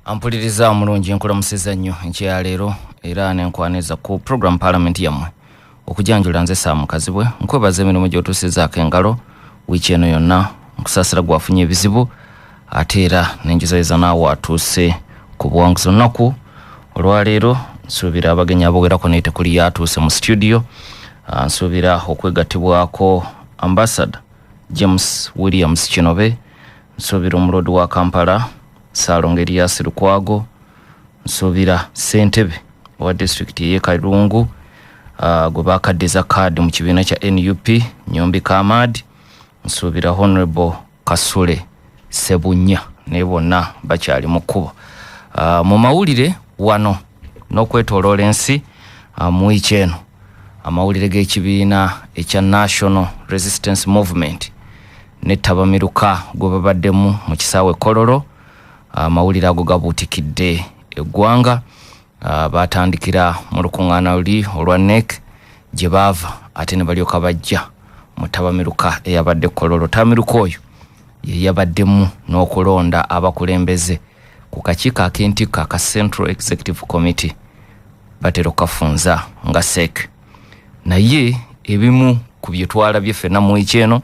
Ampuliriza omulungi enkola musizannyo enkyya leero era nenkwaneza ku program parliament yamwe okujanjula nze Sam Kazibwe nkwebaza emirimu gy'otuusizaako engalo wiiki eno yonna nkusasira gwafunye ebizibu ate era nenjizaiza naawe atuuse ku buwanguzi olunaku olwaleero nsuubira abagenyi abogerako naye tekuli yatuuse mu studio nsuubira okwegattibwako ambassador James Williams Kinobe nsuubira omulodi wa Kampala Salongo Elias Lukwago nsuubira Ssentebe wa district ye Kalungu gwe bakaddiza card mu kibiina kya NUP Nyombi Kamad nsuubira Honorable Kasule Sebunya ne bonna bakyali mu kkubo mu mawulire wano n'okwetoloola ensi mu wiiki eno amawulire g'ekibiina ekya National Resistance Movement n'ettabamiruka gwe babaddemu mu kisaawe Kololo amawulire ago gabuutikidde eggwanga batandikira mu lukuŋŋaana luli olwa NEC gye baava ate ne balyoka bajja mu ttabamiruka eyabadde Kololo. Ttabamiruka oyo ye yabaddemu n'okulonda abakulembeze ku kakiiko ak'entikko aka Central Executive Committee batera okafunza nga SEC. Naye ebimu ku bye twalabye ffenna mu wiiki eno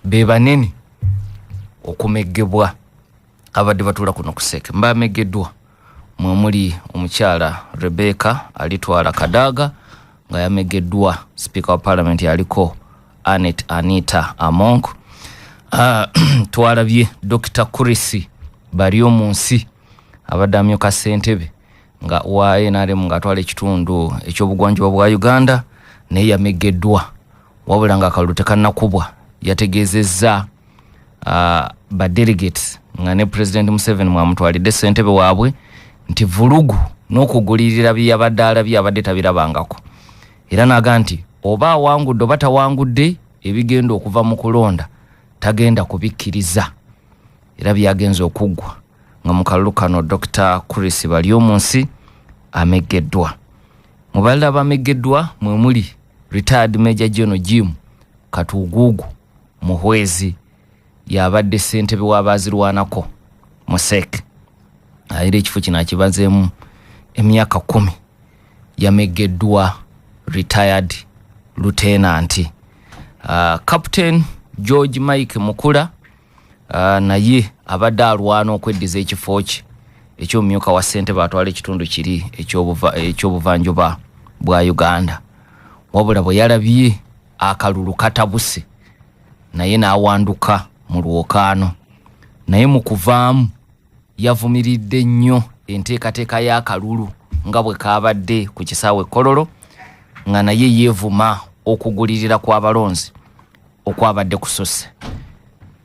be banene okumeggebwa abadde batuula kuno ku SEC. Mbamegeddwa mwemuli omukyala Rebecca alitwala Kadaga nga yamegeddwa Speaker wa Parliament yaliko Anita Among. Twalabye Dr. Kurisi bali omunsi abadde amyuka Ssentebe nga wa NRM nga atwala ekitundu eky'obugwanjuba bwa Uganda naye yamegeddwa wabula nga akalulu tekannakubwa. Yategeezezza ba delegates nga ne President Museveni mwamutwalidde Ssentebe waabwe nti vulugu n'okugulirira byabadde alabye abadde tabirabangako era naga nti oba awangudde oba tawangudde ebigenda okuva mu kulonda tagenda kubikkiriza era byagenza okuggwa nga mu kalulu kano Dr. Kurisi bali omunsi amegeddwa. Mu balala abamegeddwa mwe muli retired Major General Jim Katugugu Muhwezi yabadde Ssentebe w'abaazirwanako mu SEC era ekifo kino akibazeemu emyaka 10 yamegeddwa retired lieutenant. Captain George Mike Mukula naye abadde alwana okweddiza ekifo kye eky'omumyuka wa Ssentebe atwala ekitundu kiri ekyobuvanjuba bwa Uganda wabula bwe yalabye akalulu katabuse naye n'awanduka mu lwokaano naye mu kuvaamu yavumiridde nnyo enteekateeka y'akalulu nga bwe kaabadde ku kisaawe Kololo nga naye yeevuma okugulirira kw'abalonzi okwabadde kusose.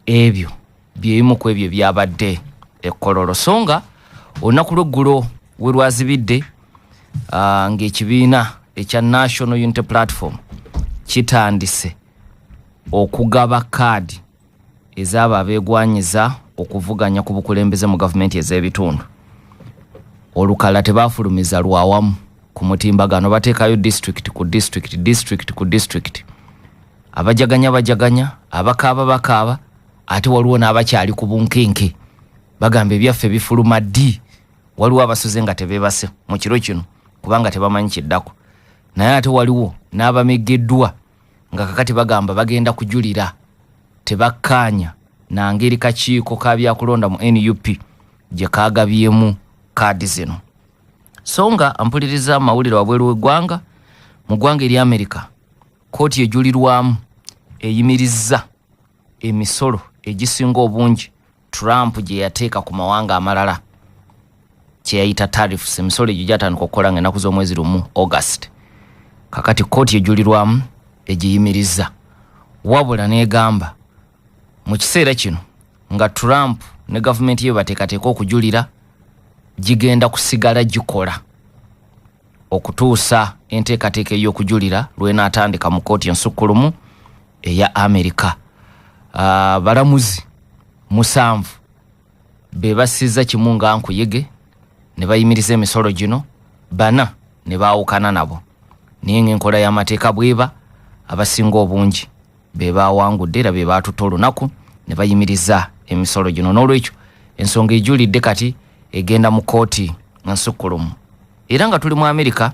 Ebyo byebimu ku ebyo byabadde Kololo so nga olunaku lw'eggulo we lwazibidde ng'ekibiina ekya National Unity Platform kitandise okugaba kaadi ez'abo abeegwanyiza okuvuganya ku bukulembeze mu gavumenti ez'ebitundu. Olukala tebaafulumiza lwawamu ku mutimbagano bateekayo district ku district abajaganya abakaaba ate waliwo n'abakyali ku bunkenke bagamba ebyaffe bifuluma ddi. Waliwo abasuze nga tebeebase mu kiro kino kubanga tebamanyi kiddako naye ate waliwo n'abamegeddwa nga kakati bagamba bagenda kujulira tebakkaanya nangeri kakiiko ka byakulonda mu NUP gye kaagabyemu kaadi zino. So nga ampuliriza amawulire wabweru w'eggwanga mu ggwanga eri Amerika kooti ejulirwamu eyimirizza emisolo egisinga obungi Trump gye yateeka ku mawanga amalala kye yayita tariffs. Emisolo egyo gyatandika okukola nga ennaku z'omwezi lumu August. Kakati kooti ejulirwamu egiyimirizza wabula n'egamba mu kiseera kino nga Trump ne gavumenti ye bateekateeka okujulira gigenda kusigala gikola okutuusa enteekateeka ey'okujulira lw'enaatandika mu kooti ensukkulumu eya Amerika. Balamuzi 7 be basizza kimu nga nkuyege ne bayimiriza emisolo gino 4 ne baawukana nabo naye ng'enkola y'amateeka bweba abasinga obungi be baawangudde era be baatuta olunaku ne bayimiriza emisolo gino. N'olwekyo ensonga ejulidde kati egenda mu kooti nsukulumu era nga tuli mu America.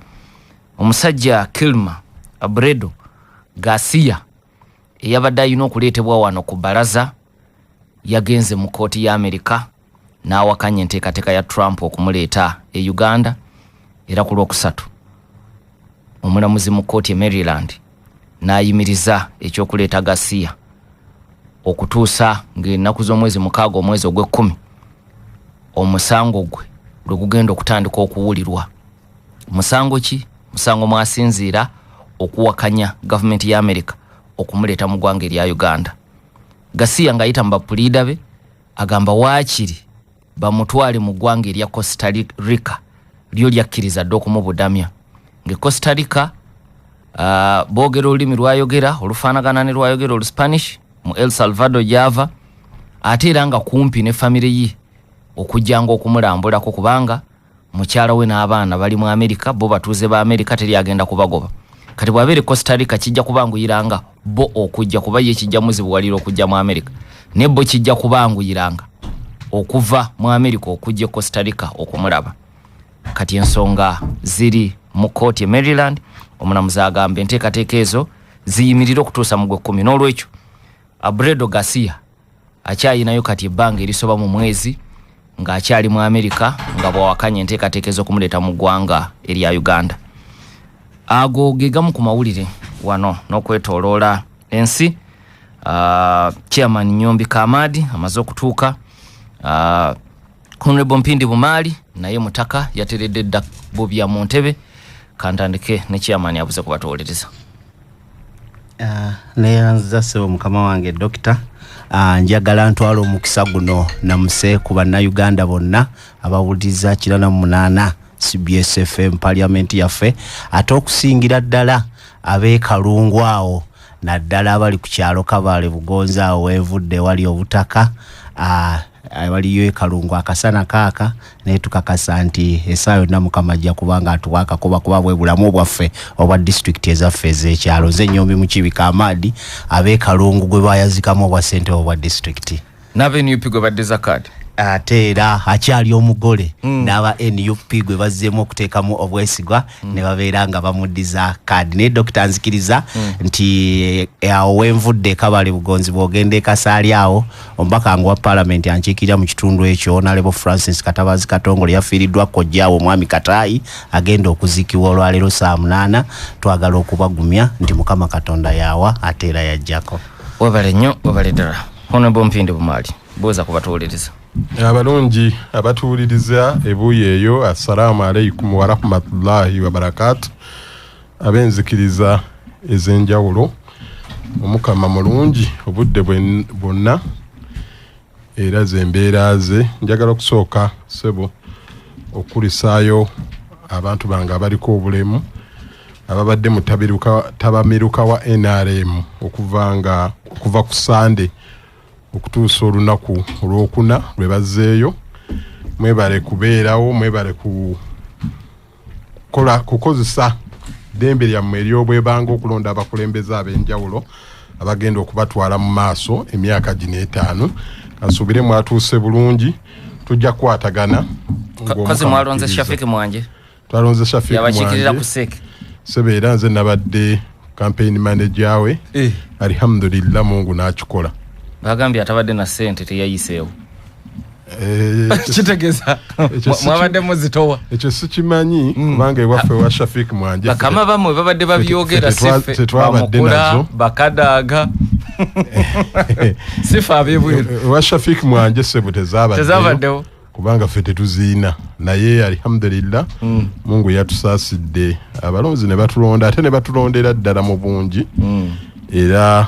Omusajja Kilma Abredo Garcia eyabadde alina okuleetebwa wano ku balaza yagenze mu kooti ya America n'awakanya enteekateeka ya Trump okumuleeta e Uganda era ku Lwokusatu omulamuzi mu kooti e Maryland n'ayimiriza ekyokuleeta Garcia okutuusa ng'ennaku z'omwezi 6 omwezi ogw'e10 omusango gwe lwe gugenda okutandika okuwulirwa. Musango ki? Musango mwasinziira okuwakanya gavumenti ya America okumuleeta mu ggwanga erya Uganda. Garcia ng'ayita mu bapuliida be agamba waakiri bamutwale mu ggwanga erya Costa Rica lyo lyakkiriza dde okumubudamya. Nge Costa Rica boogera olulimi lwayogera olufaanagana ne lwayogera Oluspanish mu El Salvador Java ate era nga kumpi ne famire ye okujjanga okumulambulako kubanga mukyala we n'abaana bali mu America bo batuuze ba America teri agenda kubagoba. Kati bw'abeere Costa Rica kijja kubanguyiranga bo okujja kuba ye kijja muzibuwalira okujja mu America ne bo kijja kubanguyiranga okuva mu America okujja Costa Rica okumulaba. Kati ensonga ziri mu kooti e Maryland. Omulamuzi agamba enteekateeka ezo ziyimirira okutuusa mu Gw'ekkumi. N'olwekyo Abredo Garcia akyayinayo kati ebbanga erisoba mu mwezi ng'akyali mu America nga bw'awakanya enteekateeka ez'okumuleeta mu ggwanga erya Uganda. Ago ge gamu ku mawulire wano n'okwetooloola ensi. Chairman Nyombi Kamadi amaze okutuuka. Honorable Mpindi Bumaali naye mutaka yateredde dda bubya mu ntebe. Kantandike ne chairman yabuze kubatooleriza. Neyanza sebo mukama wange Dr. Njagala ntwala omukisa guno namuse ku bannayuganda bonna abawuliza 98 CBS FM parliament yaffe ate okusingira ddala ab'ekalungu awo naddala abali ku kyalo Kabale Bugonza awo wevudde wali obutaka waliyo ekalungu akasana kaaka naye tukakasa nti essaawa yonna Mukama ajja kubanga atuwaaka kuba bwe bulamu bwaffe obwa district ezaffe ez'ekyalo. Nze Nyombi mu Kibika Amadi ab'ekalungu gwe bayazikamu obwa ssente obwa district. N'aba-NUP gwe baddiza kaadi ate era akyali omugole n'aba NUP gwe bazzeemu okuteekamu obwesigwa ne babeera nga bamuddiza kaadi. Naye Dr. nzikiriza nti awo wenvudde Kabale Bugonzi bw'ogenda ekasaali awo omubaka wa parliament ankiikirira mu kitundu ekyo Honorable Francis Katabazi Katongole yafiiriddwa kojjaawo Mwami Kataayi agenda okuziikibwa olwaleero saa 8. Twagala okubagumya nti Mukama Katonda yawa ate era yajjako. Webale nnyo webale ddala. Honorable Mpindi Bumaali boza kubatuuliriza. Abalungi abatuuliriza ebuuyi eyo assalamu alaikum wa rahmatullahi wa barakatuh. Abenzikiriza ez'enjawulo Omukama mulungi obudde bwonna era zembeera ze. Njagala okusooka sebo okulisaayo abantu bange abaliko obulemu ababadde mu tabamiruka wa NRM okuva ku Sande okutuusa olunaku olwokuna lwe bazzeeyo. Mwebale kubeerawo, mwebale kukozesa ddembe lyammwe ery'obwebanga okulonda abakulembeze ab'enjawulo abagenda okubatwala mu maaso emyaka gino 5. Kasuubire mwatuuse bulungi tujja kukwatagana. Kazi mwalonze Shafiki Mwanje. Twalonze Shafiki Mwanje. Yabakikirira ku Seke. Sebeera nze nabadde campaign manager we. Alhamdulillah Mungu n'akikola. Bagambye atabadde na ssente teyayiseewo. Kitegeeza mwabadde muzitowa. Ekyo sikimanyi kubanga ewaffe wa Shafiki Mwanje. Bakama bamwe babadde babyogera sife bamukula bakadaaga. Sifa abebweru. Wa Shafiki Mwanje sebo tezabaddewo. Kubanga ffe tetuziina naye alhamdulillah Mungu yatusaasidde abalonzi ne batulonda ate ne batulondera ddala mu bungi era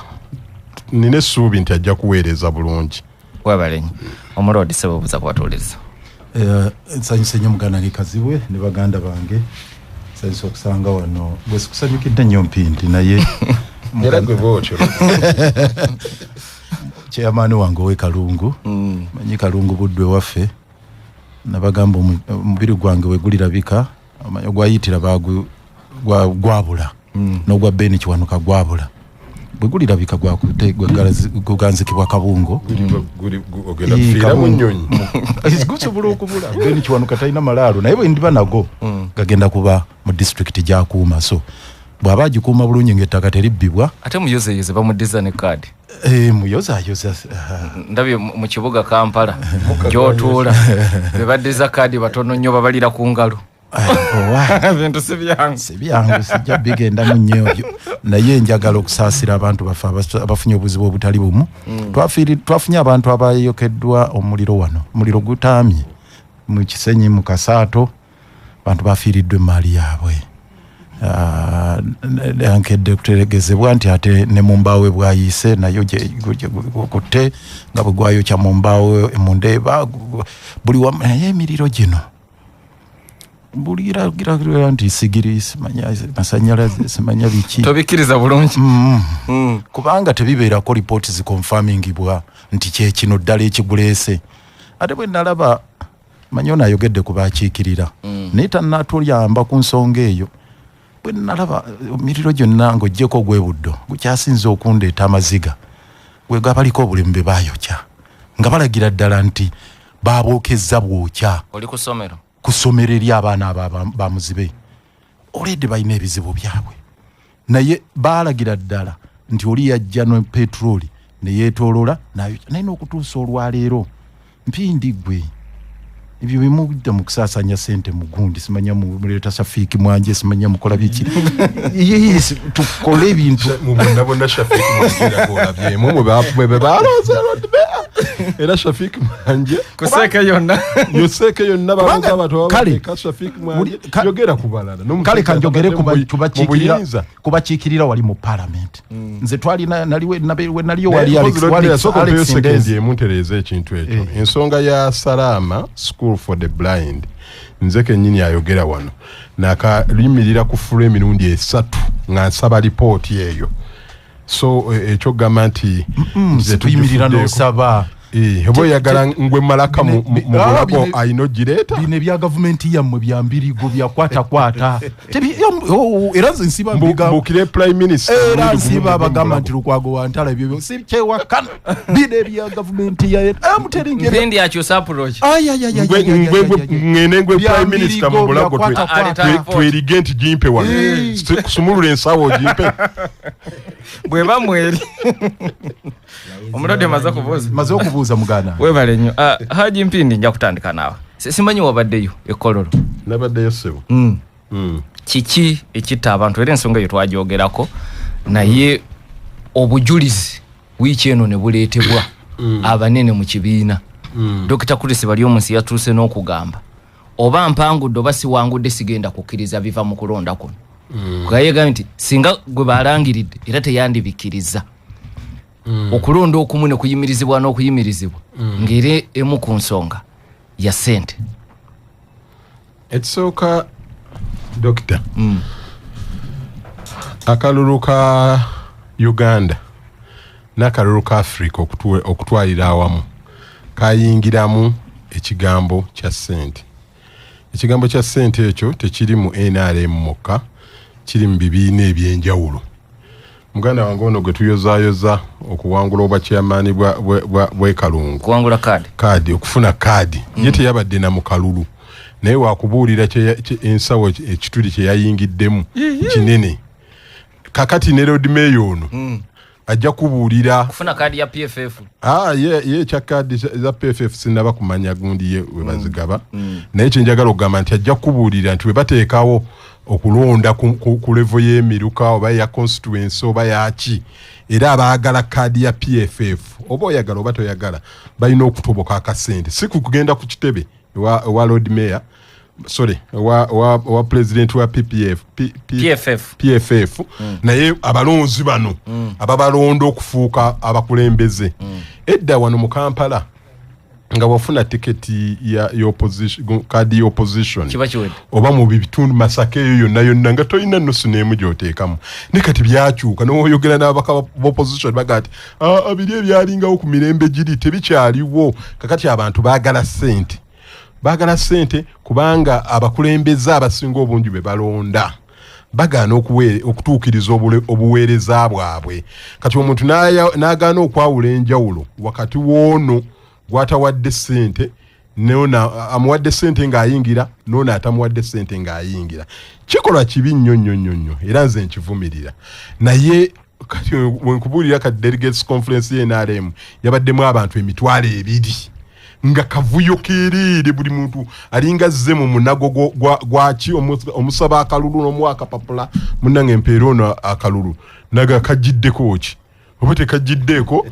nine essuubi nti ajja kuweereza bulungi. Webalenyi omulodi sebo buza kwatuuliriza. Nsanyuse nnyo muganda nge Kazibwe ne baganda bange. Nsanyuse okusanga wano gwe sikusanyukidde nnyo Mpindi naye era gwe bwotyo. Chairman wange ow'ekalungu manyi kalungu buddwe waffe nabagamba omubiri gwange wegulirabika amanyi gwayitira gwabula n'ogwa Beni Kiwanuka gwabula bwe gulirabika guganzikibwa kabungo ogenda kufiira mu nnyonyi gusobola okubula then kiwanuka talina malaalo naye bwe ndiba nago gagenda kuba mu district gyakuuma so bw'aba agikuuma bulungi ng'ettaka teribbibwa ate muyozeyoze bamudiza ne kaadi muyozayoza ndabye mu kibuga Kampala gy'otuula be baddiza kaadi batono nnyo babalira ku ngalo bintu si byangu sijja bigenda mu nnyo ebyo naye njagala okusaasira abantu baffe abafunye obuzibu obutali bumu twafunye abantu abayokeddwa omuliro gutaamye mu Kisenyi mu Kasaato abantu bafiiriddwa emaali yaabwe ankedde kuteregezebwa nti ate ne mu Mbaawe bwayise nayo kutte nga bwe gwayokya mu Mbaawe mu Ndeeba buli wamu naye emiriro gino bulira nti sigiri masanyalaze simanya biki tobikiriza bulungi kubanga tebibeerako ripooti zikonfamingibwa nti kyekino ddala ekiguleese ate bwe nalaba manyo nayogedde ku baakiikirira naye tannatuyamba ku nsonga eyo bwe nalaba emiriro gyonna ng'oggyeko ogwebuddo gukyasinze okundeeta amaziga gwe gabaliko obulemu be baayokya nga balagira ddala nti baabookezza bwokya oli ku ssomero kusomera eri abaana bamuzibe olwedde balina ebizibu byabwe naye baalagira ddala nti oli yajja ne petroli ne yeetoolola naye n'okutuusa olwaleero mpindi gwe ebyo bimudda mu kusaasanya ssente mu gundi simanya muleeta Shafiiki Mwanje simanya mukola biki yes tukole ebintu bonna Shafiiki Mwanje olabyemu bwe balooza era Shafiiki Mwanje kuseeka yonna babuza abantu babaka Shafiiki Mwanje yogera ku balala kale kanjogere kubakiikirira wali mu parliament nze twalina naliyo wali Alex Ndezi muntereza ekintu ekyo ensonga ya Salama School for the Blind nze kennyini ayogera wano nakalimirira ku fule emirundi 3 nga nsaba lipooti eyo so ekyo gamba nti nze tuyimirira n'osaba Hebo yagala ngwe malaka mu bulago ayino gireta bine bya government yammwe bya mbirigo bya kwata tebi era nsiba mbiga bukire prime minister era nsiba abagamba nti Lukwago Wantala ebyo si kyewa kan bine bya government ya amuteringe bendi acho approach ngene ngwe prime minister mu bulago twirigenti jimpe wano kusumulula ensawo jimpe bwe bamweri omulode mazo kubuza mugana webale nnyo Haji Mpindi nja kutandika nawe simanyi wabaddeyo ekololo nabaddeyo sebo kiki ekita abantu era ensonga yo twajogerako naye obujulizi wiiki eno ne buleetebwa abanene mu kibiina Dr. Chris bali omunsi yatuuse n'okugamba oba mpangudde oba siwangudde sigenda kukkiriza biva mu kulonda kuno kugayega nti singa gwe balangiridde era teyandibikiriza okulonda okumu ne kuyimirizibwa n'okuyimirizibwa ngere emu ku nsonga ya ssente ekisooka Dokita akalulu ka Uganda n'akalulu ka Africa okutwalira awamu kayingiramu ekigambo kya ssente. Ekigambo kya ssente ekyo tekiri mu NRM mokka, kiri mu bibiina ebyenjawulo. Muganda wange ono gwe tuyozayoza okuwangula obwa chairman bwe Kalungu kuwangula kaadi okufuna kaadi ye teyabadde na mu kalulu naye wakubuulira ensawo ekituli kye yayingiddemu kinene kakati ne road mayor ono ajja kubuulira kufuna kaadi ya PFF ye cha kaadi za PFF sinaba kumanya gundi ye we bazigaba naye kyenjagala okugamba nti ajja kubuulira nti we bateekawo okulonda ku level y'emiruka oba ya constituency oba yaki era abaagala kaadi ya PFF oba oyagala oba toyagala balina okutoboka akasente si kugenda ku kitebe wa Lord Mayor wa president wa PFF naye abalonzi bano ababalonda okufuuka abakulembeze edda wano mu Kampala nga wafuna tiketi ya opposition kadi opposition oba mu bitundu Masaka eyo yonna nga toyina nusu n'emu gy'oteekamu ne kati byakyuka n'oyogera n'abaka opposition bagati abiri ebyalingawo ku mirembe giri tebikyaliwo kakati abantu baagala ssente kubanga abakulembeze abasinga obungi be balonda bagana okutuukiriza obuweereza bwabwe. Kati omuntu n'agaana okwawula enjawulo wakati w'ono gw'atawadde ssente amuwadde ssente ng'ayingira n'ono atamuwadde ssente ng'ayingira. Kikolwa kibi nnyo era nze nkivumirira. Naye kati wenkubuulira kati delegates conference ye NRM yabaddemu abantu 200 nga kavuyo keerere buli muntu alinga azze mu munago gwaki omusaba akalulu n'omwaka papula munnange empeera ono akalulu naga kajiddeko ki oba tekajiddeeko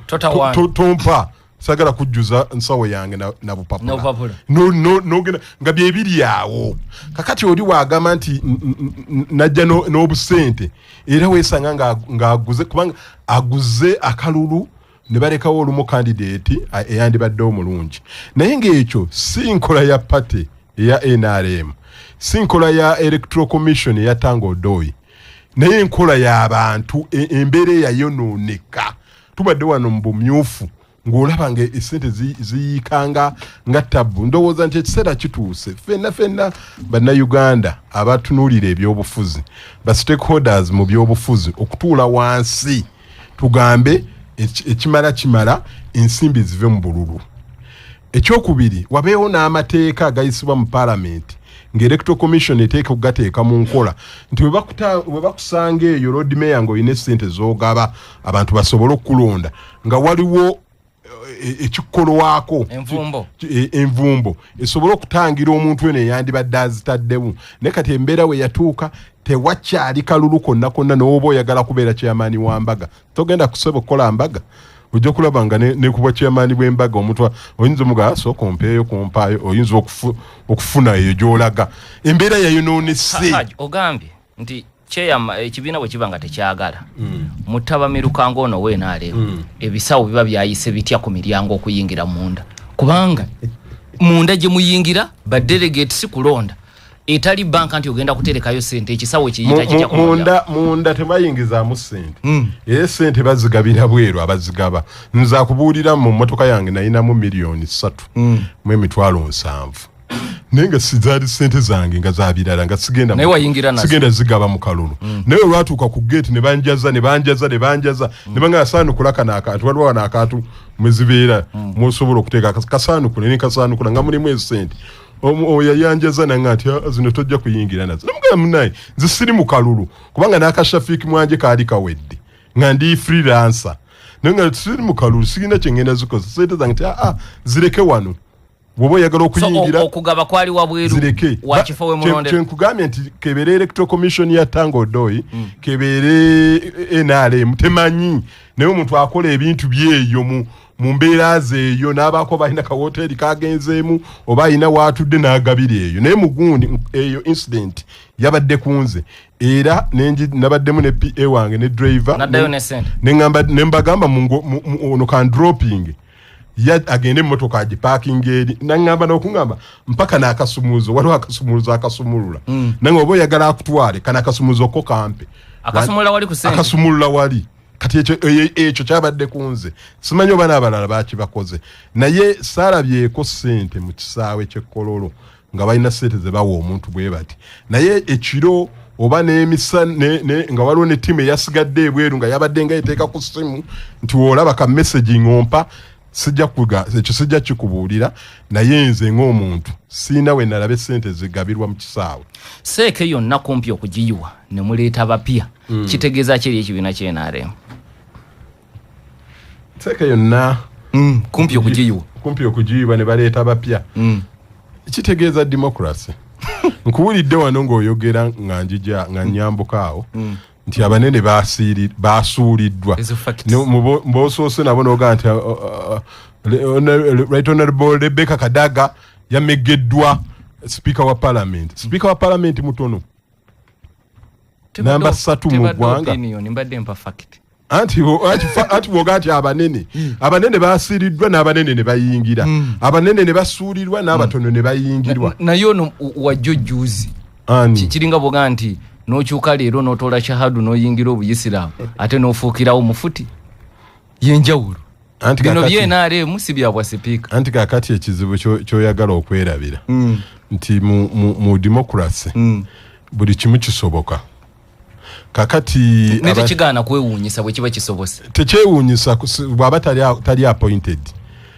tompa sagala kujjuza nsawo yange na bupapula no nga byebiri awo kakati oli waagamba nti najja n'obusente era weesanga ng'aguze kubanga aguze akalulu ne balekawo olumu candidate eyandibadde omulungi. Naye ng'ekyo si nkola ya party eya NRM, si nkola ya electoral commission eya Tango Doi, naye enkola y'abantu embeera yayonooneka. Tubadde wano mu bumyufu ng'olaba nga essente ziyikanga nga tabbu. Ndowooza nti ekiseera kituuse ffenna bannayuganda abatunuulira ebyobufuzi ba stakeholders mu byobufuzi okutuula wansi tugambe ekimala ensimbi zive mu bululu. Ekyokubiri wabeewo n'amateeka agayisibwa mu parliament ng'electoral commission eteeka okugateeka mu nkola nti we bakusanga eyo road mayor ng'olina essente z'ogaba abantu basobole okukulonda nga waliwo ekikolwako envumbo esobola okutangira omuntu eno eyandibadde azitaddemu. Naye kati embeera we yatuuka tewakyali kalulu konna n'oba oyagala kubeera chairman wa mbaga togenda kusaba okukola mbaga ojja kulaba nga ne kuba chairman bw'embaga omuntu oyinza omugaa sooka ompeeyo kumpaayo oyinza okufuna eyo gy'olaga. Embeera yayonoonese. Ogambye nti ekibiina bwe kiba nga tekyagala mutabamiruka ng'ono weenaalewo ebisawo biba byayise bitya ku miryango okuyingira munda kubanga munda gye muyingira badelegates kulonda etali banka nti ogenda kuterekayo ssente ekisawo kiyita kijja munda tebayingizaamu ssente era ssente bazigabira bweru abazigaba. Nza kubuulira mu mmotoka yange nayinamu miliyoni 3 mu emitwalo 7 naye nga sizaali ssente zange nga zabirala nga sigenda zigaba mu kalulu. Naye olwatuuka ku gate ne banjaza ne banga asaanukula kana akantu waliwo wana akantu mwezibeera mwosobola okuteeka kasaanukula ne kasaanukula nga mulimu essente. Oyo yanjaza nange ati zino tojja kuyingira nazo. Namugamba munnaye nze siri mu kalulu kubanga n'akashafiki mwanje kaali kawedde nga ndi freelancer. Naye nga siri mu kalulu sirina kye ngenda zikoze ssente zange ti zireke wano. Wobo yagala okuyingira okugaba kwali wabweru wakifo we mulonde nkugambye nti kebere electoral commission ya Tango Doi kebere NRM temanyi naye omuntu akola ebintu byeyo mu mbeera zeeyo n'abaako balina ka hoteli kagenzeemu oba alina waatudde n'agabira eyo. Naye mugundi eyo incident yabadde kunze era nabaddemu ne PA wange ne driver ne mbagamba ono kan dropping agende emmotoka agiparking eri nangamba n'okungamba mpaka n'akasumuuzo waliwo akasumuuzo akasumulula nange oba oyagala akutwale kana akasumuuzo ko kampe akasumulula wali kati ekyo kyabadde kunze simanyi oba n'abalala bakibakoze naye saalabyeko ssente mu kisaawe ky'ekkololo nga balina ssente ze bawa omuntu bwe bati. Naye ekiro oba n'emisa nga waliwo ne ttiimu eyasigadde ebweru nga yabadde nga yeteeka ku ssimu nti woolaba ka messaging ompa ekyo sijja kikubuulira naye nze ng'omuntu siina we nalabe ssente zigabirwa mu kisaawe. Seeke yonna kumpi okugiyiwa ne muleeta bapya kitegeeza kiri ekibiina kye NRM. Seeke yonna kumpi okugiyiwa ne baleeta bapya kitegeeza democracy. Nkuwulidde wano ng'oyogera nga nyambuka awo nti abanene basuuliddwa mbosoose nabo noga nti Right Honorable Rebecca Kadaga yamegeddwa speaker wa parliament mutono namba 3 mu ggwanga anti woga nti abanene basiiriddwa n'abanene ne bayingira abanene ne basuulirwa n'abatono ne bayingirwa. Naye ono wajjojjuuzi kiringa boga nti n'okyuka leero n'otoola shahadu n'oyingira obuyisiraamu ate n'ofuukirawo mufuti yenjawulo. Bino byenaremu si bya bwa sipiika. Anti kakati ekizibu kyoyagala okwerabira nti mu democracy buli kimu kisoboka kakati nete kigana kwewuunyisa bwe kiba kisobose tekyewuunyisa bw'aba tali appointed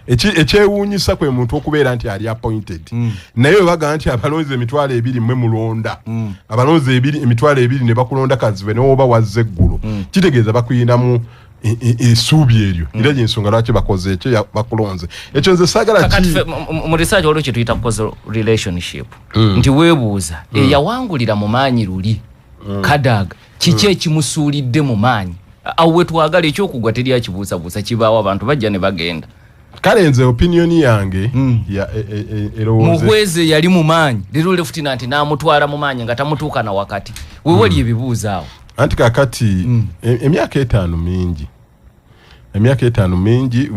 ekyewuunyisa kwe muntu okubeera nti ali appointed naye baga nti abalonzi emitwalo 2 mwe mulonda abalonzi emitwalo 2 ne bakulonda kazibe n'oba wazze eggulu kitegeeza bakuyinamu essuubi eryo era y'ensonga lwaki bakoze ekyo bakulonze ekyo nze saagala mu research waliwo kye tuyita causal relationship nti weebuuza eyawangulira mu maanyi luli Kadaga kiki ekimusuulidde mu maanyi awo wetwagala ekyokugwa teryakibuusabuusa kibaawo abantu bajja ne bagenda kale nze opinion yange muhweze yali mu maanyi leero lieutenant n'amutwala mu maanyi nga tamutuuka na wakati weewali ebibuuzo awo anti kakati emyaka 5 mingi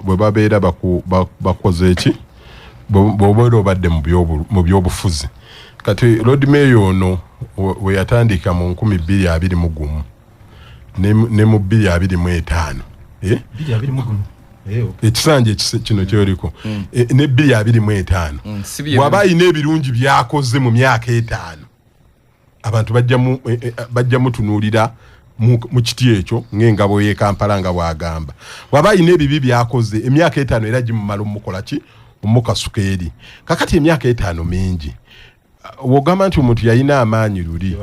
bwe babeera bakoze eki bw'obeera obadde mu byobufuzi kati Lord Mayor ono we yatandika mu 2021 ne mu 2025 ekisanja kino kyoliko ne 2025 bw'aba ayina ebirungi byakoze mu myaka 5 abantu bajja mutunuulira mu kiti ekyo ng'engabo y'e Kampala nga bw'agamba bw'aba ayina ebibi byakoze emyaka 5 era gimumala omukola ki omukasuka eri kakati emyaka 5 mingi wogamba nti omuntu yalina amaanyi luli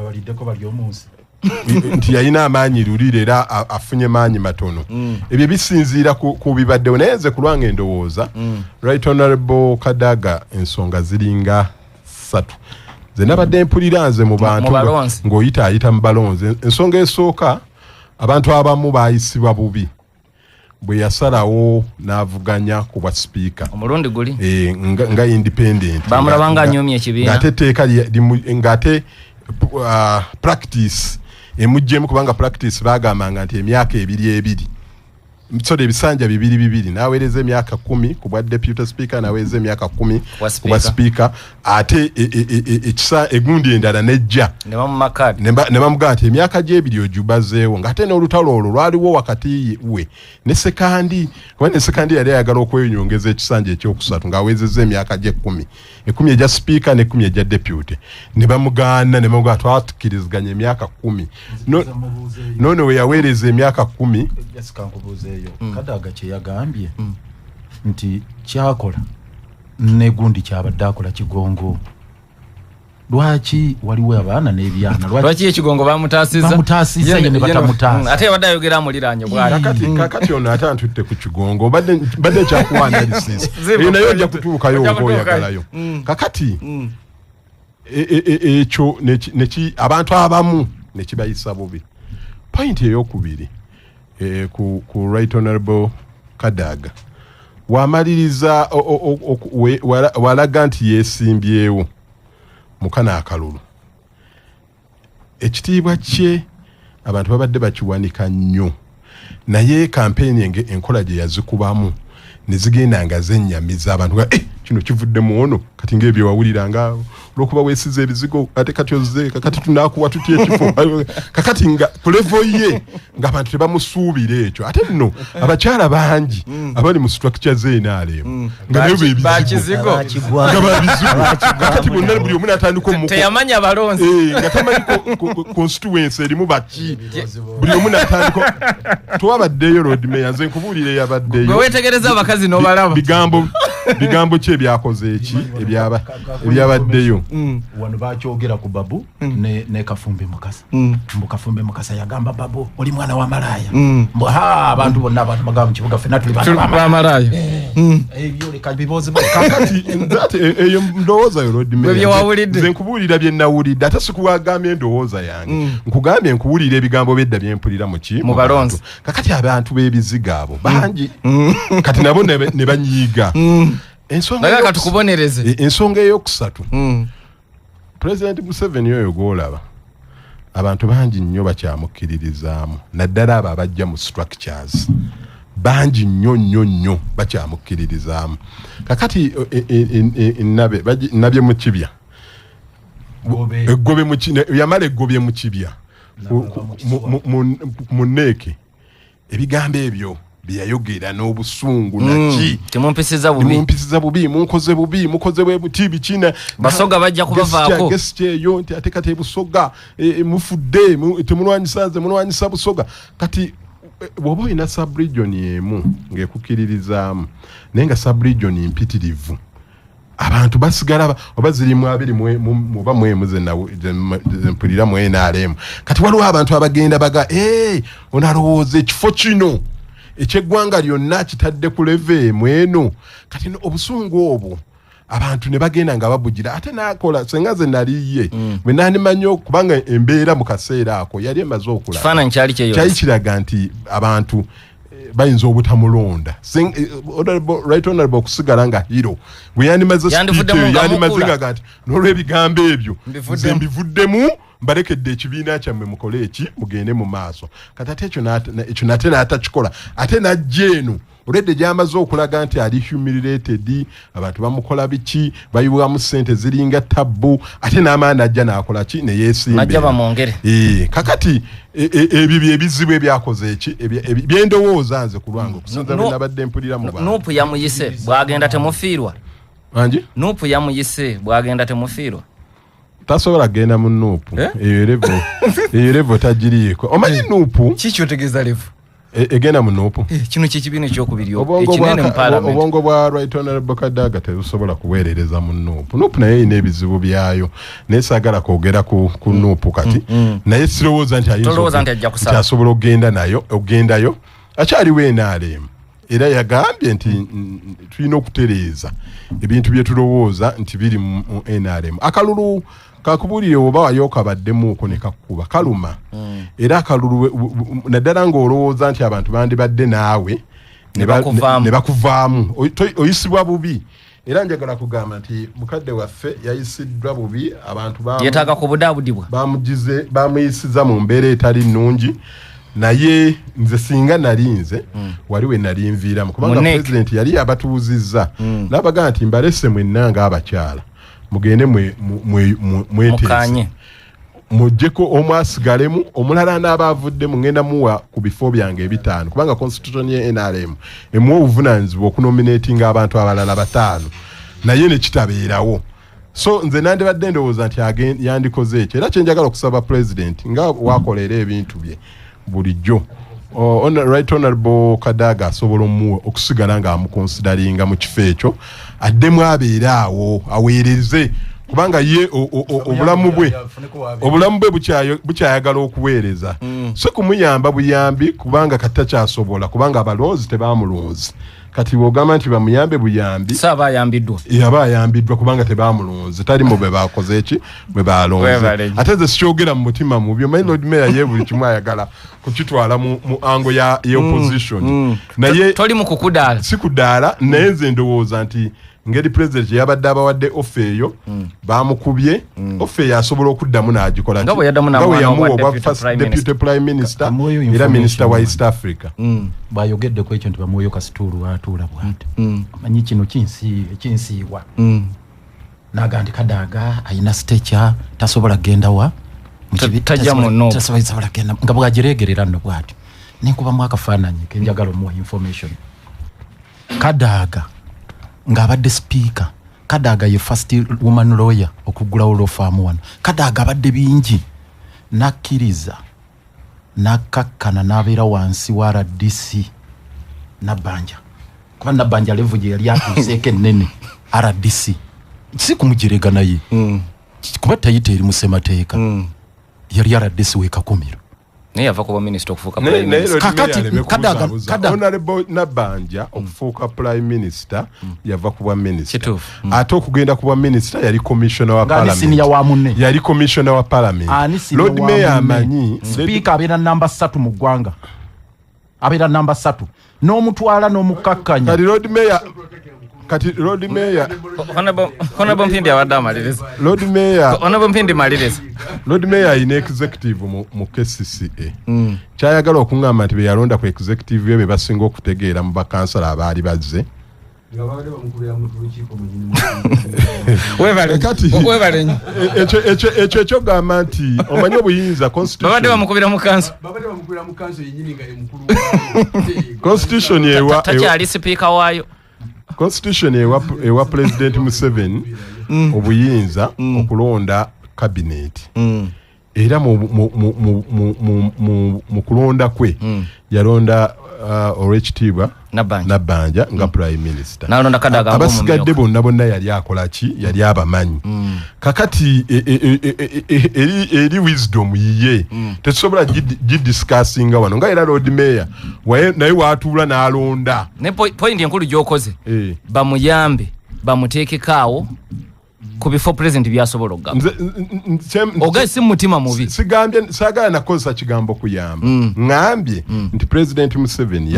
nti yalina amaanyi luli era afunye maanyi matono ebyo bisinziira ku bibaddewo naye nze ku lwange endowooza Right Honorable Kadaga ensonga ziringa 3 ze nabadde mpulira nze mu bantu ng'oyita mu balonzi ensonga esooka abantu abamu baayisibwa bubi bwe yasalawo n'avuganya ku bwa sipiika omulundi guli nga independent bamulabanga anyomye ekibiina ng'ate etteeka ng'ate practice emujjemu kubanga practice baagambanga nti emyaka 2 mitsode ebisanja 2 naweereza emyaka 10 ku bwa deputy speaker naweereza emyaka 10 ku bwa speaker ate ekisa egundi endala nejja ne bamugaa nti emyaka gye 2 ojubazeewo ng'ate n'olutalo olwo lwaliwo wakati we ne sekandi kubanga sekandi yali ayagala okweyongeza ekisanja ekyokusatu ng'aweezezza emyaka gye 10 egya speaker ne 10 egya deputy ne bamugaana ne bamugaa twatukiriziganya emyaka 10 nono we yaweereza emyaka 10 Kadaga kye yagambye nti kyakola ne gundi kyabadde akola Kigongo lwaki waliwo abaana n'ebyana lwaki ekigongo bamutaasiza ye ne batamutaasa ate yabadde ayogera muliraanye bwali kakati ono ate antutte ku Kigongo badde kyakuwa analysis naye ojja kutuukayo ng'oyagalayo kakati ekyo abantu abamu ne kibayisa bubi point ey'okubiri ku Right Honorable Kadaga wamaliriza walaga nti yeesimbyewo mukana akalulu ekitiibwa kye abantu babadde bakiwanika nnyo naye kampeni enkola gye yazikubamu ne zigenda nga zennyamiza abantu nga kino kivudde mu ono kati ng'ebyo wawuliranga olw'okuba weesiza ebizigo ate kati ozze kakati tunaakuwa tutya ekifo kakati nga ku level ye ng'abantu tebamusuubira ekyo ate nno abakyala bangi abali mu structure z'enaaleemu nga nayo bebizigo kakati bonna buli omu n'atandika teyamanya balonzi nga tamanyi constituency erimu baki buli omu n'atandika tewabaddeyo Lord Mayor nze nkubuulire yabaddeyo gwe weetegereza abakazi n'obalaba bigambo ki ebyakoze eki ebyabaddeyo wano bakyogera ku Babu ne Kafumbi Mukasa mbu Kafumbi Mukasa yagamba Babu oli mwana wa malaya mbu abantu bonna abantu bagamba mu kibuga ffenna tuli ba malaya ebyo leka biboze kakati eyo ndowooza yo Lord Mayor nze nkubuulira bye nawulidde ate sikuwagambye endowooza yange nkugambye nkuwulira ebigambo byedda bye mpulira mu balonzi kakati abantu b'ebizigo abo bangi kati nabo ne banyiiga ensonga eyokusatu President Museveni oyo gw'olaba abantu bangi nnyo bakyamukkiririzaamu naddala abo abajja mu structures bangi nnyo bakyamukkiririzaamu kakati nabye mu kibya yamala eggobye mu kibya mu neeke ebigambo ebyo byayogera n'obusungu naki temumpisiza bubi mumpisiza bubi mukoze bwe buti bikina basoga bajja kubavaako gesiteyo nti ate kati busoga mufudde temulwanyisa busoga kati bw'oba olina sub-region emu ng'ekukiririzaamu naye nga sub-region mpitirivu abantu basigala oba zirimu abiri muba mwemu zempulira mu NRM kati waliwo abantu abagenda baga onalowooza ekifo kino ekyeggwanga lyonna kitadde ku leve mweno kati obusungu obwo abantu ne bagenda nga babugira ate nakola senga ze naliye bwe nanimanyo kubanga embeera mu kaseera ako yali emaze okula kifaananyi kyali kiraga nti abantu bayinza obutamulonda right honorable okusigala nga hero bwe yandimaze yandimaze nga nti n'olw'ebigambo ebyo nze mbivuddemu mbalekedde ekibiina kyammwe mukole eki mugende mu maaso kati ate ekyo nate n'atakikola ate najja eno olwedde gyamaze okulaga nti ali humiliated abantu bamukola biki bayiwamu ssente ziringa tabbu ate n'amaani ajja n'akola ki ne yeesimbe kakati ebyo byebizibu ebyakoze eki byendowooza nze ku lwange okusinza bwe nabadde mpulira mu bantu nuupu yamuyise bw'agenda temufiirwa anji nuupu yamuyise bw'agenda temufiirwa tasobola kugenda mu nuupu eyo levo tagiriiko omanyi nuupu kiki otegeeza levo egenda mu nuupu kino kikibiina ekyokubiri ekinene mu parliament obwongo bwa right honorable Kadaga tebusobola kuweerereza mu nuupu naye erina ebizibu byayo naye saagala kwogera ku nuupu kati naye sirowooza nti asobola okugendayo akyaliwo NRM era yagambye nti tulina okutereeza ebintu bye tulowooza nti biri mu NRM akalulu kakubulire oba wayokabaddemuuko ne kakuba kaluma era akalulu naddala ng'olowooza nti abantu bandibadde naawe ne bakuvaamu oyisibwa bubi era njagala kugamba nti mukadde waffe yayisiddwa bubi abantu yetaaga kubudaabudibwa bamuyisiza mu mbeera etali nnungi naye nze singa nali nze waliwe nali nviiramu kubanga pulezidenti yali abatuuzizza n'abagamba nti mbalese mwenna ng'abakyala mugende mweteese mujjeko omu asigalemu omulala n'aba avuddemu ngenda muwa ku bifo byange ebitaano kubanga constitution ye NRM emuwa obuvunaanyizibwa okunominatinga abantu abalala bataano naye ne kitabeerawo so nze nandibadde ndowooza nti yandikoze ekyo era kyenjagala okusaba pulezidenti nga wakolera ebintu bye bulijjo right honorable Kadaga asobola okusigala nga amukonsidaringa mu kifo ekyo addemu abeera awo aweereze kubanga ye obulamu bwe bukyayagala okuweereza so kumuyamba buyambi kubanga katakyasobola kubanga abalonzi tebamulonzi kati bwogamba nti bamuyambe buyambi aba ayambiddwa kubanga tebamulonze tali mu bwe bakoze eki bwe balonze ate ze sikyogera mu mutima mubyo manyi Lord Mayor ye buli kimu ayagala kukitwala mu ango ya opposition naye toli mu kukudaala si kudaala naye nze ndowooza nti ngeri president yabadde abawadde offe eyo bamukubye offe yasobola okuddamu n'agikola nga bwe yamuwa deputy prime minister era minister wa East Africa bayogedde ku ekyo nti bamuweyo kasituulu atuula bw'ati amanyi kino kinsiibwa n'agamba nti Kadaga ayina sitecha tasobola kgenda wa tajja muno tasobola kgenda nga bwagireegerera nno bw'ati nenkubamu akafaananyi kenjagala omuwa information Kadaga ng'abadde speaker Kadaga ye first woman lawyer okuggulawo law firm wano Kadaga abadde bingi nakkiriza nakakkana n'abeera wansi wa RDC Nabbanja kuba Nabbanja level gye yali atuuseeko ennene RDC si kumugirega naye kuba tayita eri musemateeka yali RDC wekakumiro naye yava kuba minisita okufuuka prime minister kakati Kadaga honorable Nabbanja okufuuka prime minister yava kuba minister ate okugenda kuba minister yali commissioner wa parliament yali commissioner wa parliament Lord Mayor amanyi speaker abeera namba 3 mu ggwanga abeera namba 3 n'omutwala n'omukakkanya kati Lord Mayor honorable Mpindi abadde amaliriza Lord Mayor honorable Mpindi maliriza Lord Mayor ine executive mu KCCA kyayagala okungamba nti be yalonda ku executive ye basinga okutegeera mu bakansala abaali bazze ekyo gamba nti omanyi obuyinza constitution babadde bamukubira mu kanso atubira mu kanso yenyini nga ye mukulu constitution ewa takyali speaker waayo constitution ewa president Museveni obuyinza okulonda cabinet era mu kulonda kwe yalonda Orechitiba Nabanja nga prime minister nalonda Kadaga abasigadde bonna yali akola ki yali abamanyi kakati eri wisdom yiye tesobola discussinga wano nga era Lord Mayor naye watula n'alonda ne point enkulu gyokoze bamuyambe bamuteekekaawo ku bifo president byasobola okugamba ogasi mutima mubi sigambye sagala nakozesa kigambo kuyamba ngambye nti president Museveni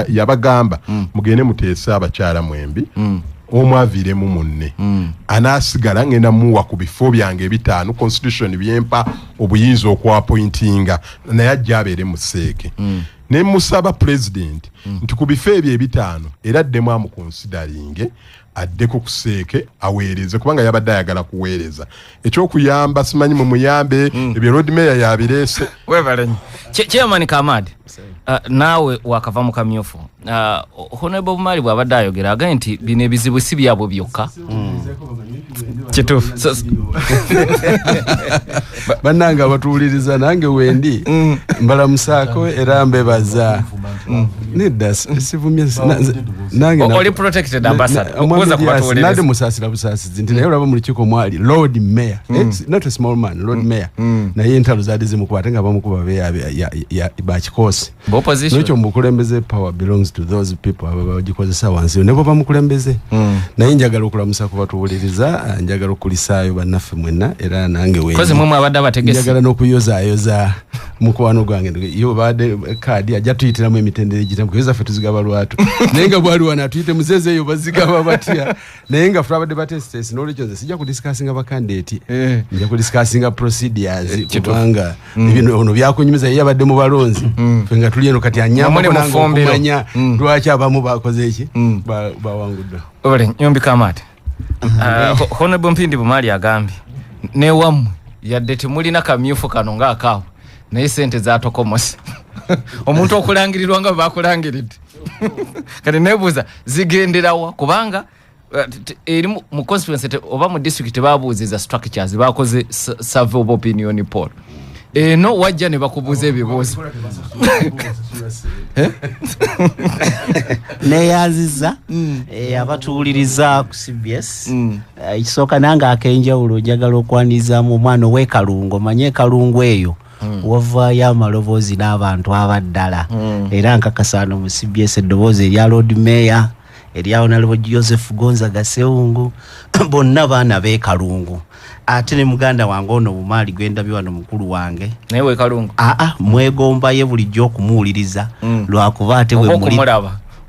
yabagamba mugende muteesa abakyala mwembi omwaviremu munne anasigala ngenda muwa ku bifo byange bitano constitution byempa obuyinza okwapointinga naye ajja abeere museeke ne musaba president nti ku bifo ebyo bitano era ddemu amukonsideringe addeko kuseeke aweereze kubanga yabadde ayagala kuweereza ekyokuyamba simanyi mu muyambe ebyo Lord Mayor yabireese webalenyi Chairman Kamadi naawe wakava mu kamyufu Honorable Mali bw'abadde ayogera agaye nti bino ebizibu si byabo byokka kituufu bannange abatuwuliriza nange wendi mbalamusaako era mbebaza nedda sivumye nange oli protected ambassador nade musaasira busaasizi nti naye olaba mu lukiiko mwali Lord Mayor not a small man Lord Mayor naye entalo zaali zimukuba ate nga bamukuba bakikosi nekyo mukulembeze power belongs to those people abagikozesa wansi nebo bamukulembeze naye njagala okulamusa ku batuwuliriza njagala okulisaayo bannaffe mwenna era nange njagala n'okuyozaayoza mukwano gwange yo baade kaadi ajja tuyitiramu emitendera egitamu kuyoza ffe tuzigaba lwatu naye nga bwali wana tuyite muzeze eyo bazigaba batya naye nga fulabadde batesitesi n'olwekyo nze sijja kudisikasinga bakandidate nja kudisikasinga procedures kubanga ebintu ono byakunyumiza ye yabadde mu balonzi ffe nga tuli eno kati anyamba nange okumanya lwaki abamu bakoze eki bawanguddwa ole Nyombi Kamadi Honorable Mpindi Bumali agambye newammwe yadde temulina kamyufu kano ng'akaawo naye sente zatokomose omuntu okulangirirwa nga bakulangiridde kati nebuuza zigenderawa kubanga eri mu constituency oba mu district babuuziza structures bakoze survey of opinion poll no wajja ne bakubuuza ebibuuzo neyanziza abatuwuliriza ku CBS ekisooka nange ak'enjawulo njagala okwanizaamu omwana ow'ekalungu manye ekalungu eyo wavaayo amaloboozi n'abantu abaddala era nkakasano mu CBS eddoboozi erya Lord Mayor erya Honorable Joseph Gonzaga Sseungu bonna baana b'ekalungu ate ne muganda wange ono Bumali gwendabye wano mukulu wange naye wekalungu mwegomba ye bulijjo okumuwuliriza lwakuba ate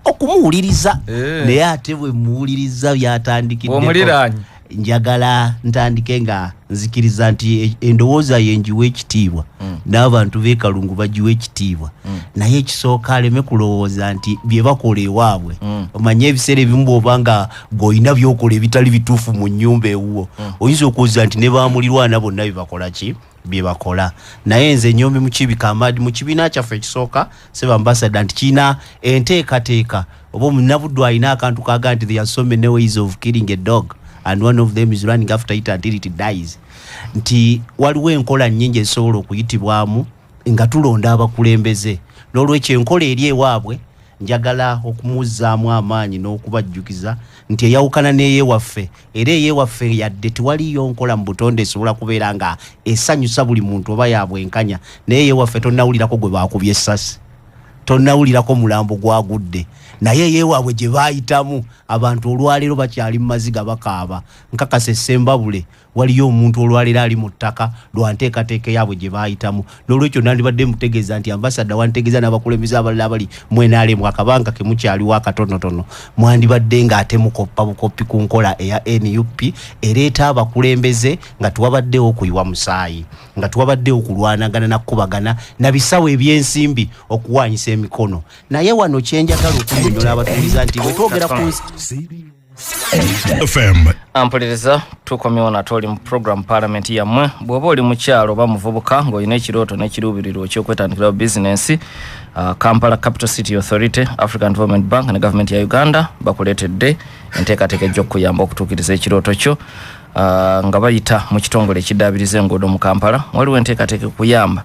okumuwuliriza naye ate bwe muwuliriza byatandikidde njagala ntandike nga nzikiriza nti endowooza ye njiwa ekitiibwa n'abantu b'ekalungu bagiwa ekitiibwa naye ekisooka aleme kulowooza nti bye bakola ewaabwe omanye ebiseera ebimu bw'oba nga g'olina by'okola ebitali bituufu mu nnyumba ewuwo oyinza okuwuza nti ne baamulirwana bonna byebakola ki bye bakola naye nze Nyombi Mukiibi Kamadi mu kibiina kyaffe ekisooka Seba Ambassador nti kiina enteekateeka oba omunabuddu alina akantu kaga nti there are so many ways of killing a dog and one of them is running after it until it dies nti waliwo enkola nnyingi ezisobola okuyitibwamu nga tulonda abakulembeze n'olwekyo enkola eri ewaabwe njagala okumuzzaamu amaanyi n'okubajjukiza nti eyawukana n'eyewaffe era eyewaffe yadde tewaliyo nkola mu butonde esobola kubeera nga esanyusa buli muntu oba yabwenkanya naye eyewaffe tonnawulirako gwe baakubye essasi tonnawulirako mulambo gwagudde naye yewaabwe gye baayitamu abantu olwaleero bakyali mu maziga bakaaba nkakasa Sembabule waliyo omuntu olwaleero ali mu ttaka lwanteekateeka yaabwe gye baayitamu n'olwekyo nandibadde mutegeeza nti ambasada wantegeeza n'abakulembeze abalala abali mwenaalemu akabanga ke mukyaliwo akatonotono mwandibadde ng'ate mukoppa bukoppi ku nkola eya NUP ereeta abakulembeze nga tuwabaddewo okuyiwa musaayi nga tuwabaddewo okulwanagana nakubagana na bisawo ebyensimbi okuwanyisa emikono naye wano kyenjagala okunyonyola abatuuliza nti bwe twogera ku FM ampuliriza tukomyewo natoli mu program parliament yammwe bw'oba oli mukyalo oba muvubuka ng'olina ekirooto n'ekiruubiriro eky'okwetandikirawo bizinensi Kampala Capital City Authority, African Development Bank ne Government ya Uganda bakuleetedde enteekateeka ejj'okuyamba okutuukiriza ekirooto kyo nga bayita mu kitongole ekiddaabiriza enguudo mu Kampala. Waliwo enteekateeka okuyamba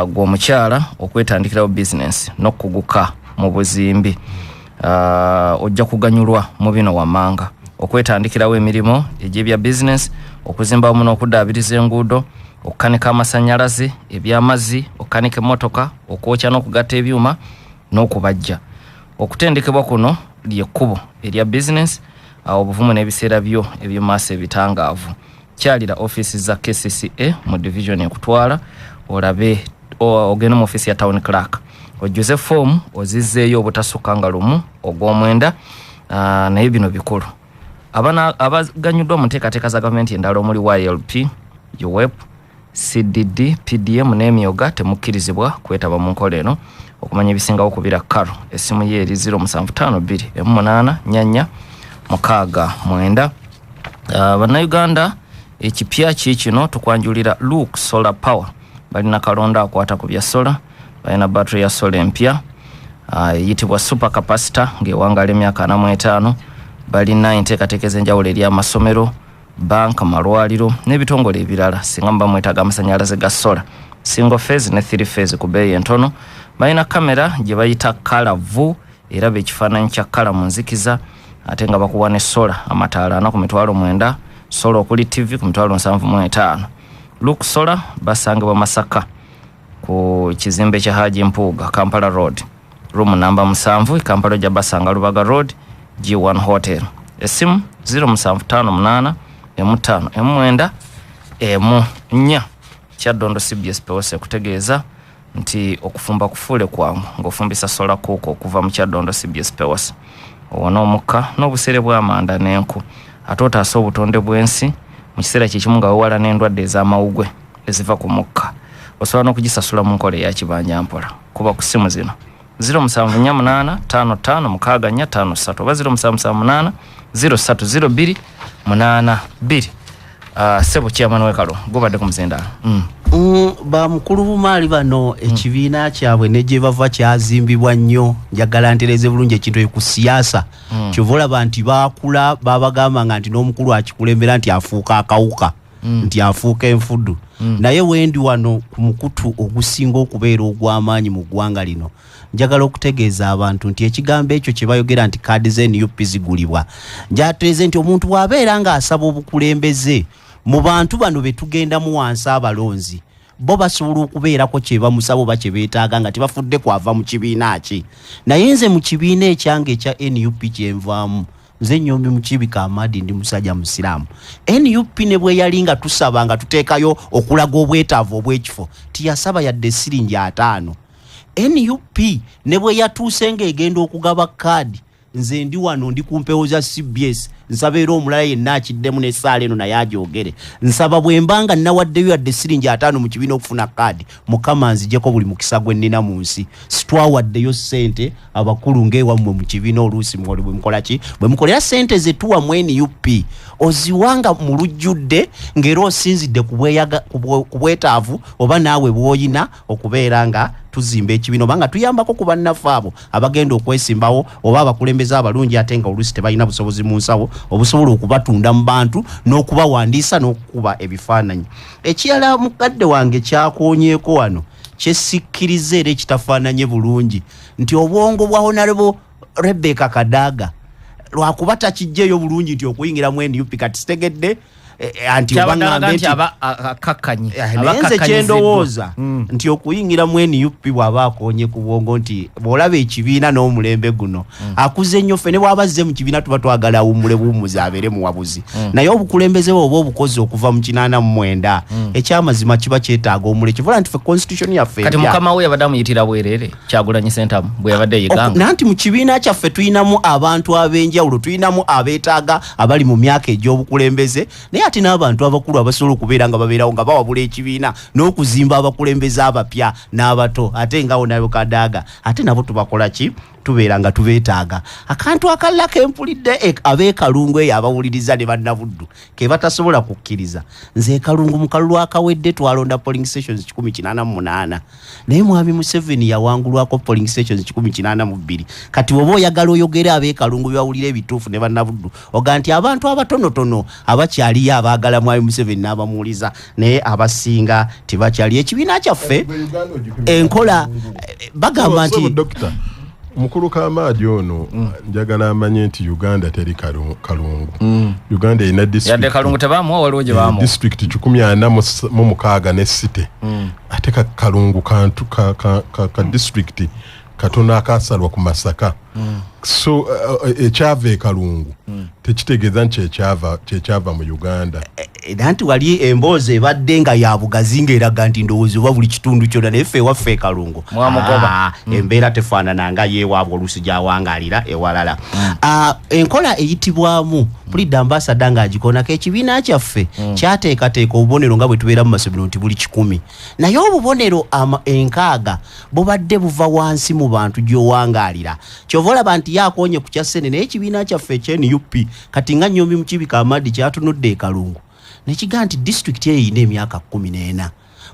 gw'omukyala okwetandikirawo bizinensi n'okuguka mu buzimbi ojja kuganyulwa mu bino wammanga okwetandikirawo emirimu egy'ebya business, okuzimba wamu n'okuddaabiriza enguudo, okukanika amasanyalaze, ebyamazzi, okukanika emmotoka, okwokya n'okugatta ebyuma n'okubajja. Okutendekebwa kuno ly'ekkubo erya business obuvumu n'ebiseera byo eby'omaaso ebitangaavu. Kyalira ofiisi za KCCA mu division ekutwala olabe ogenda mu ofiisi ya town clerk ojjuze form ozizzeeyo obutasukka nga lumu ogw'omwenda naye bino bikulu. Abaganyuddwa mu nteekateeka za gavumenti endala omuli YLP, UWEP, CDD, PDM n'emyoga temukkirizibwa kwetaba mu nkola eno. Okumanya ebisingawo kubira karo essimu ye eri 0752 Bannayuganda ekipya kino tukwanjulira Luke Solar Power balina kalonda akwata ku bya solar, balina battery ya solar empya eyitibwa super capacitor ng'ewangaala emyaka 45. Balina enteekateeka ez'enjawulo eri amasomero, banka, malwaliro n'ebitongole ebirala singa muba mwetaaga amasanyalaze ga solar single phase ne 3 phase ku bbeeyi entono. Balina kamera gye bayita kalavu eraba ekifaananyi kya kala mu nzikiza ate nga bakuwa ne solar amataala 4 ku mitwalo 9, solar okuli TV ku mitwalo 75. Luke Solar basangibwa Masaka ku kizimbe kya Haji Mpuuga, Kampala Road, room number 7, Kampala gya basanga Lubaga Road, G1 Hotel. Esimu 0758 M5 M4 Kyaddondo CBS POS kutegeeza nti okufumba kufule kwangu ng'ofumbisa solar kuko okuva mu Kyaddondo CBS POS. Ono omukka n'obusere bw'amanda n'enku ate otaasa obutonde bw'ensi mu kiseera kyekimu nga wewala n'endwadde ez'amawugwe eziva ku mukka. Osobola n'okugisasula mu nkola eya kibanja mpola kuba ku ssimu zino 0748556453 oba 0778030282. Sebo chairman wekalo gobadde ku muzindalo. Ba mukulu bumaali bano ekibiina kyabwe ne gye bava kyazimbibwa nnyo njagala ntereze bulungi ekintu ku siyaasa kyovola bantu baakula babagamba nga nti n'omukulu akikulembera nti afuuka akawuka nti afuuka enfudu naye wendi wano ku mukutu ogusinga okubeera ogw'amaanyi mu ggwanga lino njagala okutegeeza abantu nti ekigambo ekyo kye bayogera nti kaadi z'NUP zigulibwa njateeze nti omuntu bw'abeera ng'asaba obukulembeze mu bantu bano betugenda mu wansi abalonzi bo basobola okubeerako kye bamusabo ba kye beetaaga nga tebafudde kwava mu kibiina ki. Naye nze mu kibiina ekyange ekya NUP kyenvaamu nze Nnyombi Mukibika Amadi ndi musajja musiraamu. NUP ne bwe yali nga tusaba nga tuteekayo okulaga obwetaavu obw'ekifo tiyasaba yadde siringi 5. NUP ne bwe yatuuse ng'egenda okugaba kaadi nze ndi wano ndi kumpewo za CBS nsabeera omulala yenna akiddemu n'essaala eno naye agyogere nsaba bwe mbanga nawaddeyo yadde siringi 5 mu kibiina okufuna kaadi mukama nzijeko buli mukisa gwe nnina mu nsi sitwawaddeyo ssente abakulu ng'ewammwe mu kibiina oluusi bwe mukola ki bwe mukolera ssente ze tuwa mu NUP oziwanga mu lujjudde ng'era osinzidde ku bwetaavu oba naawe bw'oyina okubeera nga tuzimba ekibiina oba nga tuyambako ku bannaffe abo abagenda okwesimbawo oba abakulembeze abalungi ate nga oluusi tebalina busobozi mu nsawo obusobola okubatunda mu bantu n'okubawandiisa n'okukuba ebifaananyi. Ekirala mukadde wange kyakoonyeeko wano kyesikkiriza era ekitafaananye bulungi nti obwongo bwa Honorable Rebecca Kadaga lwakuba takijjeeyo bulungi nti okuyingira mu NUP kati sitegedde anti obangambe nti akakkanyi abalenze kyendowooza nti okuyingira mu NUP bw'aba akoonye ku bwongo nti bw'olaba ekibiina n'omulembe guno akuze nnyo ffe ne bw'abazze mu kibiina tuba twagala awummule buwummuzi abeere muwabuzi naye obukulembeze bwe oba obukozi okuva mu 89 ekyamazima kiba kyetaaga omule kivola nti ffe constitution yaffe kati mukama we yabadde amuyitira bwereere Kyagulanyi Ssentamu bwe yabadde yeganga nanti mu kibiina kyaffe tuyinamu abantu ab'enjawulo tuyinamu abeetaaga abali mu myaka egy'obukulembeze naye ate n'abantu abakulu abasobola okubeera nga babeerawo nga bawabula ekibiina n'okuzimba abakulembeze abapya n'abato ate ngawo nayo Kadaga ate nabo tubakola ki tubeera nga tubeetaaga akantu akalala kempulidde abeekalungu eyo abawuliriza ne bannabuddu ke batasobola kukkiriza nze ekalungu mu kalulu akawedde twalonda polling stations 188 naye mwami Museveni yawangulwako polling stations 182 kati oba oyagala oyogere abeekalungu byawulira ebituufu ne bannabuddu oga nti abantu abatonotono abakyaliyo abaagala mwami Museveni n'abamuwuliza naye abasinga tebakyali ekibiina kyaffe enkola bagamba nti mukulu Kamaadi ono njagala amanye nti Uganda teri kalungu Uganda ina district yadde kalungu tebamu waliwo gye bamu district 146 ne city ate kalungu kantu ka district katona akasalwa ku Masaka so ekyava kalungu tekitegeeza nti ekyava mu Uganda nanti wali emboozi ebadde nga ya bugazi ng'eraga nti ndowooza oba buli kitundu kyonna naye ffe waffe kalungu embeera tefaanana nga yeewaabwe oluusi gyawangaalira ewalala enkola eyitibwamu pulida ambasada ng'agikonako ekibiina kyaffe kyateekateeka obubonero nga bwe tubeera mu masomero nti buli 100 naye obubonero 6 bubadde buva wansi mu bantu gy'owangaalira kyova olaba nti yakonye ku kyassene naye ekibiina kyaffe ekyenup kati nga Nnyombi Mukibika Amadi kyatunudde ekalungu nekigaa nti disitulikiti eyo erina emyaka 14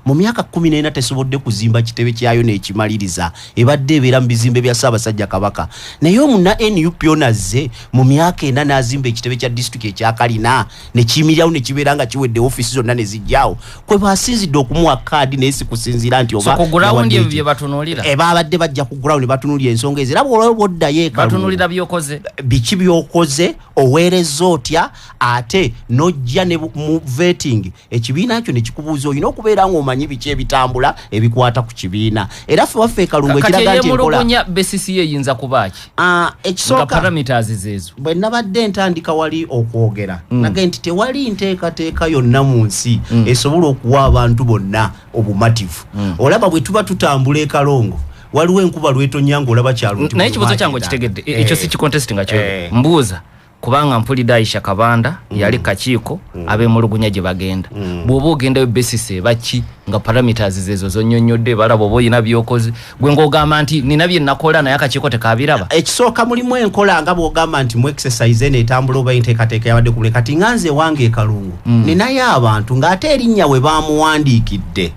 mu myaka 14 tesobodde kuzimba kitebe kyayo n'ekimaliriza ebadde ebeera mu bizimbe bya Ssaabasajja Kabaka naye omuna NUP onazze mu myaka 4 n'azimba ekitebe kya disitulikiti ekyakalina ne kiyimirirawo ne kibeera nga kiwedde ofiisi zonna ne zijjawo kwe basinzidde okumuwa kaadi naye si kusinziira nti oba ku gurawundi ebyo bye batunuulira babadde bajja ku gurawundi batunuulira ensonga ezo era bw'olaba oddayo ekalungu batunuulira byokoze biki byokoze oweereza otya ate n'ojja ne mu vetting ekibiina kyo ne kikubuuza olina okubeera ng'omanyi biki ebitambula ebikwata ku kibiina era ffe waffe ekalungu ekiraga nti enkola BCCA eyinza kubaaki ekisooka parameters ezo bwe nabadde ntandika wali okwogera nage nti tewali nteekateeka yonna mu nsi esobola okuwa abantu bonna obumativu olaba bwe tuba tutambula ekalongo waliwo enkuba lwetonya ng'olaba kyalo naye ekibuuzo kyange okitegedde ekyo si kikontestinga kyo mbuuza kubanga mpulira Aisha Kabanda yali kakiiko abemulugunya gye bagenda bw'oba ogendayo BCCA baki nga parameters zezo zonnyonnyodde balaba oba oyina byokoze gwe ng'ogamba nti nina bye nakola naye akakiiko tekabiraba ekisooka mulimu enkola nga bw'ogamba nti mu exercise n'etambula oba enteekateeka yabadde ku kati nga nze wange ekalungu ninayo abantu ng'ate erinnya we baamuwandiikidde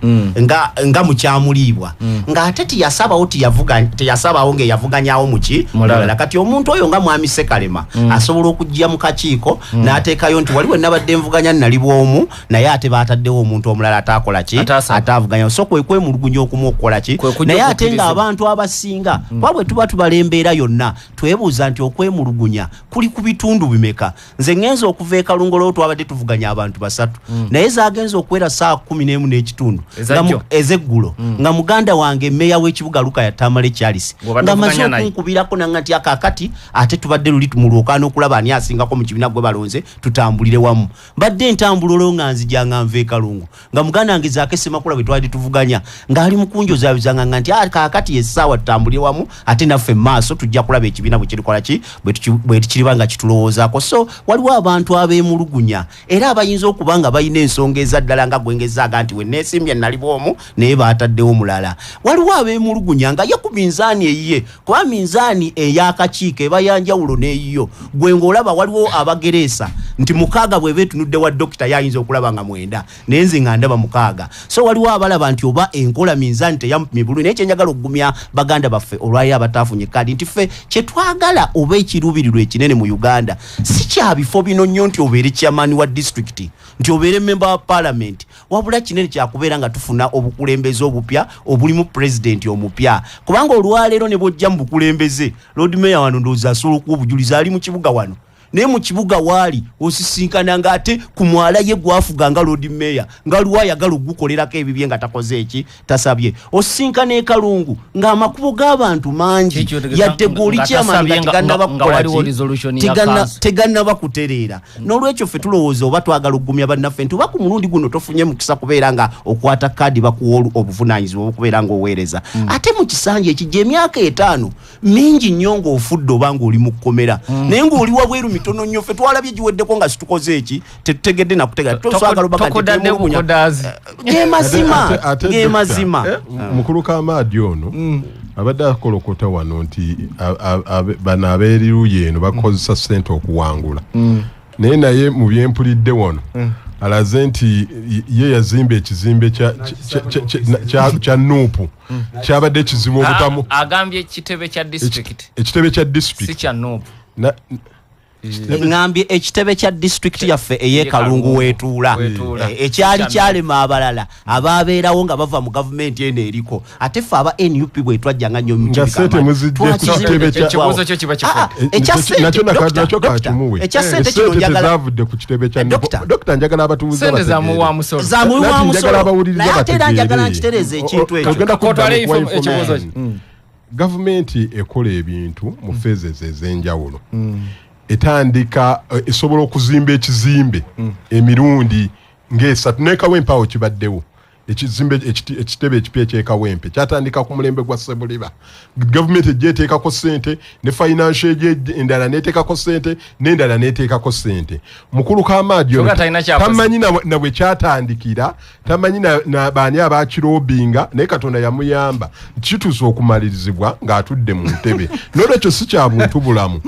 nga mukyamuliibwa ng'ate teyasabawo ng'eyavuganyaawo muki mulala kati omuntu oyo nga mwami Ssekalema asobola okujja mu kakiiko n'ateekayo nti waliwo nabadde nvuganya nali bw'omu naye ate baataddewo omuntu omulala ataakola ki ataavuganya so kwe kwemulugunya okumu okukola ki naye ate ng'abantu abasinga bwe tuba tubalembeera yonna twebuuza nti okwemulugunya kuli ku bitundu bimeka nze ngenza okuva ekalungolo twabadde tuvuganya abantu 3 naye zaagenza okwera saa 11 n'ekitundu ezeggulo nga muganda wange meya w'ekibuga Lukaya Tamale Charles nga maze okunkubirako nanga nti akakati ate tubadde luli tumulwokaana okulaba ani asingako mu kibiina gwe balonze tutambulire wamu badde ntambulolo nga nzijanga nve ekalungu nga muganda wange Zaake Ssemakula bwe twali tuvuganya ng'ali mukunjozabizanga nga nti kakati essaawa tutambulire wamu ate naffe maaso tujja kulaba ekibiina bwe kirikola ki bwe tukiriba nga kitulowoozaako so waliwo abantu abeemulugunya era abayinza okuba nga balina ensonga ezaddala nga gwengezaaga nti we neesimbye nali bw'omu naye baataddewo mulala waliwo abeemulugunya nga ye ku minzaani eyiye kuba minzaani ey'akakiiko eba yanjawulo n'eyiyo gwe ng'olaba waliwo abagereesa nti 6 bwe beetunudde wa dokita yayinza okulaba nga 9 naye nze nga ndaba 6 so waliwo abalaba nti oba enkola minzaani teyamibulu naye kyenjagala okugumya baganda baffe olwali abataafunye kadi nti ffe kyetwagala oba ekiruubirirwa ekinene mu Uganda si kya bifo bino nnyo nti obeere chairman wa district nti obeere member wa parliament wabula kinene kyakubeera nga tufuna obukulembeze obupya obulimu president omupya kubanga olwaleero ne bwojja mu bukulembeze Lord Mayor wano ndowooza asobola okuwa obujulizi ali mu kibuga wano naye mu kibuga waali osisinkana nga ate ku mwala ye gwafuga nga Lord Mayor nga luwa ayagala okugukolerako ebibye nga takoze eki tasabye osisinkana ekalungu ng'amakubo g'abantu mangi yadde gwoli kyamani tegannaba kutereera n'olwekyo ffe tulowooza oba twagala okugumya bannaffe nti oba ku mulundi guno tofunye mukisa kubeera nga okwata kaadi bakuwa obuvunaanyizibwa okubeera ng'oweereza ate mu kisanja ekijja emyaka 5 mingi nnyo ng'ofudde oba ng'oli mu kkomera naye ng'oli wabweru mitono nnyo ffe twalabye giweddeko nga situkoze eki tetutegedde nakutegera toswagala obaga gemazima mukulu Kamaadi ono abadde akolokota wano nti bano abeeriruye eno bakozesa ssente okuwangula naye mu byempulidde wano alaze nti ye yazimba ekizimbe kya Nuupu kyabadde kizibu obutamu agambye ekitebe kya district si kya Nuupu ngambye ekitebe kya district yaffe eyekalungu wetuula ekyali kyalema abalala ababeerawo nga bava mu gavumenti eno eriko ate ffe aba NUP bwe twajjanga nnyo nga sente muzijje ku kitebe ekibuuzo kyo kiba nakyo kakumuwe ekyasente kino zavudde ku kitebe kya Dokita njagala abatuuze sente zamuwa musolo naye ate era njagala nkitereeza ekintu ekyo gavumenti ekola ebintu mu phases ez'enjawulo etandika esobola okuzimba ekizimbe emirundi ng'esatu n'ekawempe kibaddewo ekitebe ekipya ekyekawempe kyatandika ku mulembe gwa Ssebuleba gavumenti ejjeeteekako ssente ne financial endala neeteekako ssente n'endala neeteekako ssente mukulu Kamaadi tamanyi na bwe kyatandikira tamanyi na baani abakiroobinga naye Katonda yamuyamba kituuse okumalirizibwa ng'atudde mu ntebe n'olwekyo si kya buntu bulamu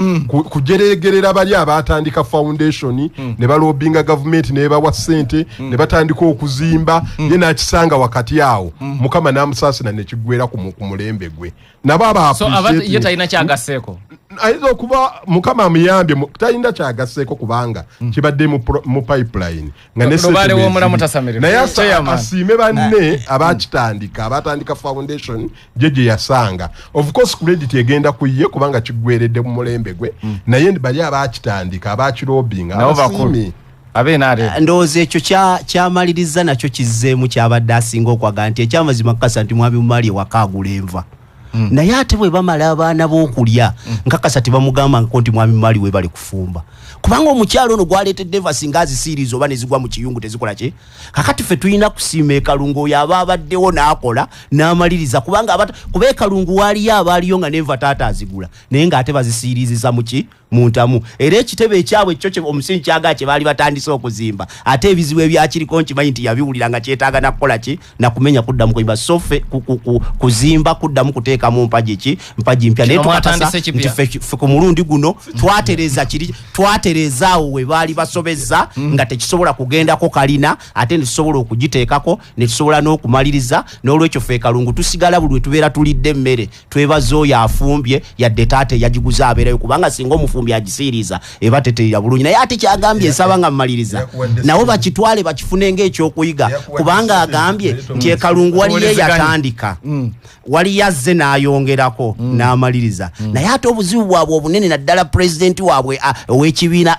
kujeregerera bali abatandika foundation ne baloobinga gavumenti ne bawa ssente ne batandika okuzimba ye sanga wakati awo mukama namusaasina ne kigwera ku mulembe gwe nabo ye talina kyagaseeko ayinza okuba mukama amuyambye talina kyagaseeko kubanga kibadde mu pipeline nga naye asiime banne abakitandika abatandika foundation gye yasanga of course credit egenda ku ye kubanga kigweredde mu mulembe gwe naye bali abakitandika abakiroobinga abasiimi ndowooza ekyo kyamaliriza nakyo kizzeemu kyabadde asinga okwaga nti ekyamazima kakasa nti mwami mumaali ewaka agula enva naye ate bwe bamala abaana b'okulya nkakasa tebamugamba nti mwami mumaali we bali kufumba kubanga omukyalo ono gwaleetedde enva singa azisiiriza oba ne zigwa mu kiyungu tezikola ki kakati ffe tulina kusiima ekalungu oyo aba abaddewo n'akola n'amaliriza kuba ekalungu waaliyo abaaliyo nga n'enva taata azigula naye ng'ate bazisiiriziza muki muntamu era ekitebe ekyabwe ekyo omusingi kyaga kye baali batandise okuzimba ate ebizibu ebyakiriko nkimanyi nti yabiwulira nga kyetaaga nakukola ki nakumenya kuddamu kuyimba sofe kuzimba kuddamu kuteekamu mpagi mpya naye tukakasa nti ffe ku mulundi guno twatereza awo we baali basobezza nga tekisobola kugendako kalina ate netusobola okugiteekako netusobola n'okumaliriza n'olwekyo ffe kalungu tusigala buli we tubeera tulidde emmere twebaza oyo afumbye yadde taata eyagiguza abeerayo kubanga singa omufumbi agisiiriza eba teteera bulungi naye ate kyagambye nsaba nga mmaliriza nawo bakitwale bakifune ng'ekyokuyiga kubanga agambye nti ekalungu waliyo yatandika wali yazze n'ayongerako n'amaliriza naye ate obuzibu bwabwe obunene naddala pulezidenti waabwe ow'ekibiina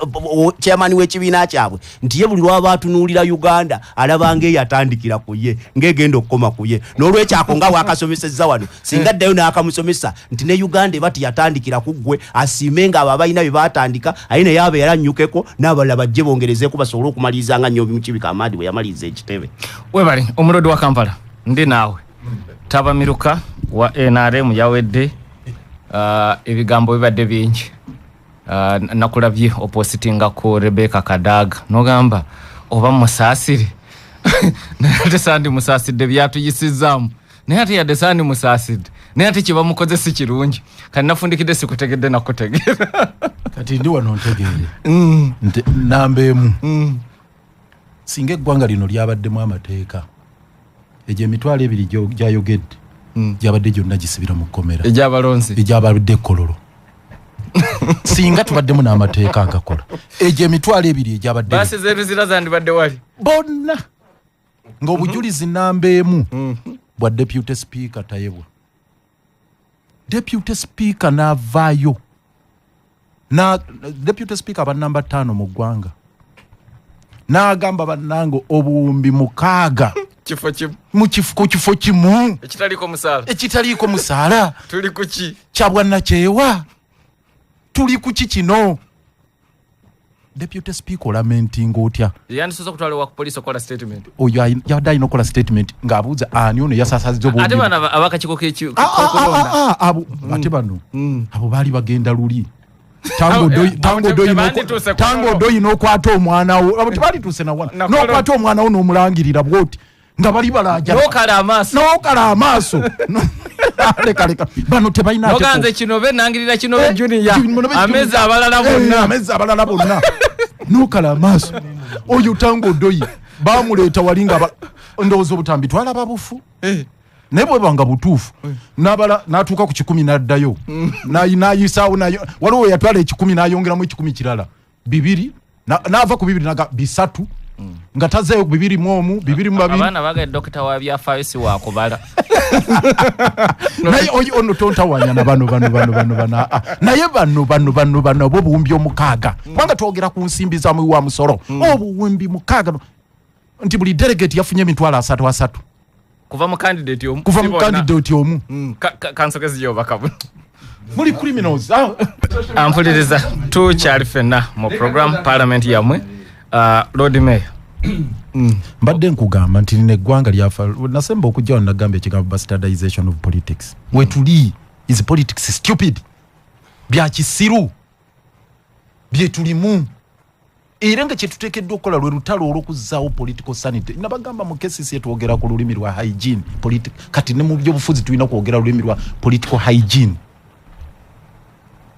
chairman w'ekibiina kyabwe nti ye buli lwaba atunuulira Uganda alaba ng'eyatandikira ku ye ng'egenda okukoma ku ye n'olwekyako nga bwakasomesezza wano singa addayo n'akamusomesa nti ne Uganda eba tiyatandikira ku ggwe asiime nga abo abalina bye baatandika aye naye abeera annyukeko n'abalala bajje bongerezeeko basobole okumaliriza nga nnyo Mukibi Kamaadi bwe yamaliriza ekitebe. Webali omulodi wa Kampala ndi naawe Tabamiruka wa NRM yawedde ebigambo bibadde bingi nakulabye opositinga ko Rebecca Kadaga nogamba oba musaasire naye ate sandi musaasidde byatuyisizaamu naye ate yadde sandi musaasidde naye ate kiba mukoze si kirungi kati nafundikidde sikutegedde nakutegeera kati ndi wano ntegeere namba emu singa eggwanga lino lyabaddemu amateeka egyo emitwalo ebiri gyayogedde gyabadde gyonna gisibira mu kkomera egyabalonzi egyabadde Kololo singa tubaddemu n'amateeka agakola egyo emitwalo ebiri egyabadde basi zeru zira zandibadde wali bonna ng'obujulizi namba emu bwa deputy speaker Tayebwa deputy speaker n'avaayo na deputy speaker aba namba 5 mu ggwanga n'agamba bannange obuwumbi 6 ku kifo kimu ekitaliiko musaala tuli kuki kyabwanna kyewa tuli kuki kino deputy speaker olamentinga otya yandisoza kutwala wa police okola statement oyo yadde alina okola statement ng'abuuza ani ono yasasazizza obuwumbi ate bano abakakiko k'okulonda ate bano abo baali bagenda luli tango doyina okwata omwana wo abo tebalituuse nawana n'okwata omwana wo n'omulangirira bwoti nga bali balaja nokala amaaso leka bano tebalina noganze kino be nangirira kino be junior amezi abalala bonna nokala amaaso oyo tango doyi bamuleta walinga ndowooza obutambi twalaba bufu naye bwebanga butuufu n'atuuka ku 10 n'addayo n'ayisaawo waliwo yatwala 10 n'ayongeramu 10 kirala 2 n'ava ku 2 naga 3 nga tazeeyo ku 2 mu 2 abaana baga dokita wa byafaayo si wakubala naye ono tontawanya na bano naye bano obuwumbi 6 kubanga twogera ku nsimbi zamu wa musoro obuwumbi 6 nti buli delegate yafunye emitwalo 3 kuva mu candidate omu kansokezi yo bakabu muri criminals ampuliriza tukyali fenna mu program parliament yamwe Lord Mayor mbadde nkugamba nti neggwanga lyafa nasemba okujja nagamba ekigambo bastardization of politics wetuli is politics stupid bya kisiru byetulimu era nga kyetuteekeddwa okukola lwe lutalo olw'okuzzaawo political sanity nabagamba mu kesisi etwogera ku lulimi lwa hygiene kati ne mu byobufuzi tulina kwogera lulimi lwa political hygiene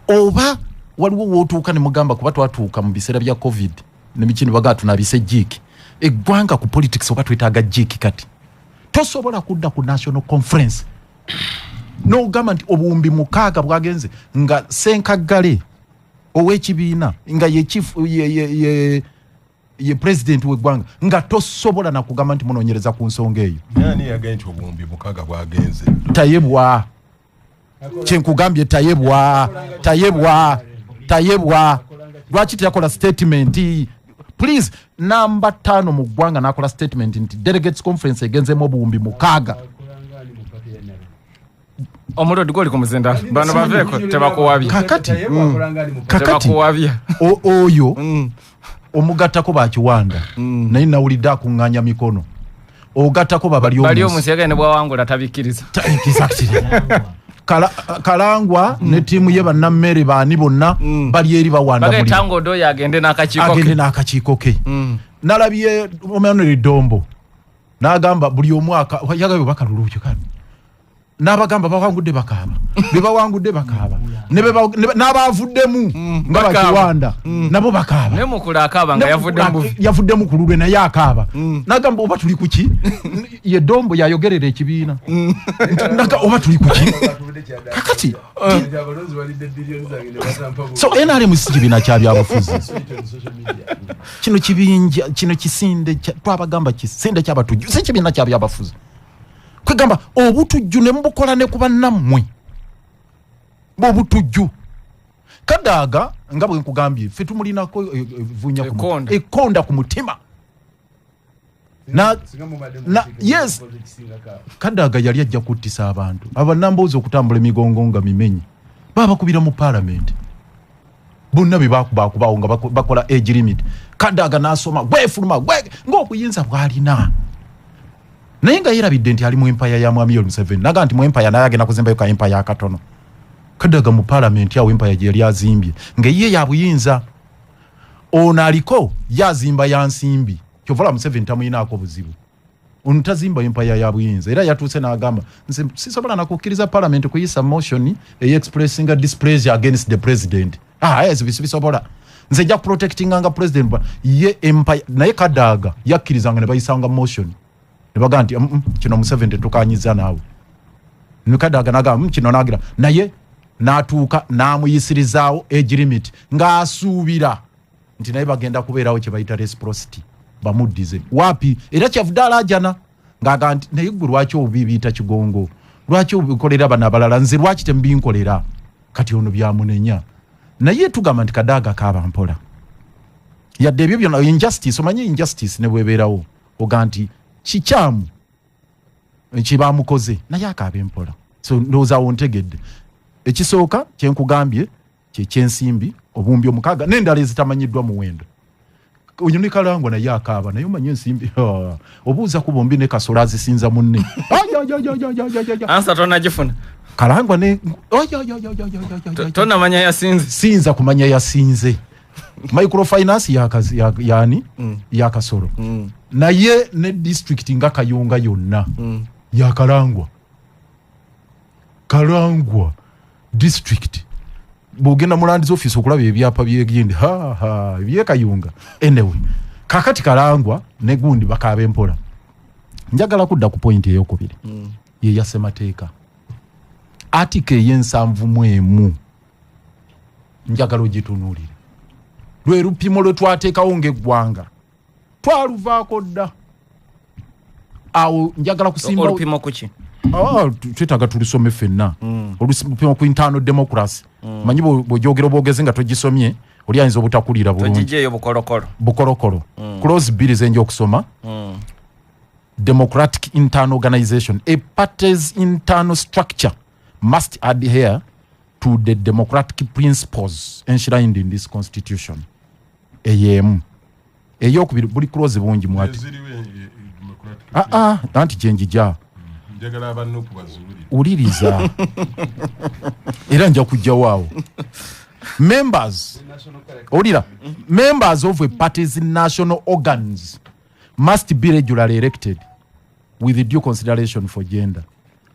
oba waliwo wootuuka ne mugamba kuba twatuuka mu biseera bya covid nemikino baga tunabise jiki eggwanga ku politics oba twetaaga jiki kati tosobola kudda ku national conference no gamba nti obuwumbi 6 bwagenze nga Senkagale ow'ekibiina nga ye chief ye president w'eggwanga nga tosobola na kugamba nti munoonyereza ku nsonga eyo nani yagambye nti obuwumbi 6 bwagenze tayebwa kyenkugambye tayebwa lwaki teyakola statement please number 5 mu ggwanga nakola statement nti delegates conference egenzemu obuwumbi 6 omulodi goli ku muzinda bano baveeko tebakuwabya kakati tebakuwabya oyo omugattako bakiwanda naye nawulidde akuŋŋaanya mikono ogattako bali omunsi yagende bwawangula tabikkiriza Kalangwa ne tiimu ye bannammere baani bonna bali eri bawanda muli bagetango oyo agende n'akakiiko ke nalabye Emmanuel Dombo n'agamba buli omwaka yagayo bakaluluukyo kano n'abagamba bawangudde bakaaba bebawangudde bakaaba n'abaavuddemu nga bakiwanda nabo bakaaba ne mukula akaaba nga yavuddemu ku lulwe naye akaaba n'agamba oba tuli kuki ye Dombo yayogerera ekibiina oba tuli kuki kakati so NRM si kibiina kya byabufuzi kino kibinja kino kisinde twabagamba kisinde ky'abatujju si kibiina kya byabufuzi kwegamba obutujju ne mbukola ne kuba nammwe bobutujju Kadaga nga bwe nkugambye ffe tumulinako vunya ku ekonda ku mutima na yes Kadaga yali ajja kuttisa abantu abanambozo okutambula emigongo nga mimenyi baba kubira mu parliament bonna bibakubawo nga bakola age limit Kadaga nasoma gwefuluma ng'okuyinza bwalina naye nga yerabidde nti ali mu empire ya Mwami Museveni naga nti mu empire naye agenda kuzimbayo ka empire akatono Kadaga mu parliament yawe empire gye yali azimbye nga ye yabuyinza ono aliko yazimba ya nsimbi kyovala Museveni tamuyinaako buzibu ono tazimba empire ya buyinza era yatuuse n'agamba nze sisobola nakukkiriza parliament kuyisa motion expressing a displeasure against the president yes bisobola nze nja protectinga nga president ye empire naye Kadaga yakkirizanga ne bayisanga motion nebaga nti kino Museveni tukanyiza naawe Kadaga naga kino nagira naye natuuka namuyisirizaawo age limit ng'asuubira nti naye bagenda kubeerawo kye bayita reciprocity bamuddize wapi era kyavudde alaajana ng'aga nti naye ggwe lwaki obibiyita kigongo lwaki obikolera bano abalala nze lwaki tembinkolera kati ono byamunenya naye tugamba nti Kadaga kaaba mpola yadde ebyo byonna injustice omanyi injustice ne bwebeerawo oga nti kikyamu ekibamukoze naye akaaba empola so ndowoozawo ntegedde ekisooka kyenkugambye kyekyensimbi obuwumbi 6 n'endala ezitamanyiddwa muwendo oyo ne Kalangwa naye akaaba naye omanyi ensimbi obuuza ku bombi ne Kasola azisinza munne ansa tonagifuna Kalangwa ne tonamanya yasinze sinza kumanya yasinze microfinance yani ya Kasolo naye ne district nga Kayunga yonna ya Kalangwa district bogenda mu Lands Office okulaba ebyapa byegende bye Kayunga anyway kakati Kalangwa ne gundi bakaba empola njagala kudda ku point eyokubiri ye yasemateeka article yensanvu mwemu njagala ogitunuulire lwe lupimo lwe twateekawo ng'eggwanga twaluvaako dda awo njagala kusimba olupimo kuki twetaaga tulisome ffenna olupimo ku internal democracy manyi bw'ojogera obwogezi nga togisomye oli ayinza obutakulira bulungi togijeeyo bukolokolo close bill zenja okusoma democratic internal organization a party's internal structure must adhere to the democratic principles enshrined in this constitution eyokubiri buli close bungi mwati anti kyenjija uliriza era nja kujja waawo members of a party's national organs must be regularly elected with due consideration for gender.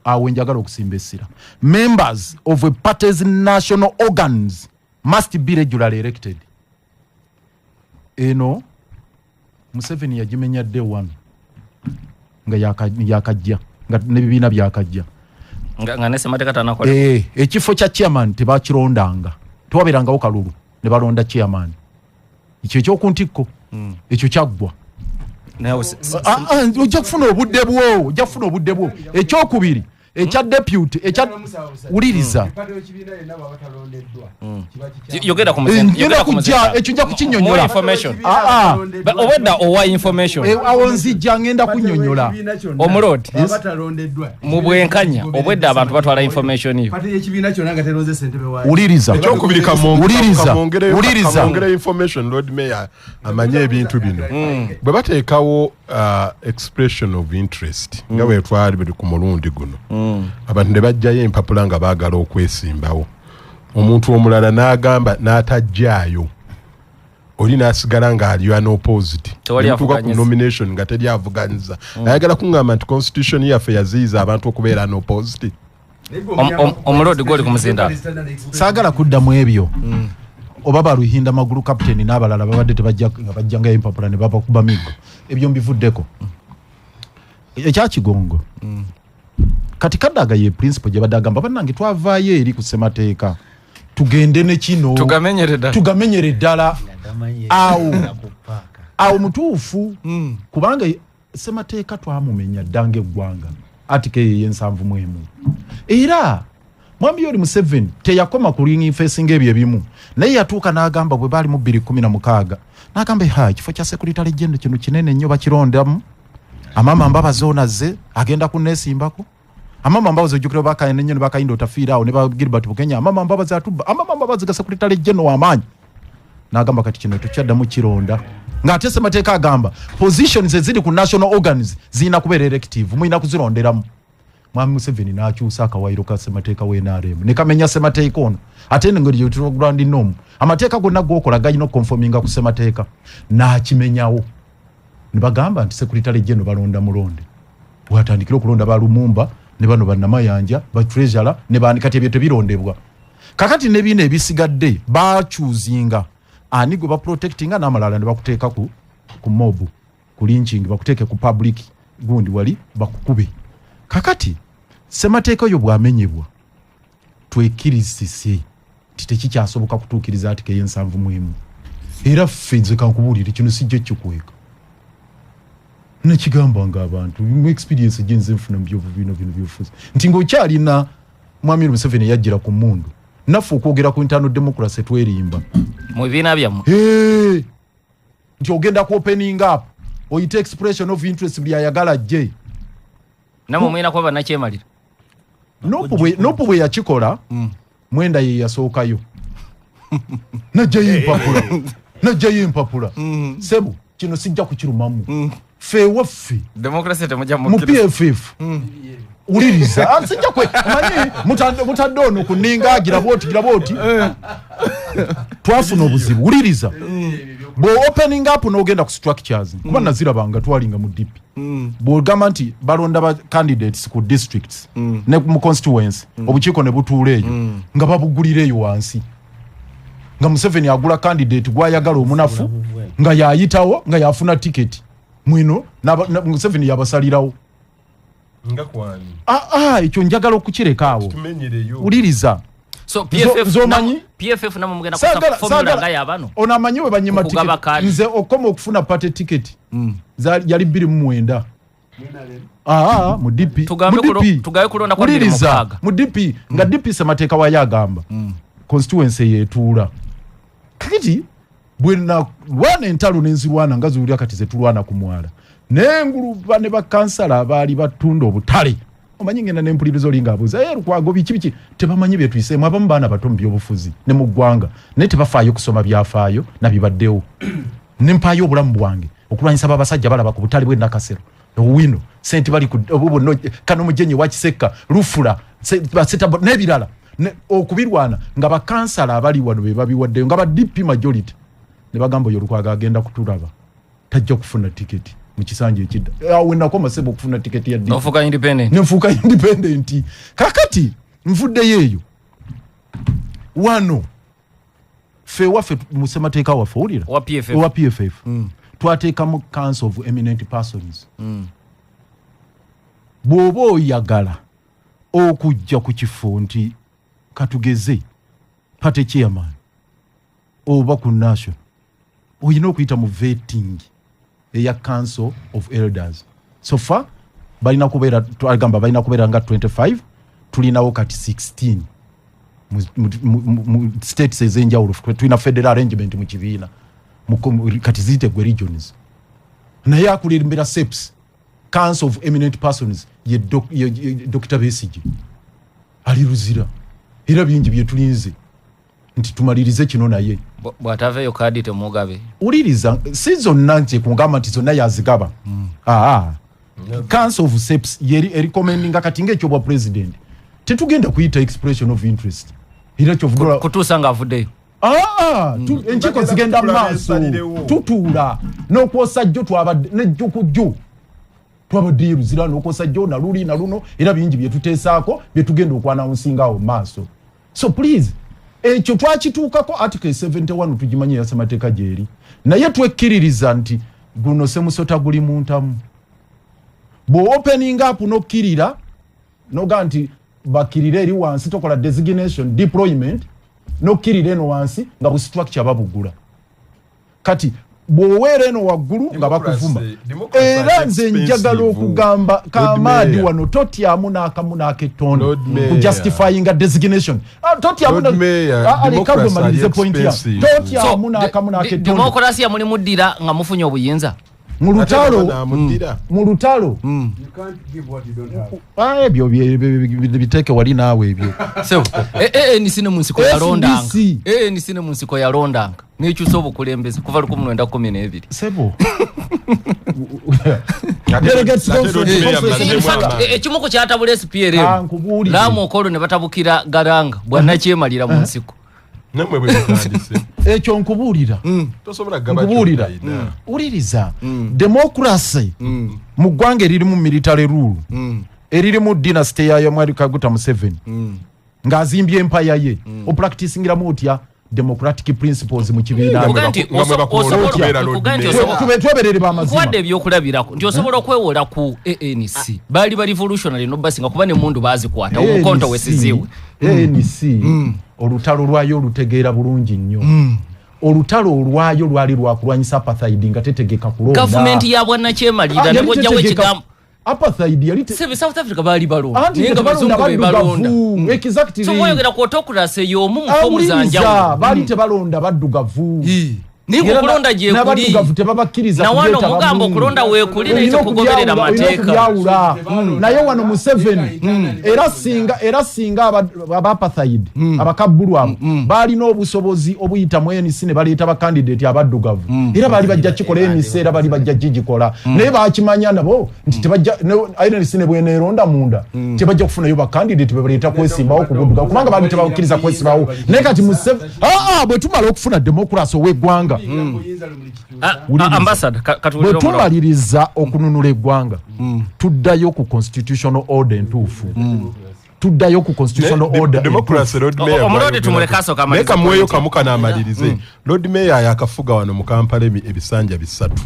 Awo njagala okusimba essira. Members of a party's national organs must be regularly elected. Eno Museveni yagimenya dde wano nga yakajja nga nebibiina byakajja nga nesemateeka tanakola ekifo kya chairman tebakirondanga tewabeerangawo kalulu ne balonda chairman ekyo ekyokuntikko ekyo kyaggwa ojja kufuna obudde bwo ekyokubiri ekya deputy uliriza yogera kujja ekyo nja kukinyonyola obwedda owa information awo nzijja ngenda kunnyonnyola omulodi mu bwenkanya obwedda abantu batwala information iyo uliriza ekyokubiri kamongere information Lord Mayor amanye ebintu bino bwe bateekawo expression of interest nga bwe twali buli ku mulundi guno abantu ne bajjayo empapula nga baagala okwesimbawo omuntu omulala n'agamba n'atajjaayo oli n'asigala ng'ali unopposed tuuka ku nomination nga teri avuganyiza ayagala kuŋŋamba nti constitution yaffe yaziyiza abantu okubeera unopposed omulodi gwoli ku muzindaalo saagala kuddamu ebyo oba baluhinda magulu captain n'abalala babadde tebajjangayo empapula ne babakuba miggo ebyo mbivuddeko ekyakigongo kati Kadaga ye principle gye badagamba bannange twavaayo eri ku ssemateeka tugende ne kino tugamenyere ddala awo mutuufu kubanga ssemateeka twamumenya ddanga eggwanga article y'ensanvu mu emu era mwami Yoweri Museveni teyakoma ku ringing facing ebyo ebimu naye yatuuka n'agamba bwe baali mu 2016 n'agamba ekifo kya secretary general kino kinene nnyo bakirondamu amama Mbabazi onaze agenda kunesimbako amama Mbabazi ojjukira bakaine nnyo ne bakayindo otafiira awo ne ba Gilbert Bukenya amama Mbabazi atubba amama Mbabazi ga secretary general w'amaanyi n'agamba kati kino tukyaddamu kironda ng'ate ssemateeka agamba positions eziri ku national organs zirina kubeera elective muyina kuzironderamu mwami Museveni n'akyusa akawairo ka ssemateeka w'NRM ne kamenya ssemateeka ono ate n'engeri gy'otulagulandi nnomu amateeka gonna g'okola galina okukonfominga ku ssemateeka n'akimenyawo ne bagamba nti secretary general balonda mulonde bw'atandikira okulonda ba Lumumba ne bano bannamayanja ba treasurer ne baanikati ebyo tebirondebwa kakati ne bino ebisigadde baakyuzinga ani gwe baprotectinga n'amalala ne bakuteeka ku mob ku lynching bakuteeke ku public gundi wali bakukube kakati ssemateeka oyo bwamenyebwa twekirizise nti tekikyasoboka kutuukiriza article y'ensanvu mu emu era ffe nze kankubuulire kino sijja kikweka nekigamba nga abantu experience genze nfuna mu bino byofuzi nti ng'okyalina mwami Museveni yajjira ku mmundu naffe okwogera ku internal democracy twerimba mu bibiina byammwe nti ogenda ku opening up oyite expression of interest buli ayagala jje namwe mwina kuba nakyemalira nopu bwe yakikola Mwenda ye yasookayo najjayo empapula sebu kino sijja kukirumamu fe waffe democracy temujja mu PFF uliriza sijja kwe manyi mutadde ono kuninga gira boti twafuna obuzibu uliriza bo opening up n'ogenda ku structures kuba nazirabanga twalinga mu DP bw'ogamba nti balonda ba candidates ku districts ne mu constituency obukiiko ne butuula eyo nga babugulira eyo wansi nga Museveni agula candidate gwayagala omunafu nga yayitawo nga yafuna ticket mwino Museveni yabasalirawo nga kwani ekyo njagala okukirekawo uliriza so PFF na mugenda kuta formula nga yabano onamanyi we banyima ticket nze okoma okufuna party ticket yali 2 mu DP tugaye kulonda kwa 2 mu DP nga DP semateeka wa yagamba constituency yetuula kiti bwena wana entalo nenzirwana ngazulya kati zetulwana kumwala nengulu bane bakansala abali batunda obutale omanyi ngenda nempulirizo linga abuza rukwago biki tebamanyi bye tuyisemu abamu bana batombi obufuzi ne mu ggwanga ne tebafaayo kusoma byafaayo na bibaddewo nempayo obulamu bwange okulwanyisa babasajja balaba ku butale bwe nakasero wino senti bali ku obubo kano mujenye wakiseka rufula baseta nebirala okubirwana nga bakansala abali wano be babiwaddeyo nga ba DP majority ne bagamba yo rukwaga agenda kutulaba tajja kufuna ticket mukisanje ekidda awe nakoma sebo kufuna ticket ya DP nofuka independent nfuka independent kakati mvudde yeyo wano fe wafe musemateeka wafe ulira wa PFF twateeka mu Council of Eminent Persons bwobo yagala okujja ku kifo nti katugeze pate chairman oba ku national oyina okuyita mu vetting eya Council of Elders so far balina kubeera twagamba balina kubeera nga 25 tulinawo kati 16 mu states ezenjawulo tulina federal arrangement mu kibiina kati zitegwe regions naye akulembera SEPS Council of Eminent Persons ye Dr. Besigye ali ruzira era bingi bye tulinze nti tumalirize kino naye bwataveyo kadi temugabe uliriza season nanje kungama nti zonna yazigaba Council of SEPS yeri recommending kati ngekyo bwa president tetugenda kuyita expression of interest era kyo vugula kutusanga avudeyo enchiko zigenda maaso tutuula n'okwosa jjo twabadde nejjo kujjo twabadde ruzira n'okwosa jjo na luli na luno era bingi bye tuteesaako bye tugenda okwana nsingawo maaso so please ekyo twakituukako article 71 tugimanye yasemateeka gyeri naye twekkiririza nti guno semusota guli muntamu bwo opening up nokkirira noga nti bakirire eri wansi tokola designation deployment nokkirira eno wansi nga bu structure babugula kati bwowera eno waggulu nga bakuvuma era nze njagala okugamba Kamadi wano totyamu n'akamu n'aketondo ku justifying a designation totyamu alikagwe malirize point ya totyamu n'akamu n'aketondo demokrasi ya muli muddira nga mufunye obuyinza mu lutalo ebyo biteke wali naawe ebyo nisine munsiko yalondanga nekyusa obukulembeze kuva 1912 sebo ekimu ku kyatabula SPLM Lamu Okolo ne batabukira Garanga bwannakyemalira mu nsiko namwe bwe mutandise ekyo nkubuulira tosobola gaba uliriza democracy mu ggwanga eririmu military rule eririmu dynasty yayo mwali Kaguta Museveni ng'azimbye empire ye opracticingiramu otya democratic principles mu kibiina tweberere bamazima kwadde ebyokulabirako nti osobola okwewola ku ANC bali ba revolutionary no basinga kuba ne mundu bazikwata omukonto wesiziwe ANC olutalo lwayo olutegeera bulungi nnyo olutalo olwayo lwali lwakulwanyisa apartheid nga tetegeka kulonda government ya bwana kyemalira ne bojjawo ekigambo apartheid yali South Africa bali balonda nenga bazungu be balonda exactly so moyogera ku autocracy yomu mufomu zanjawo bali tebalonda baddugavu niko kulonda je kuli na wano mugambo kulonda we kuli na izo kugoberera mateeka naye wano Museveni era singa abapathayid abakabulu abo bali n'obusobozi obuyita mu ANC ne baleeta ba candidate abaddugavu era bali bajja kikola ANC era bali bajja jigikola naye bakimanya nabo nti tebajja ANC ne bwene eronda munda tebajja kufunayo ba candidate baleeta kwesimbawo ku buddugavu kubanga bali tebakkiriza kwesimbawo naye kati Museveni bwe tumala okufuna democracy ow'eggwanga ambassador katuliro tumaliriza okununula eggwanga tuddayo ku constitutional order entuufu tuddayo ku constitutional order democracy road mayor omulodi tumulekaso kama leka mweyo kamuka na amalirize road mayor yakafuga wano mu Kampala ebisanja bisatu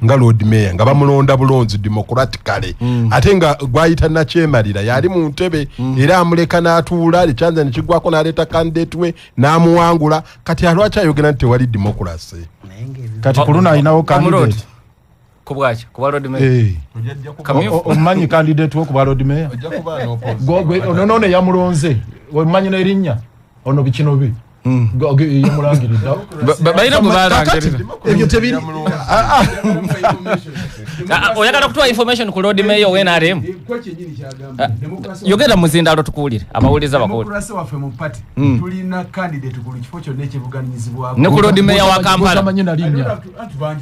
nga road mayor nga bamulonda bulonzi democratically ate nga gwayita na chemalira yali mu ntebe era amuleka n'atuula lichanza nikigwako n'aleta candidate we n'amuwangula kati alwacha ayogera nti wali democracy kati kuluna inawo candidate kubwacha kuba road mayor omanyi candidate wo kuba road mayor ono yamulonze omanyi n'erinnya ono bikino bi yamulangirira bayina kubalangirira ebyo tebiri oyagala kutuwa information ku road mayor w'NRM yogera muzindalo tukuwulire abawuliza bakuli demokrasi waffe mu party tulina candidate ku kifo kyonna ekivuganizibwa ne ku road mayor wa Kampala amanyi nalinnya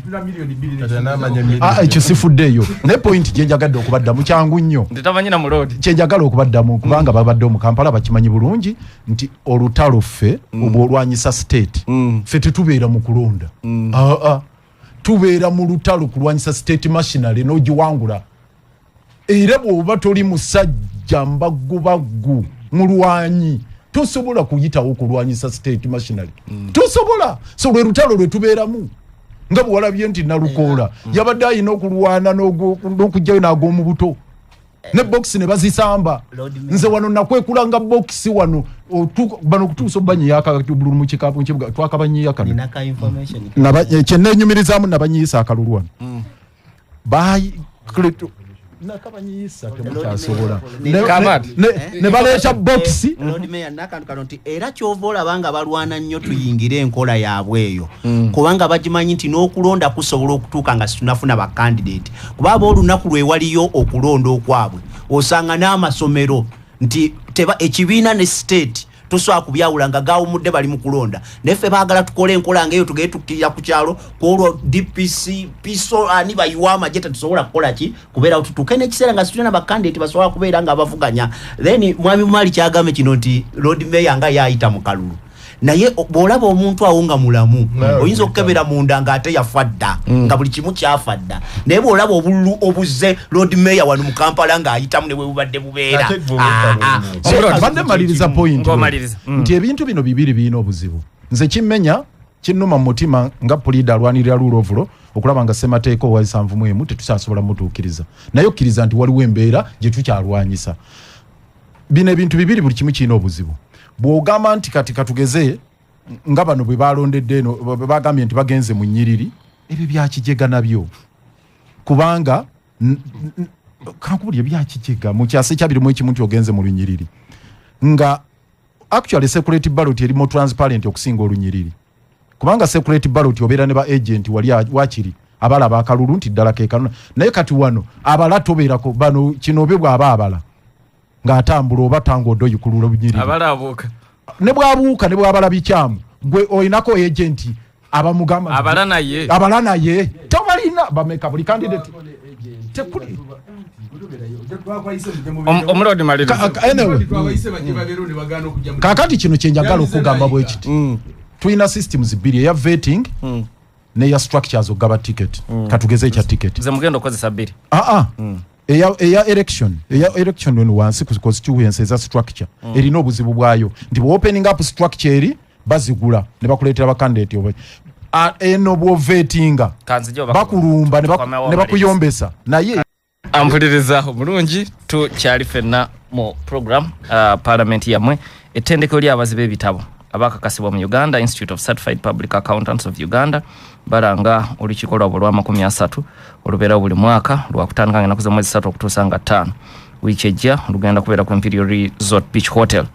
tuna milioni 2 ekyo sifuddeeyo ne point gye njagadde okubaddamu kyangu nnyo nditamanyi na mu road kye njagala okubaddamu kubanga babadde mu Kampala bakimanyi bulungi nti olutalo ffe obwolwanyisa state ffe tetubeera mu kulonda tubeera mu lutalo kulwanyisa state machinery n'ogiwangula era bw'oba toli musajja mbaggu mulwanyi tosobola kuyitawo kulwanyisa state machinery tosobola so lwe lutalo lwe tubeeramu nga bwe walabye nti Nalukoola yabadde ayina okulwana n'okujjayo n'ag'omu buto ne box ne bazisamba nze wano nakwekulanga box wano bano kutuusa banyi yaka bululu mu kikapu kibuga twakabanyiya kano ninaka information kyennenyumirizamu nabanyiisa akalulu wano bayi kreto nakabanyisa temutasobola ne baleeta box road mayor nakantu kano nti era kyovola banga balwana nnyo tuyingire enkola yaabwe eyo kubanga bagimanyi nti n'okulonda kusobola okutuuka nga situnafuna ba candidate kuba olunaku lwe waliyo okulonda okwabwe osanga n'amasomero nti teba ekibiina ne state tosobola kubyawulanga gaawumudde bali mu kulonda neffe baagala tukole enkola ngaeyo tugeye tukkirira ku kyalo kwolwo DPC piso ani bayiwa amagye tetusobola kukola ki kubeera tutuuke n'ekiseera nga situna bakandidate basobola kubeera nga bavuganya then mwami Mumali kyagambe kino nti road mayor nga yaayita mu kalulu naye bw'olaba omuntu awo nga mulamu oyinza okukebera munda ng'ate yafadda nga buli kimu kyafadda naye bw'olaba obululu obuzze road mayor wano mu Kampala ng'ayitamu ne bwe bubadde bubeera abadde maliriza point nti ebintu bino bibiri birina obuzibu nze kimmenya kinnuma mu mutima nga puliida alwanirira lulovulo okulaba nga ssemateeka owa 71 tetusasobola mutuukiriza naye okkiriza nti waliwo embeera gye tukyalwanyisa bino ebintu bibiri buli kimu kirina obuzibu bw'ogamba nti kati katugeze nga bano bwe balondedde eno bagambye nti bagenze mu nnyiriri ebyo byakijega nabyo kubanga kankubulye byakijega mu kyase kyabirimu ekimu nti ogenze mu lunyiriri nga actually security ballot eri more transparent okusinga olunyiriri kubanga security ballot obeera ne ba agent wali wakiri abalaba akalulu nti ddala kekanona naye kati wano abala tobeerako bano kino bwe bw'aba abala ng'atambula oba tango odo yikulula bunyiriri abalabuuka ne bwabuuka ne bwabala bikyamu gwe olinako agenti abamugamba abala naye tobalina bameka buli candidate tekuli omulodi maliriza kakati kino kyenjagala okugamba bwe kiti tulina systems bbiri eya vetting neya structures ogaba ticket katugeze ekya ticket ze mugenda okozesa bbiri eya election wenu wansi ku constituency eza structure erina obuzibu bwayo nti bwe opening up structure eri bazigula ne bakuleetera bakandidate oba eno bwovetinga bakulumba ne bakuyombesa naye ampuliriza omulungi tukyali fenna mu program parliament yamwe ettendekero ly'abaziba ebitabo abakakasibwa mu Uganda Institute of Certified Public Accountants of Uganda baranga olukiiko lwabwe lwa 30 olubeera buli mwaka lwakutandika ennaku z'omwezi 3 okutuusa nga 5 wiiki ejja lugenda kubeera ku Imperial Resort Beach Hotel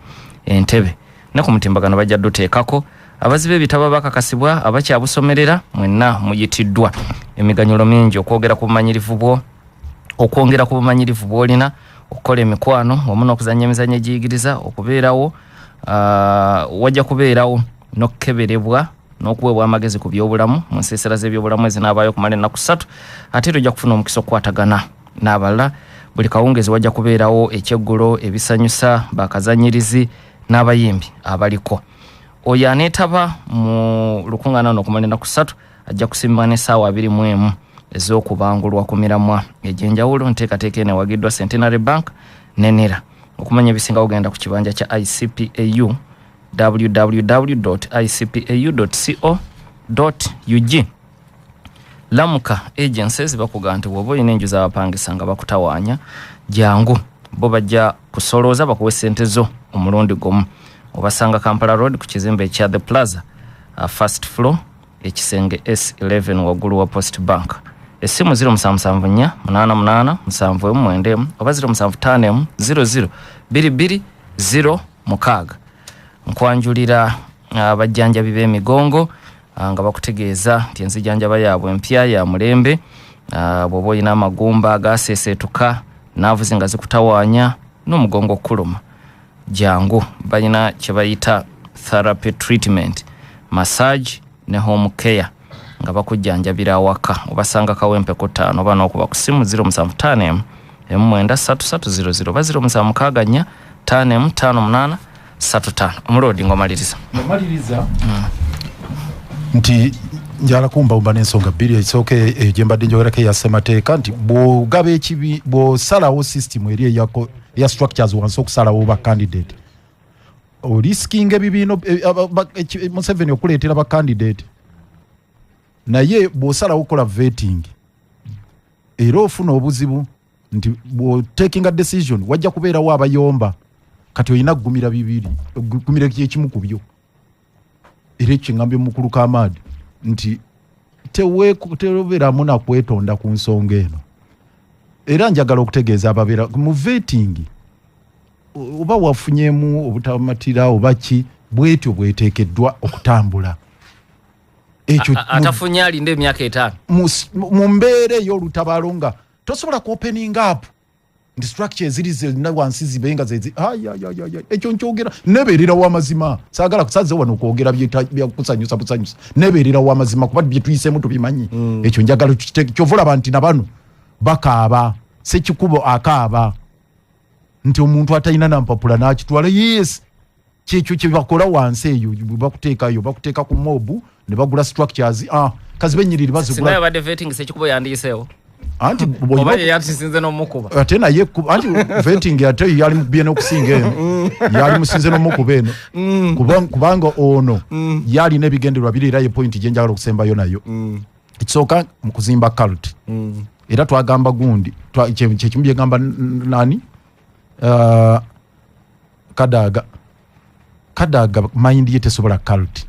Entebbe ne ku mutimbagano bajja dduteekako abaziba ebitabo abakakasibwa abakyabusomerera mwenna muyitiddwa emiganyulo mingi okwongera ku bumanyirivu bw'olina okukola emikwano wamu n'okuzannya emizannyo egiyigiriza okubeerawo wajja kubeerawo n'okukeberebwa n'okuweebwa amagezi ku byobulamu mu nsiisira z'ebyobulamu ezinaabayo okumala ennaku 3 ate era ojja kufuna omukisa okukwatagana n'abalala buli kawungezi wajja kubeerawo ekyeggulo ebisanyusa bakazanyirizi n'abayimbi abaliko oyo aneetaba mu lukuŋŋaana luno okumalira ku 3 ajja kusimbibwa n'essaawa 21 ez'okubangulwa ku miramwa egy'enjawulo. Nteekateeka eno ewagiddwa Centenary Bank ne NERA. Okumanya ebisinga ogenda ku kibanja kya ICPAU www.icpau.co.ug. Lamuka agencies bakugamba nti bw'oba olina enju z'abapangisa nga bakutawaanya jangu bo bajja kusolooza bakuwe ssente zo omulundi gumu. Obasanga Kampala Road ku kizimbe ekya The Plaza first floor ekisenge S11 waggulu wa Post Bank. Essimu 0774 88 791 oba 0754 00 22 nkwanjulira abajjanjabi b'emigongo nga bakutegeeza nti enzijanjaba yaabwe empya ya mulembe. Bw'oba olina amagumba agaseeseetuka naavuzi nga zikutawaanya n'omugongo okuluma jangu balina kye bayita therapy treatment, massage ne home care nga bakujjanjabira awaka. Obasanga Kawempe ku 5 oba n'okuba ku ssimu 0755 93300 oba 0764 558 35. Omulodi ngomaliriza nti njala kumba n'ensonga bbiri ekisooka gye mbadde njogerako eya ssemateeka nti bw'ogaba ekibi bw'osalawo system eri eya structures wansi okusalawo ba candidate oriskinga ebibiino Museveni okuleetera ba candidate, naye bw'osalawo okukola vetting era ofuna obuzibu nti bw'otakinga decision wajja kubeerawo abayomba kati olina kugumira bibiri gumira ekimu ku byo. Era ekingambye mukulu Kamadi nti teweeramu nakwetonda ku nsonga eno. Era njagala okutegeeza ababeera mu vetting oba wafunyemu obutamatira oba ki bwetyo bweteekeddwa okutambula. Ekyo atafunye alinde emyaka 5 mu mbeera ey'olutabaalo nga tosobola ku opening up ndi structure ziri zirina wansi zibenga zezi ekyo nkyogera nebeerera w'amazima saagala kusaze wano okwogera byakusanyusa busanyusa nebeerera w'amazima kuba bye tuyisemu tubimanyi. Ekyo njagala kyova olaba nti na bano bakaaba Ssekikubo akaaba nti omuntu atalina nampapula n'akitwala. Yes, kyekyo kye bakola wansi eyo bakuteeka ku mobu ne bagula structures kazi benyiriri bazigula. Singa yabadde vetting Ssekikubo yandiyiseewo anti oba yatisinze n'omukuba ate naye anti vetting ate yali mubiye n'okusinga eno yali musinze n'omukuba eno kubanga ono yali n'ebigendererwa biri era ye point gye njagala okusembayo nayo. Ekisooka mu kuzimba cult era twagamba gundi kyekimu bye gamba nani Kadaga mind ye tesobola cult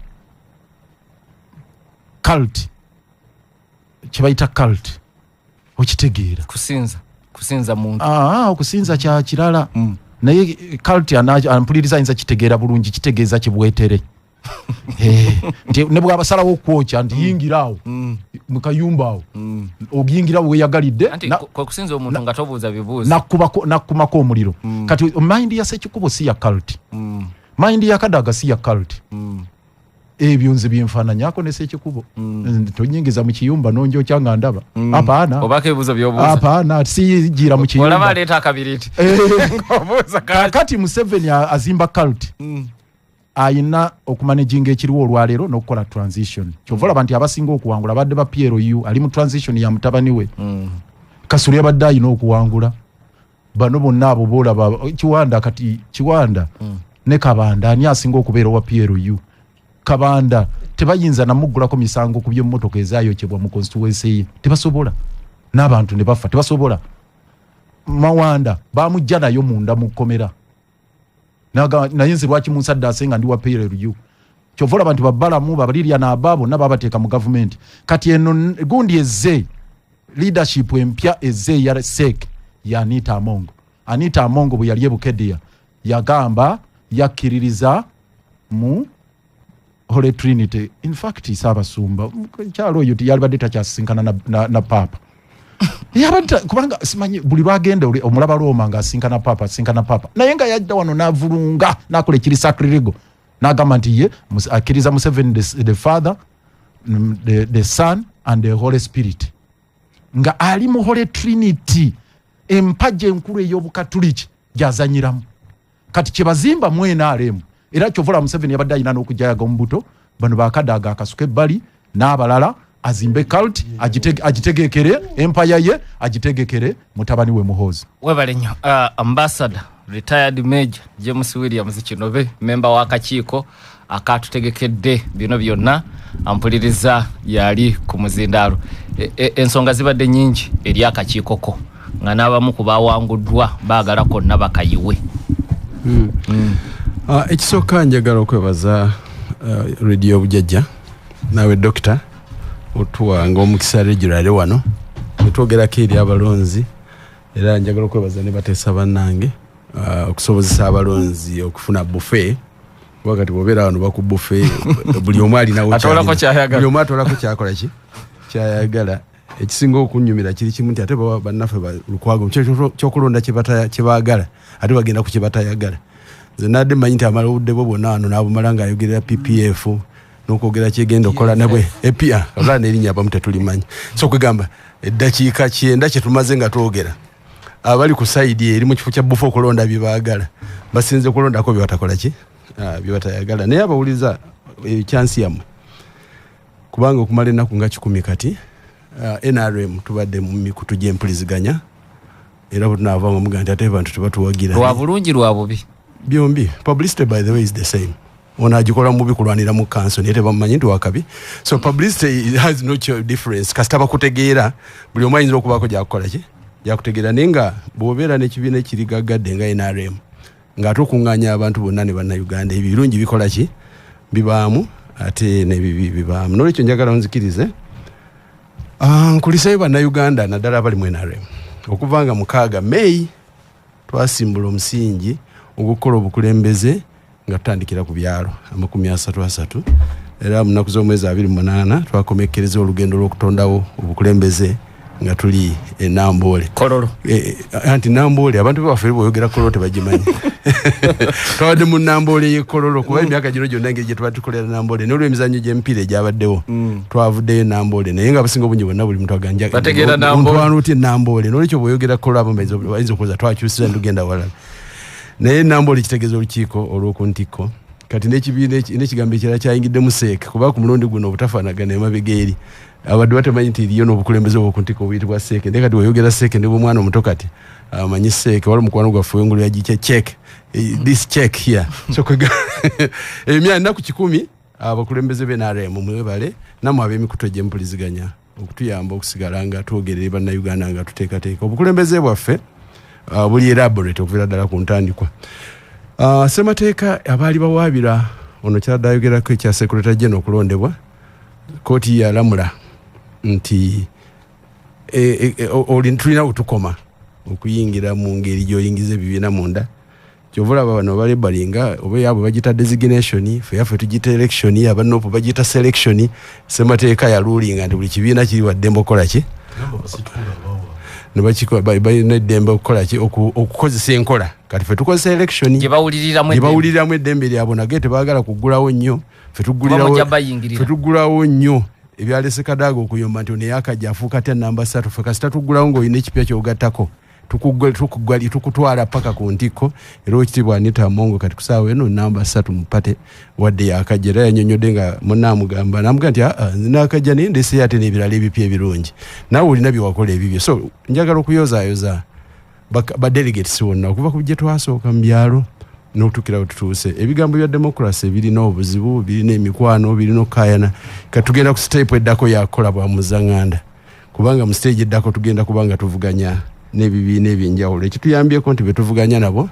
kyebayita cult okitegeera kusinza muntu okusinza kya kirala naye cult anampuliriza ayinza kitegeera bulungi kitegeeza kibwetere nti ne bw'abasalawo okwokya nti yingiraawo mu kayumba awo ogiyingirawo weyagalidde kusinza omuntu nga tobuuza bibuuzi nakkumako omuliro. Kati mind ya Ssekikubo si ya cult, mind ya Kadaga si ya cult. Ebyo nze byenfaananyako ne Ssekikubo tonyingiza mu kiyumba nonjokya nga ndaba apaana obaka ebibuuzo by'obuuza apaana siyigira mu kiyumba olaba aleeta akabiriti kati Museveni azimba cult ayina okumanaginga ekiriwo olwaleero n'okukola transition. Kyova olaba nti abasinga okuwangula abadde ba PLU ali mu transition ya mutabani we Kasuli abadde ayina okuwangula bano bonna abo boolaba Kiwanda kati Kiwanda ne Kabanda ani asinga okubeera wa PLU. Kabanda tebayinza namuggulako misango ku by'emmotoka ezaayokebwa mu constituency ye tebasobola n'abantu ne bafa tebasobola. Mawanda bamujja nayo munda mu kkomera naye nze lwaki munsadde asenga ndi wa PLU. Kyova olaba nti babbalamu babalirya n'abaabo nababateeka mu gavumenti. Kati eno gundi ezze leadership empya ezze ya SEC ya Anita Amongo bwe yali ebukeddeya yagamba yakkiririza mu Holy Trinity. In fact Ssaabasumba kyalo oyo yali badde takyasinkana na Papa yabadde kubanga simanyi buli lwagenda omulaba Roma nga asinkana Papa naye nga yajja wano n'avulunga n'akola ekiri sacrilego n'agamba nti ye akkiriza Museveni the Father, the Son and the Holy Spirit nga ali mu Holy Trinity empajja enkulu ey'Obukatuliki gyazanyiramu. Kati kye bazimba mu NRM era kyovula Museveni yabadde alina n'okujjayaga mu buto bano bakadaga akasuka ebbali n'abalala azimbe cult agitegekere empire ye agitegekere mutabani we Muhoozi. Webale nnyo ambassador retired Major James Williams Kinove member w'akakiiko akatutegekedde bino byonna ampuliriza yali ku muzindaalo ensonga zibadde nyingi eri akakiikoko nga n'abamu ku bawanguddwa baagala konna bakayiwe. Ekisooka njagala okwebaza radio Bujajja nawe Doctor otuwanga omukisa regular wano netwogerako eri abalonzi era njagala okwebaza ne bateesa bannange okusobozesa abalonzi okufuna buffet wakati bobera wano baku buffet buli omu alinawo buli omu atolako kyakola ki kyayagala. Ekisinga okunyumira kiri kimu nti ate bannaffe lukwago kyokulonda kyebaagala ate bagenda ku kyebatayagala. Nze nadde mmanyi nti amala obudde bwo bwonna wano n'abumala ng'ayogerera PPF n'okwogera kyegenda okukola nabwe epia olwa n'erinnya abamu tetulimanyi. So kwegamba eddakiika 9 kye tumaze nga twogera abali ku sayidi eri mu kifo kya buffo okulonda bye baagala basinze kulondako bye batakola ki bye batayagala. Naye abawuliza chance yammwe kubanga okumala ennaku nga 10 kati NRM tubadde mu mikutu gy'empuliziganya era bwe tunaava mu muganda ate abantu tebatuwagira lwa bulungi lwa bubi byombi. Publicity by the way is the same. Ona ajikola mubi kulwanira mu council nete bamanyi nti wakabi. So publicity has no difference. Kastaba kutegeera buli omu ayinza okubako gyakukola ki gyakutegeera nenga bw'obeera n'ekibiina ekirigagadde nga NRM nga ate okuŋŋaanya abantu bonna ne bannayuganda ebirungi bikola ki bibaamu ate n'ebibi bibaamu. N'olwekyo njagala nzikirize nkulisayo bannayuganda naddala abali mu NRM okuvanga 6 May twasimbula omusingi ogukola obukulembeze nga tutandikira ku byalo 33 era mu nnaku z'omwezi 28 twakomekkereza olugendo lw'okutondawo obukulembeze nga tuli Namboole Kololo anti Namboole abantu baffe boyogera Kololo tebagimanyi twadde mu Namboole ye Kololo kuba emyaka gino gyonna engeri gye twatukolera Namboole n'olw'emizannyo gy'emipiira egyabaddewo twavuddeyo Namboole naye nga abasinga obungi bonna buli muntu aganja bategeera Namboole n'olwekyo bwoyogera Kololo abamu bayinza okuza twakyusira ndugenda walala naye Namboole kitegeeza olukiiko olw'okuntiko kati n'ekigambo ekirala kyayingidde mu seeke kuba ku mulundi guno obutafaanagana emabega eri abadde batamanyi nti eriyo n'obukulembeze obw'okuntiko obuyitibwa seeke naye kati weyogera seeke ne bw'omwana omuto kati amanyi seeke wali omukwano gwaffe w'engulu yagica check this check here so emyaka ennaku 10 abakulembeze b'NRM mwebale nammwe ab'emikutu egy'empuliziganya okutuyamba okusigala nga twogerera bannayuganda nga tuteekateeka obukulembeze bwaffe buli elaborate okuviira ddala ku ntandikwa. Ssemateeka abaali bawaabira ono kyaddayogerako ekya Secretary General okulondebwa kooti yalamula nti tulina otukoma okuyingira mu ngeri gy'oyingiza ebibiina munda kyovula bano bali balinga oba yabwe bagita designation ffe tugita election abanopo bagita selection ssemateeka yalulinga nti buli kibiina kiri waddembe okukola ki ne dembe okukola ki okukozesa enkola kati ffe tukozesa election gyebawuliriramu eddembe lyabwe nage tebaagala kuggulawo nnyo ffe tuggulawo nnyo ebyalese Kadaga okuyomba nti naye akajja afuuka atya namba 3 ffe kasita tuggulawo ng'olina ekipya kyogattako tukutwala paka ku ntiko era ekitibwa Anita Mongo kati kusaawa eno namba 3 mupate wadde yakajja era yanyonyodde nga munnamugamba namuga nti nzina akajja naye ndese ate n'ebirala ebipya ebirungi naawe olina byewakola ebibyo so njagala okuyozaayoza badelegates wonna okuva ku bye twasooka mu byalo n'okutuukira we tutuuse ebigambo bya demokrasi birina obuzibu birina emikwano birina okukayana kati tugenda ku siteepu eddako yakola bwa muzaŋŋanda kubanga mu siteegi eddako tugenda kubanga tuvuganya n'ebibiina ebyenjawulo ekituyambyeko nti betuvuganya nabo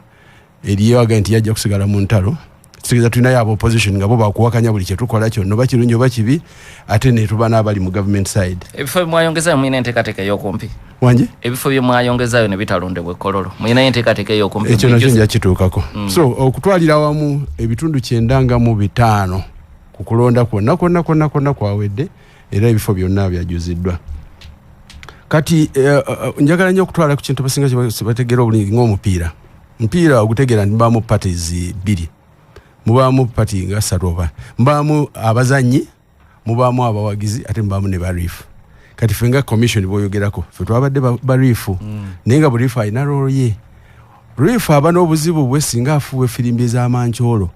eriyo aga nti yajja kusigala mu ntalo kitegeeza tulinayo aba opposition nga bo bakuwakanya buli kyetukola kyonna oba kirungi oba kibi ate ne tuba n'abali mu government side. Ebifo bye mwayongezayo mulina enteekateeka ey'okumpi wanje ebifo bye mwayongezayo ne bitalondebwa Kololo mulinayo enteekateeka ey'okumpi ekyo nakyo nja kituukako so okutwalira wamu ebitundu 95 ku kulonda kwonna kwawedde era ebifo byonna byajuziddwa. Kati njagala nnyo okutwala ku kintu basinga kibategeera obulungi ng'omupiira ogutegeera nti mubaamu parties 2 mubaamu party nga 3 oba mubaamu abazanyi mubaamu abawagizi ate mubaamu ne barifu kati ffe nga commission bwoyogerako ffe twabadde barifu naye nga burifu alina roolo ye rifu aba n'obuzibu bwe singa afuuwa effirimbi ez'amankyolo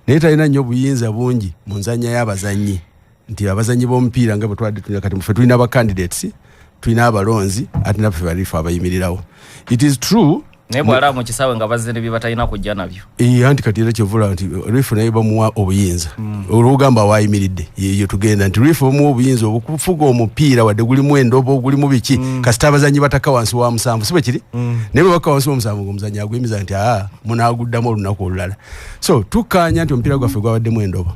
naye talina nnyo buyinza bungi mu nzannya y'abazannyi nti abazannyi b'omupiira nga bwe twadde tulina kati mufe tulina aba candidates tulina abalonzi ate naffe balifu abayimirirawo. It is true naye bw'ala mu kisaawe nga bazzenze bye batalina kujja nabyo anti kati era kyovula nti rifu naye bamuwa obuyinza olwogamba waayimiridde yeyo tugenda nti rifu bamuwa obuyinza obukufuga omupiira wadde gulimu endobo gulimu biki kasita abazannyi bataka wansi wa musanvu si bwe kiri naye bwe bakka wansi wa musanvu ng'omuzannyi agwemiza nti munaaguddamu olunaku olulala. So tukkaanya nti omupiira gwaffe gwabaddemu endobo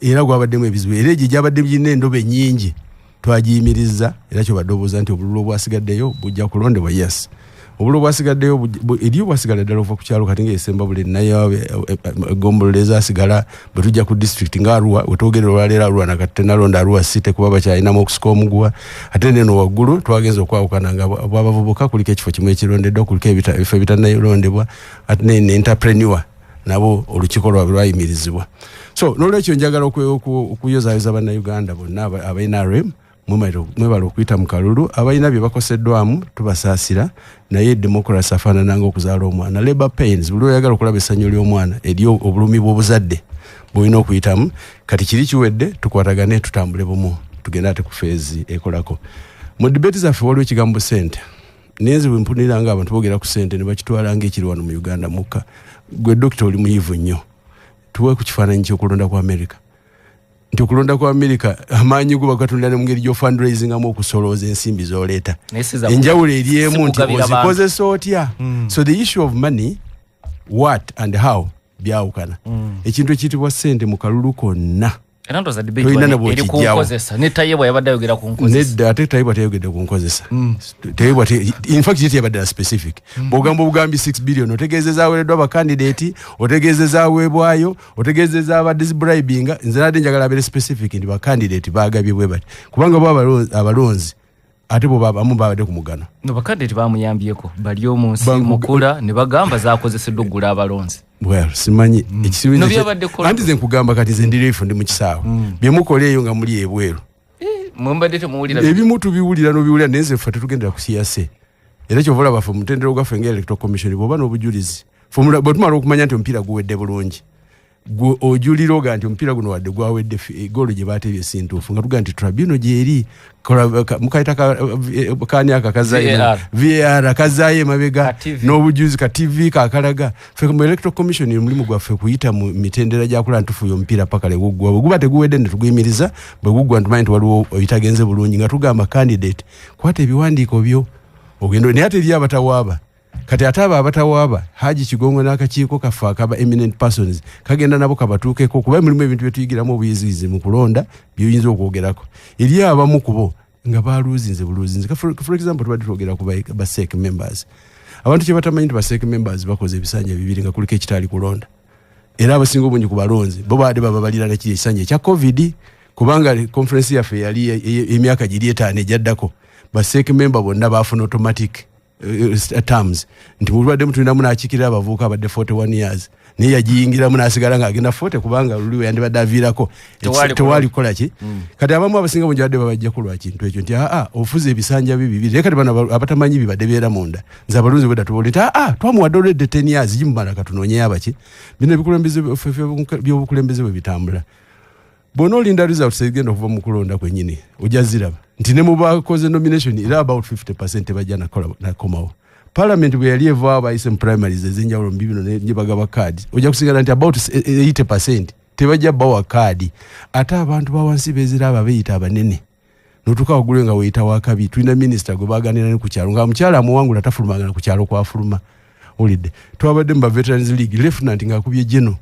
era gwabaddemu ebizibu era egyo gyabadde birina endobo ennyingi twagiyimiriza era kyobadde obuuza nti obululu obwasigaddeyo bujja kulondebwa yes. Obululu bwasigaddeyo eriyo bwasigala ddala ova ku kyalo kati ng'esemba buli naye gombolola ezasigala bwe tujja ku district nga Arua wetwogerera olwaleero Arua nakati tenalonda Arua City kuba bakyalinamu okusuka omuguwa ate neno waggulu twagenza okwawukana nga bw'abavubuka kuliko ekifo kimu ekirondeddwa kuliko ebifo ebitannayolondebwa ate ne entrepreneur nabo olukiiko lwabwe lwayimirizibwa. So n'olwekyo njagala okuyozaayoza bannayuganda bonna aba NRM mwebala okuyita mu kalulu abalina bye bakoseddwamu tubasaasira naye democracy afaanana ng'okuzaala omwana. Labor pains buli oyagala okulaba essanyu ly'omwana eri obulumi bw'obuzadde bwolina okuyitamu kati kiri kiwedde tukwatagane tutambule bumu tugenda ate ku feezi ekolako. Mu debate zaffe waliwo ekigambo ssente nenze bwe mpunira nga abantu boogera ku ssente ne bakitwala ng'ekiri wano mu Uganda mukka gwe dokita oli muyivu nnyo tuwe ku kifaananyi ky'okulonda ku America nti okulonda ku America amaanyi go bakatundira mu ngeri gyo fundraising amu okusolooza ensimbi z'oleeta enjawulo eri emu nti ozikozesa otya. So the issue of money what and how byawukana ekintu ekiyitibwa ssente mu kalulu konna era ndoza debate eri kunkozesa ne tayebwa yabadde ayogera kunkozesa nedda ate tayebwa tayogedde kunkozesa tayebwa in fact yeti yabadde specific bw'ogamba obugambi 6 billion otegeezeza aweereddwa abakandidate otegeezeza aweebwayo otegeezeza abadisbribinga nze nadde njagala abeere specific nti bakandidate baagabye bwe bati kubanga bo abalonzi ate bo bamu babadde ku mugano no bakandidate bamuyambyeko bali omunsi mukula ne bagamba zaakozeseddwa oggula abalonzi. Well, simanyi anti ze nkugamba kati ze ndirifu ndi mu kisaawe bye mukola eyo nga muli ebweru mwembadde temuwulira ebimu tubiwulira n'obiwulira naye nze ffe tetugendera ku siyase era kyovula baffe mutendero gwaffe nga electoral commission bw'oba n'obujulizi bwe tumala okumanya nti omupiira guwedde bulungi ojulira oga nti omupiira guno wadde gwawedde goolo gye baatebye sintuufu nga tugaa nti tribunal gyeri mukaita kani aka kazaayo VAR kazaayo emabega n'obujuzi ka TV kakalaga ffe mu electoral commission mulimu gwaffe kuyita mu mitendera gyakula ntufuuyo omupiira paka le guggwa bwe guba teguwedde ne tuguyimiriza bwe guggwa ntumanyi nti waliwo ebitagenze bulungi nga tugamba candidate kwata ebiwandiiko byo ogendo naye ate eri abatawaaba kati ataba abatawaaba Haji Kigongo n'akakiiko kaffe akaba eminent persons kagenda nabo kabatuukeko kuba mulimu ebintu byetuyigiramu obuyiziyizi mu kulonda byoyinza okwogerako eri abamu kubo nga baluuzinze buluuzinze for example tubadde twogera ku ba SEC members abantu kye batamanyi nti ba SEC members bakoze ebisanja bibiri nga kuliko ekitaali kulonda era abasinga obungi ku balonzi bo baadde bababalira nekiri ekisanja ekya COVID kubanga conference yaffe yali emyaka giri 5 ejaddako ba SEC member bonna baafuna automatic terms nti mulwadde mutulinamu n'akiikirira abavubuka abadde 41 years naye yagiyingiramu n'asigala ng'agenda 40 kubanga luliwe yandibadde aviirako tewali kukola ki kati abamu abasinga bungi badde babajjako lwa kintu ekyo nti ofuze ebisanja bibiri naye kati bano abatamanyi bibadde beera munda nze abalunzi bwedda tuboole nti twamuwadde olwedde 10 years gimumala katunoonyeyo abaki bino ebikulembeze by'obukulembeze bwe bitambula bw'ona olinda results egenda okuva mu kulonda kwennyini ojja ziraba nti ne mu bakoze nomination era about 50% bajja nakomawo parliament bwe yali evaawo bayise mu primaries ez'enjawulo mu bibino ne bagaba kaadi ojja kusigala nti about 80% tebajja bawa kaadi ate abantu bawansi beeziraba beeyita abanene notuuka waggulu nga weeyita wakabi tulina minisita gwe baaganira ne ku kyalo nga mukyala amuwangula tafulumangana ku kyalo kwafuluma olidde twabadde mu ba veterans league lieutenant ng'akubye general.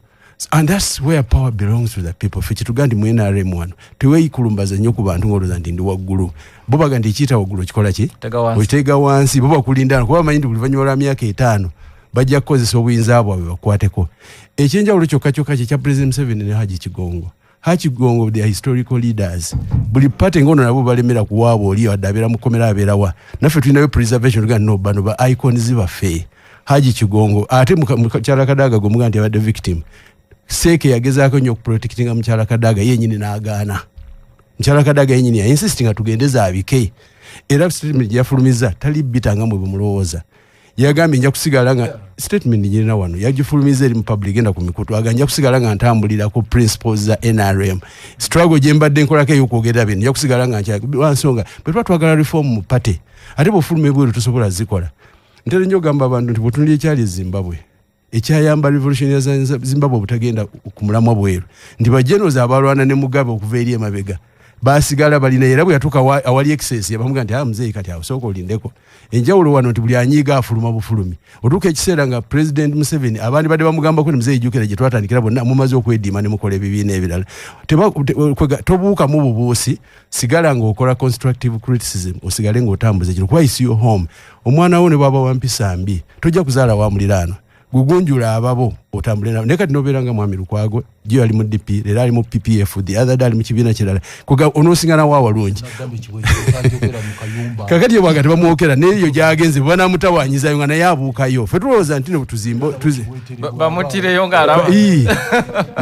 And that's where power belongs to the people. Fe kitugandi mu NRM wano teweeyikulumbaza nnyo ku bantu ng'olowooza nti ndi waggulu bo baga nti ekiyita waggulu kikola ki okiteega wansi bo bakulindana kuba bamanyi nti buli luvannyuma lwa myaka 5 bajja kukozesa obuyinza bwabwe bakwateko ekyenjawulo kyokka kye kya President Museveni ne Haji Kigongo. Haji Kigongo they are historical leaders buli pate ngono nabo balemera kuwaabo oli wadde abeera mu kkomera abeerawa naffe tulinayo preservation tugandi no bano ba icons baffe Haji Kigongo ate mukyala Kadaga gwe muga nti abadde victim Seke yagezaako nnyo okuprotectinga mukyala Kadaga yennyini n'agaana mukyala Kadaga yennyini yainsisti nga tugendeza abike era statement gyafulumiza tali bitanga mwe bumulowooza yagambye nja kusigala nga statement nyina wano yagifulumiza eri mu public enda ku mikutu aganja kusigala nga ntambulira ku principles za NRM struggle je mbadde nkolako y'okwogera bino nja kusigala nga wansonga bwe twagala reform mu party ate bw'ofuluma ebweru tusobola zikola ntera nnyo gamba abantu nti bwetunulira ekyali Zimbabwe ekyayamba revolution ya Zimbabwe obutagenda ku mulamwa bweru ndi bajenos abalwana ne Mugabe okuva eri emabega basigala balina era bwe yatuka awali excess yabamuga nti muzei kati awo soko olindeko enjawulo wano nti buli anyiga afuluma bufulumi otuka ekiseera nga President Museveni abandi badde bamugamba ko muzei jukira gye twatandikira bonna mumaze okwedima ne mukola ebibiina ebirala tobuuka mu bubuusi sigala nga okola constructive criticism osigale nga otambuze kino kuba isi yo home omwana wo ne baba wampisa mbi tojja kuzaala wa muliraano gugunjula ababo otambule na nekati noberanga mwami Lukwago jyo ali mu DP lera ali mu PPF the other day ali mu kibina kirala kuga onosingana wa walungi kakati yo bagati bamuokera neyo jagenze bana mutawanyiza yo ngana yabukayo fetuloza ntino tuzimbo bamutire yo ngala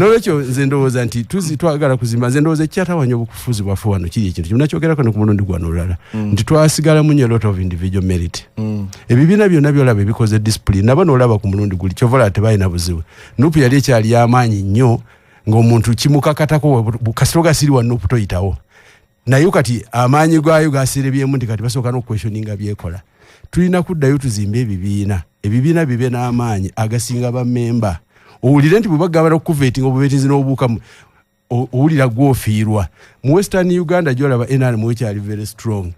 nolecho nze ndoza nti tuzi twagala kuzimba nze ndoza kyata wanyo bukufuzi bwafu wano kiri ekintu kimnachogerako ne kumunondi gwanolala nti twasigala munye lot of individual merit ebibina byonna byolaba bikoze discipline nabano olaba ku munondi guli chovola tebayi na buzibu nupu yali ekyali yamanyi nnyo ng'omuntu kimukakatako kasitoga siri wano kutoyitawo naye kati amaanyi gayo gasirebyemu nti kati basooka n'okweshoninga byekola tulina kuddayo tuzimbe ebibiina bibe n'amaanyi agasinga bammemba owulire nti bwe bagamba n'okuvetinga obuvetinzi n'obuukamu owulira gwofiirwa mu Western Uganda gyolaba NRM ekyali very strong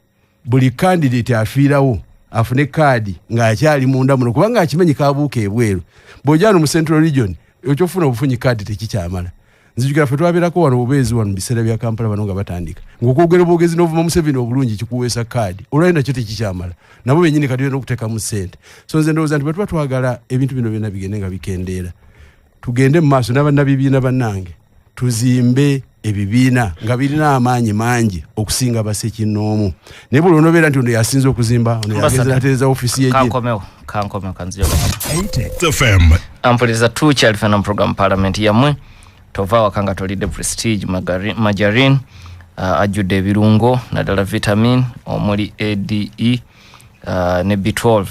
buli candidate afiirawo afune kaadi ng'akyali munda muno kubanga akimanyi kabuuka ebweru bw'ojyano mu Central Region ekyofuna obufunyi kaadi tekikyamala nzijukira ffe twabeerako wano obubeezi wano mu biseera bya Kampala bano nga batandika ng'okwogera obwogezi n'ovuma Museveni obulungi kikuweesa kaadi olwali nakyo tekikyamala nabo bennyini kati olina okuteekamu ssente so nze ndowooza nti bwe tuba twagala ebintu bino byonna bigende nga bikendeera tugende mu maaso n'abannabibiina bannange tuzimbe ebibiina nga birina amaanyi mangi okusinga basekinnoomu naye buli onobeera nti ono yasinza okuzimba ono yageza ateeza ofisi kankomeo kanzio ampuliza tukyali fena mu program parliament yamwe tova wakanga tolide Prestige Margarine ajudde ebirungo naddala vitamin omuli ADE ne B12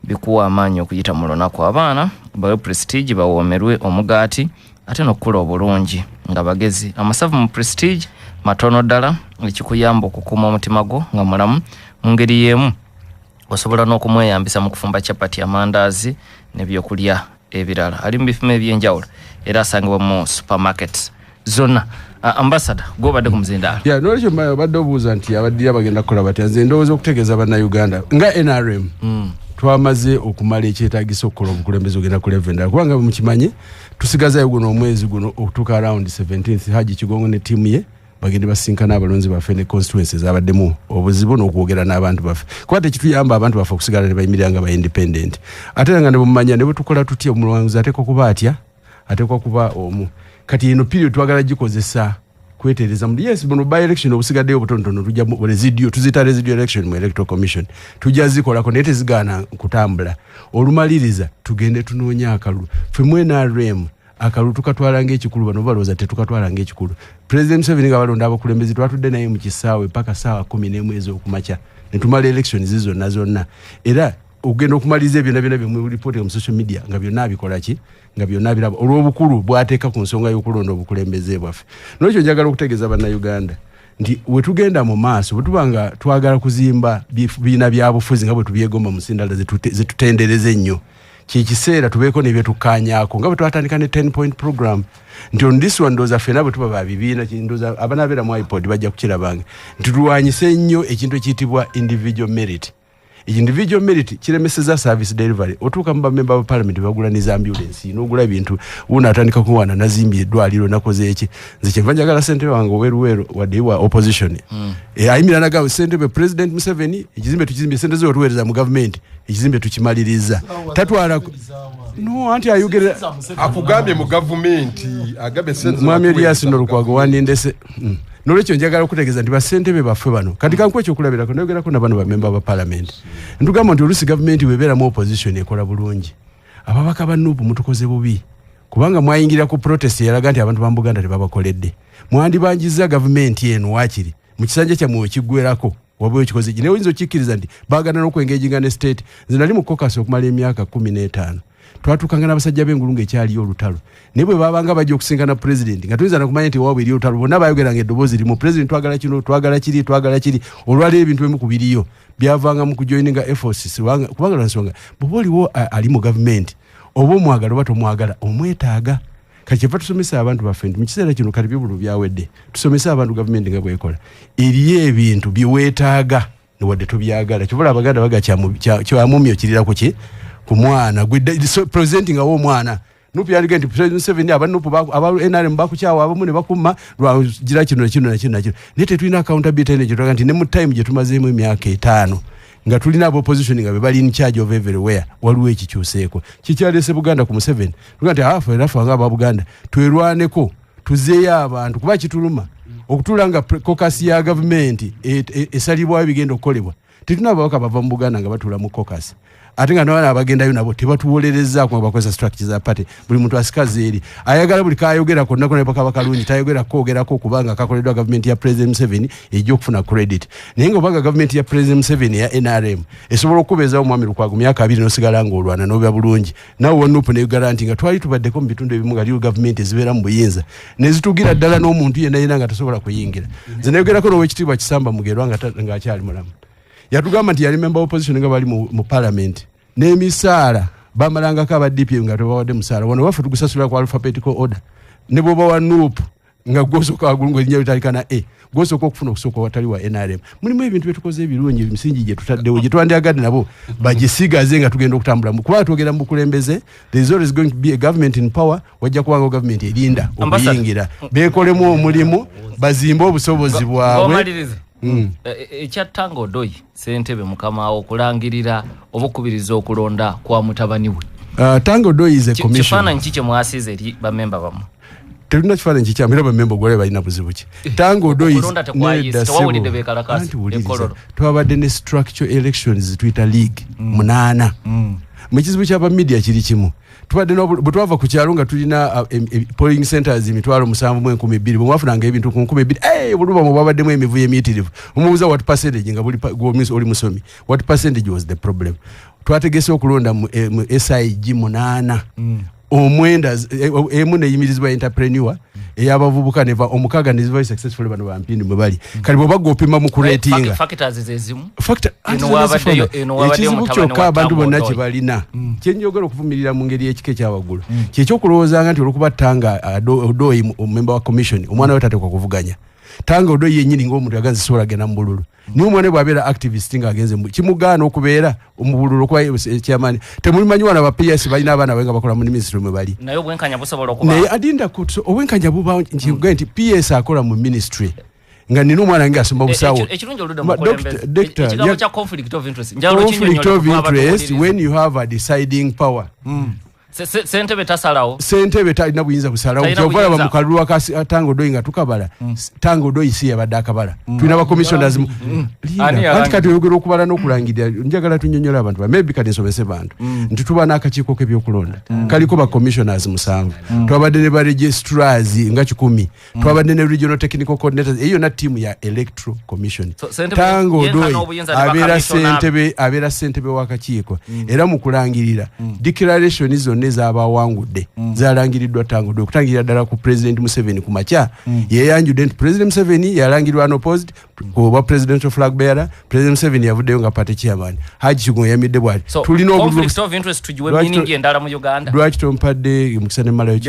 bikuwa amaanyi okuyita mu lunaku abaana bawe Prestige bawoomerwe omugaati ate n'okukula obulungi nga bagezi amasavu mu Prestige matono ddala ekikuyamba okukuuma omutima gwo nga mulamu mu ngeri y'emu osobola n'okumweyambisa mu kufumba chapati amandaazi n'ebyokulya ebirala ali mu bifumo ebyenjawulo era asangibwa mu supermarkets zonna ambassador gobadde ku muzindaalo nolekyo badde obuuza nti abaddira bagenda kukola batya nze ndowooza okutegeeza bannayuganda nga NRM twamaze okumala ekyetaagisa okukola obukulembeze ogenda ku levendala kubanga mukimanyi tusigazayo guno omwezi guno okutuuka around 17th Haji Kigongo ne tiimu ye bagende basinkana abalonzi baffe ne constituencies abaddemu obuzibu n'okwogera n'abantu baffe kuba tekituyamba abantu baffe okusigala ne bayimirira nga ba independent ate nga ne bumanya ne bwe tukola tutya omulwanguzi ateekwa kuba atya ateekwa kuba omu kati eno period twagala gikozesa kwetereza mu yes bono by election obusigaddeyo obutonotono tujja mu residual tuzita residual election mu electoral commission tujja zikolako naye tezigana kutambula olumaliriza tugende tunoonya akalulu ffe mu NRM akalulu tukatwalanga ekikulu bano balowooza tetukatwalanga ekikulu President Museveni nga balonda abakulembeze twatudde naye mu kisaawe paka saawa 11 ez'okumakya ne tumala elections zonna zonna era ogenda okumaliza ebyonna byonna bye report mu social media nga byonna bikola ki nga byonna biraba olw'obukulu bwateeka ku nsonga y'okulonda obukulembeze bwaffe n'ekyo njagala okutegeeza bannayuganda nti we tugenda mu maaso bwe tubanga twagala kuzimba biina byabufuzi nga bwe tubyegomba mu sindala zetutendereza ennyo kikiseera tubeeko ne byetukkaanyaako nga bwe twatandika ne 10-point program nti on this one ndowooza ffena bwe tuba babibiina ndowooza abanaabeera mu iPod bajja kukirabanga nti tulwanyise nnyo ekintu ekiyitibwa individual merit individual merit kiremeseza service delivery otuuka mu bamemba ba parliament bagulaniza ambulance n'ogula bintu uno atandika kuwana nazimbye eddwaliro nakoze eki nze kyenva njagala ssentebe wange oweruweru wadde wa opposition ayimira nagawe ssentebe President Museveni ekizimbe tukizimbye ssente zo tuweereza mu government ekizimbe tukimaliriza tatwala no anti ayogera akugambye mu government agabe ssente mwami Elias Nolukwago wandindese nolekyo njagala okutegeeza nti bassentebe baffe bano kati kanku ekyokulabirako nayogerako nabano bamemba ba parliament ntugamba nti oluusi gavumenti webeeramu opposition ekola bulungi ababaka ba Nuupu mutukoze bubi kubanga mwayingira ku protest yalaga nti abantu bambuganda tebabakoledde mwandibanjiza gavumenti eno wakiri mu kisanja kyammwe wekiggwerako wabwe kikoze gine oyinzo kikiriza ndi bagana n'okwengeginga ne state zinali mu caucus okumala emyaka 15 twatukanga n'abasajja b'engulungu ekyali olutalo nibwe babanga bajja okusingana president nga tuyinza nakumanya nti wabwe eri olutalo bonna bayogeranga eddoboozi limu president twagala kino twagala kiri olwali ebintu ebimu kubiriyo byavanga mu kujoininga efforts kubanga lwansonga bwe oliwo ali mu government oba omwagala oba tomwagala omwetaaga kati kyeva tusomesa abantu baffe nti mu kiseera kino kati bibulu byawedde tusomesa abantu gavumenti nga bwekola eriyo ebintu biweetaaga niwadde tobyagala kyobola abaganda baga kyamumyo kirira kuki ku mwana presenting awo omwana nupu yaliga nti President 7 abanupu aba NRM bakukyawa abamu ne bakuma lwagira kino naye tetulina accountability ne gyotoga nti ne mu time gye tumazeemu emyaka 5 nga tulina abo opposition nga bali in charge of everywhere waliwo ekikyuseeko kikyalese Buganda ku Museveni tuga nti erafa nga aba Buganda twerwaneko tuzeeyo abantu kuba kituluma okutulanga caucus ya government esalibwa bigenda okukolebwa tetuna abawaka bava mu Buganda nga batula mu caucus ate nga n'abaana abagendayo nabo tebatuwolereza ku bakozesa structure za party buli muntu asikaze eri ayagala buli kayogera konna kone bakaba kalungi tayogera kwogerako kubanga kakoleddwa government ya President 7 ejja okufuna credit naye nga obanga government ya President 7 ya NRM esobola okubeezawo omwami Lukwago myaka 2 n'osigala ng'olwana n'oba bulungi nawe wanupu ne garanti nga twali tubaddeko mu bitundu ebimu nga liyo government ezibeera mu buyinza ne zitugira ddala n'omuntu yenna nga tasobola kuyingira nze nayogerako n'owekitiibwa Kisamba Mugerwa nga akyali mulamu yatugamba nti yali member opposition nga bali mu parliament n'emisaala bamalangako aba DP nga tebawadde musaala wano waffe tugusasula ku alphabetical order ne bwoba wa NUP nga gwosooka wagulu ng'erinnya litalikana gwosooka okufuna okusooka watali wa NRM mulimu ebintu byetukoze ebirungi emisingi gye tutaddewo gye twandyagadde nabo bagisigaze nga tugenda okutambula kubanga twogera mu bukulembeze there is always going to be a government in power wajja kubanga government erinda okuyingira beekolemu omulimu bazimbe obusobozi bwabwe ekyattanga Odoyi Ssentebe mukama okulangirira obukubiriza okulonda kwa mutabani we Tango Odoyi is a commission kifaananyi kiki mwasize eri bamemba bamu telina kifaananyi kikyamira bamemba gwale balina buzibu ki Tango Odoyi twabadde ne structural elections tuyita league 8 mu kizibu ky'aba media kiri kimu tubadde bwe twava ku kyalo nga tulina polling centers emitwalo 7,200 bwe mwafunanga ebintu ku 2,000 buluba mu babaddemu emivuyo emiyitirivu omubuuza what percentage nga oli musomi what percentage was the problem twategese okulonda mu SIG 8 omwenda emu neyimirizibwa entrepreneur eyabavubuka neva omukaga ne very successful bano bampindi mwe bali kali bwe bagopima mu kuratinga factors ezezimu ekizibu kyokka abantu bonna kye balina kyenjogera okuvumirira mu ngeri y'ekike ky'awaggulu kyekyo okulowoozanga nti olukubattanga Odoyi omumemba wa commission omwana we tatekwa kuvuganya Tanga Odoyi yennyini ng'omuntu yaganze sobola genda mu bululu niwe omwana bw'abeera activist nga agenze kimugaana okubeera mu bululu kuba chairman temulimanyi wana ba PS balina abaana benga bakola mu ministry mwe bali naye obwenkanya busobola okuba naye adinda obwenkanya buba nti PS akola mu ministry nga nino mwana nga asomba busawo ekirungi oludde mu kulembeza ekigambo kya conflict of interest njalo kinyonyola when you have a deciding power Ssentebe tasalawo Ssentebe talina buyinza busalawo kyovala ba mukalulu wa Tango Odoyi nga tukabala Tango Odoyi si yabadde akabala tulina ba commissioners kati oyogera okubala n'okulangirira njagala tunyonyola abantu maybe kati nsomese bantu nti tuba n'akakiiko k'ebyokulonda kaliko ba commissioners 7 twabadde ne ba registrars nga 10 twabadde ne regional technical coordinators eyo na team ya electoral commission Tango Odoyi abeera Ssentebe w'akakiiko era mu kulangirira declaration izo nezabawangudde zalangiriddwa Tango Odoyi okutangirira ddala ku President Museveni ku makya yeyanjudde nti President Museveni yalangirirwa unopposed kuba presidential flag bearer President Museveni yavuddeyo nga party chairman Haji Kigongo yamidde bwati tulina conflict of interest tujiwe meaning endala mu Uganda lwaki tompadde mukisane malayo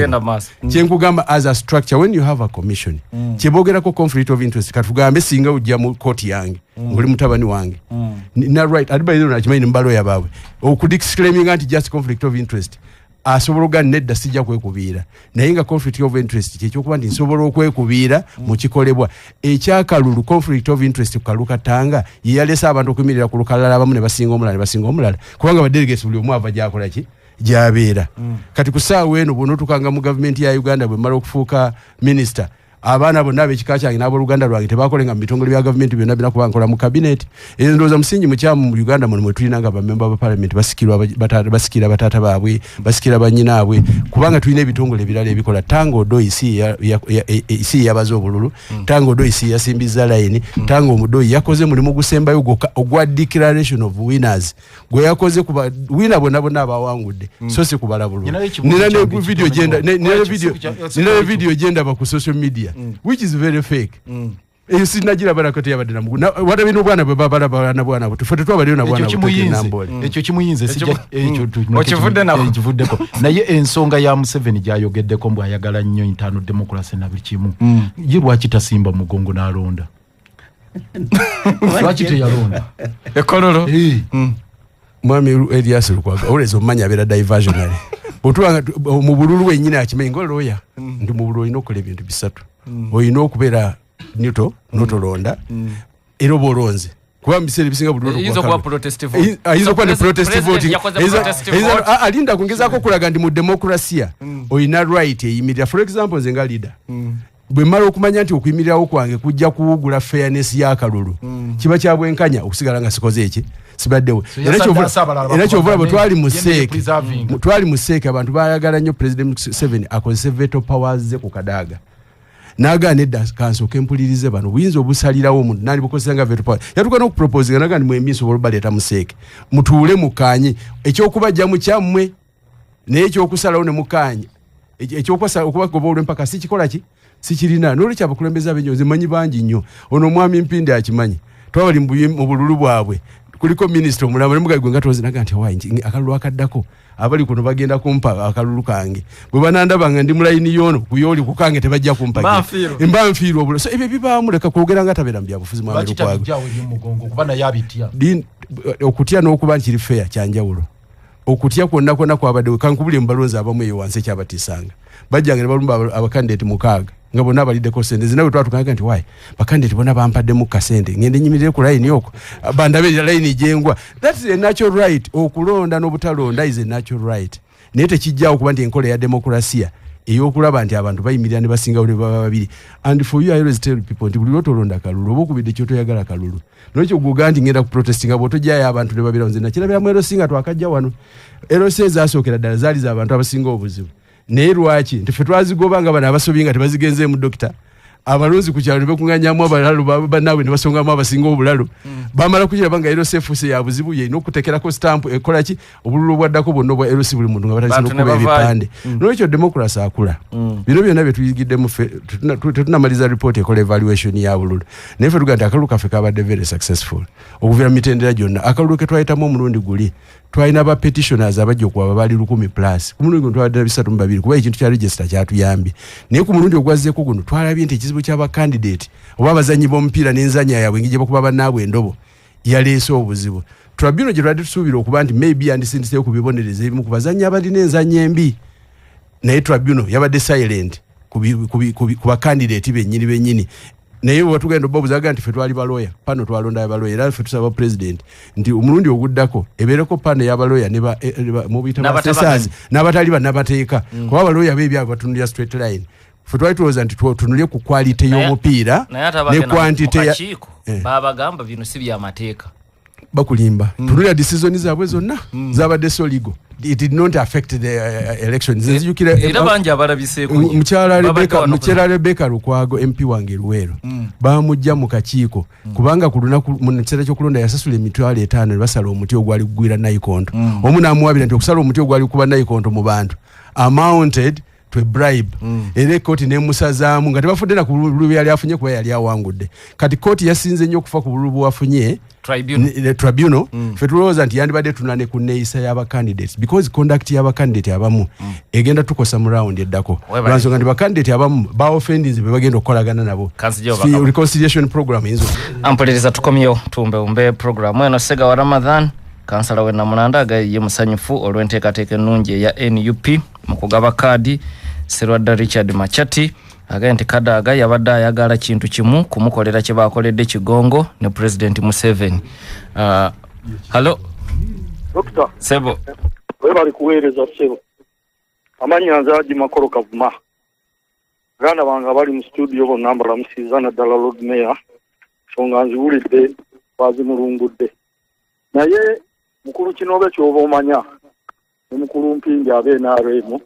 kyenkugamba as a structure when you have a commission kyebogerako conflict of interest katugambe singa ujja mu court yange oli mutabani wange na right adibayizo nakimanyi mbalo yabawe okudisclaiming anti just conflict of interest asobola oga nedda sijja kwekubiira naye nga conflict of interest kyekyokuba nti nsobola okwekubiira mu kikolebwa ekyakalulu conflict of interest kukaluka Tanga ye yalesa abantu okuyimirira ku lukalala abamu ne basinga omulala kubanga badelegates buli omu ava gyakola ki gyabeera kati ku ssaawa eno bw'onootukanga mu gavumenti ya Uganda bwe mala okufuuka minister abaana bonna ab'ekika kyange n'abooluganda lwange tebakolenga mu bitongole bya gavumenti byonna binakuba nkola mu kabineeti ezo ndowooza musingi mukyamu mu Uganda muno mwe tulina nga bamemba ba parliament basikira bataata baabwe basikira bannyinaabwe kubanga tulina ebitongole ebirala ebikola Tango Doi isi yabaza obululu Tango Doi isi yasimbiza layini Tango Mudoi yakoze mulimu gusembayo ogwa declaration of winners gwe yakoze kuba wina bonna abawangudde so si kubala bululu nina ne video genda nina video genda ba ku social media which is very fake sinagira barakote yabadde namugu wada bino bwana bwana tufote twabaliyo na bwana ekyo kimuyinze sijja ekyo okivudde nako kivuddeko naye ensonga ya Museveni gyayogeddeko mbwa ayagala nnyo intano democracy na bikimu ye lwaki tasimba mugongo n'alonda lwaki teyalonda ekololo mwami Elias Lukwago olezo mmanya abera diversionary otwanga mu bululu wenyine akimenyi ngoloya ndi mu bululu inokola ebintu bisatu oyina okubeera notolonda era obolonze kuba mbisere bisinga bululu izo kwa protest vote izo kwa protest voting alinda kuongezako kulaga ndi mu demokrasia oyina right eyimirira for example nzenga leader bwe mara okumanya nti okuyimirirawo kwange kujja kuwugula fairness ya kalulu kiba kyabwenkanya okusigala nga sikoze eki sibaddewo era kyovula bwe twali museeke abantu bayagala nnyo president 7 akozese veto powers ze ku Kadaga naga nedda kansooke mpulirize bano buyinza obusalirawo omuntu nali bukozesa nga veto power yatuka n'okupropose naga ndi mwemiso olubaleeta museeke mutuule mukanye ekyokubajjamu kyammwe naye ekyokusalawo ne mukanye ekyokwasa okubagoba olw'empaka si kikola ki sikirina noli kyabakulembeza abenyozi manyi bangi nnyo ono omwami Mpinde akimanyi twabali mu bululu bwabwe kuliko minister omulama nemugagwe nga tozinaga nti wainji akalulu akaddako abali kuno bagenda kumpa akalulu kange bwe banandaba nga ndi mulayini yono kuyoli kukange tebajja kumpa mbanfiiro obulo so ebyo bibaamu leka kwogera nga tabera mu byabufuzi mwami Lukwago kubana yabitya okutya n'okuba nkiri fair kyanjawulo okutya kwonna kwabadde kankubuli mbalonzi abamu eyo wansi ekyabatisanga bajjanga ne balumba abakandidate mukaaga nga bonna abaliddeko sente zinawe twatukangaga nti wayi bakandidate bonna bampaddemu kasente ngende nyimirire ku layini okwo bandabe layini jengwa that's a natural right okulonda n'obutalonda is a natural right naye tekijjawo kuba nti enkola ya demokrasia eyokulaba nti abantu bayimirira ne basingawo ne baba babiri and for you I always tell people nti buli lwotolonda kalulu oba okubidde kyotoyagala kalulu nolwekyo guga nti ngenda ku protestinga bwotojjayo abantu ne babira nze nakirabiramu erosinga twakajja wano erose ezasookera ddala zaali z'abantu abasinga obuzibu naye lwaki nti ffe twazigoba nga bano abasobi nga tebazigenzeemu dokita abalonzi ku kyalo ne bekunganyamu abalalu bannaabwe ne basongamu abasinga obulalu bamala kukiraba nga erose efuuse ya buzibu yeyina okutekerako stampu ekola ki obululu obwaddako bwonna obwa erose buli muntu nga batandise n'okuba ebipande nolwekyo demokrasi akula bino byonna bye tuyigiddemu ffe tetunamaliza ripooti ekola evaluation ya bululu naye ffe tugaa nti akalulu kaffe kabadde very successful okuviira mu mitendera gyonna akalulu ke twayitamu omulundi guli twalina ba petitioners abajja okuwaba bali 100+ ku mulundi guno twawadde 3 kuba ekintu kya register kyatuyambye naye ku mulundi ogwazzeeko guno twalabye nti ekizibu ky'abakandidate oba abazanyi b'omupiira n'enzanya yaabwe ngije bakuba bannaabwe endobo yaleese obuzibu tribunal gye twadde tusuubira okuba nti maybe yandisindiseyo ku bibonereza ebimu ku bazanyi abalina enzanya embi naye tribunal yabadde silent ku bakandidate bennyini naye watugenda obabuzaga nti ffe twali baloya pano twalonda abaloya era ffe tusaba president nti omulundi oguddako ebeereko pano y'abaloya mubiyita basesaazi n'abatali bannabateeka kuba abaloya beebyabo batunulira straight line ffe twali tulowooza nti tunulye ku quality y'omupiira ne quantity babagamba bino si byamateeka bakulimba tunulira decision zaabwe zonna zabadde so legal it did not affect the elections era bangi abalabiseeko mukyala Rebecca Lukwago MP wange Luweero bamujja mu kakiiko kubanga ku lunaku mu kiseera ky'okulonda yasasula emitwalo 5 ne basala omuti ogwali kugwira Naikonto omu n'amuwabira nti okusala omuti ogwali kuba Naikonto mu bantu amounted to a bribe era kooti nemusazaamu nga tebafudde na ku bululu yali afunye kuba yali awangudde kati kooti yasinze nnyo okufa ku bululu bwafunye tribunal ffe tulowooza nti yandibadde tunane ku neeyisa y'abacandidates because conduct y'abacandidates abamu egenda tukosa mu round eddako lwansonga nti bacandidates abamu baoffendings be bagenda okukolagana nabo reconciliation program yinza ampuliriza tukomyewo tumbewumbe program eno Sega wa Ramadhan kansala we Namunanda agaye musanyufu olw'enteekateeka ennungi eya NUP mu kugaba kaadi Serwadda Richard Machati agaye nti Kadaga yabadde ayagala kintu kimu kumukolera kye baakoledde Kigongo ne President Museveni. Hello Dr. Sebo we bali kuweereza Sebo amanyi nze Haji Makolo Kavuma ganda banga bali mu studio bonna mbalamusizana ddala Lord Mayor songa nziwulidde bazimulungudde naye mukulu kinobe kyoba omanya omukulu mpingi NRM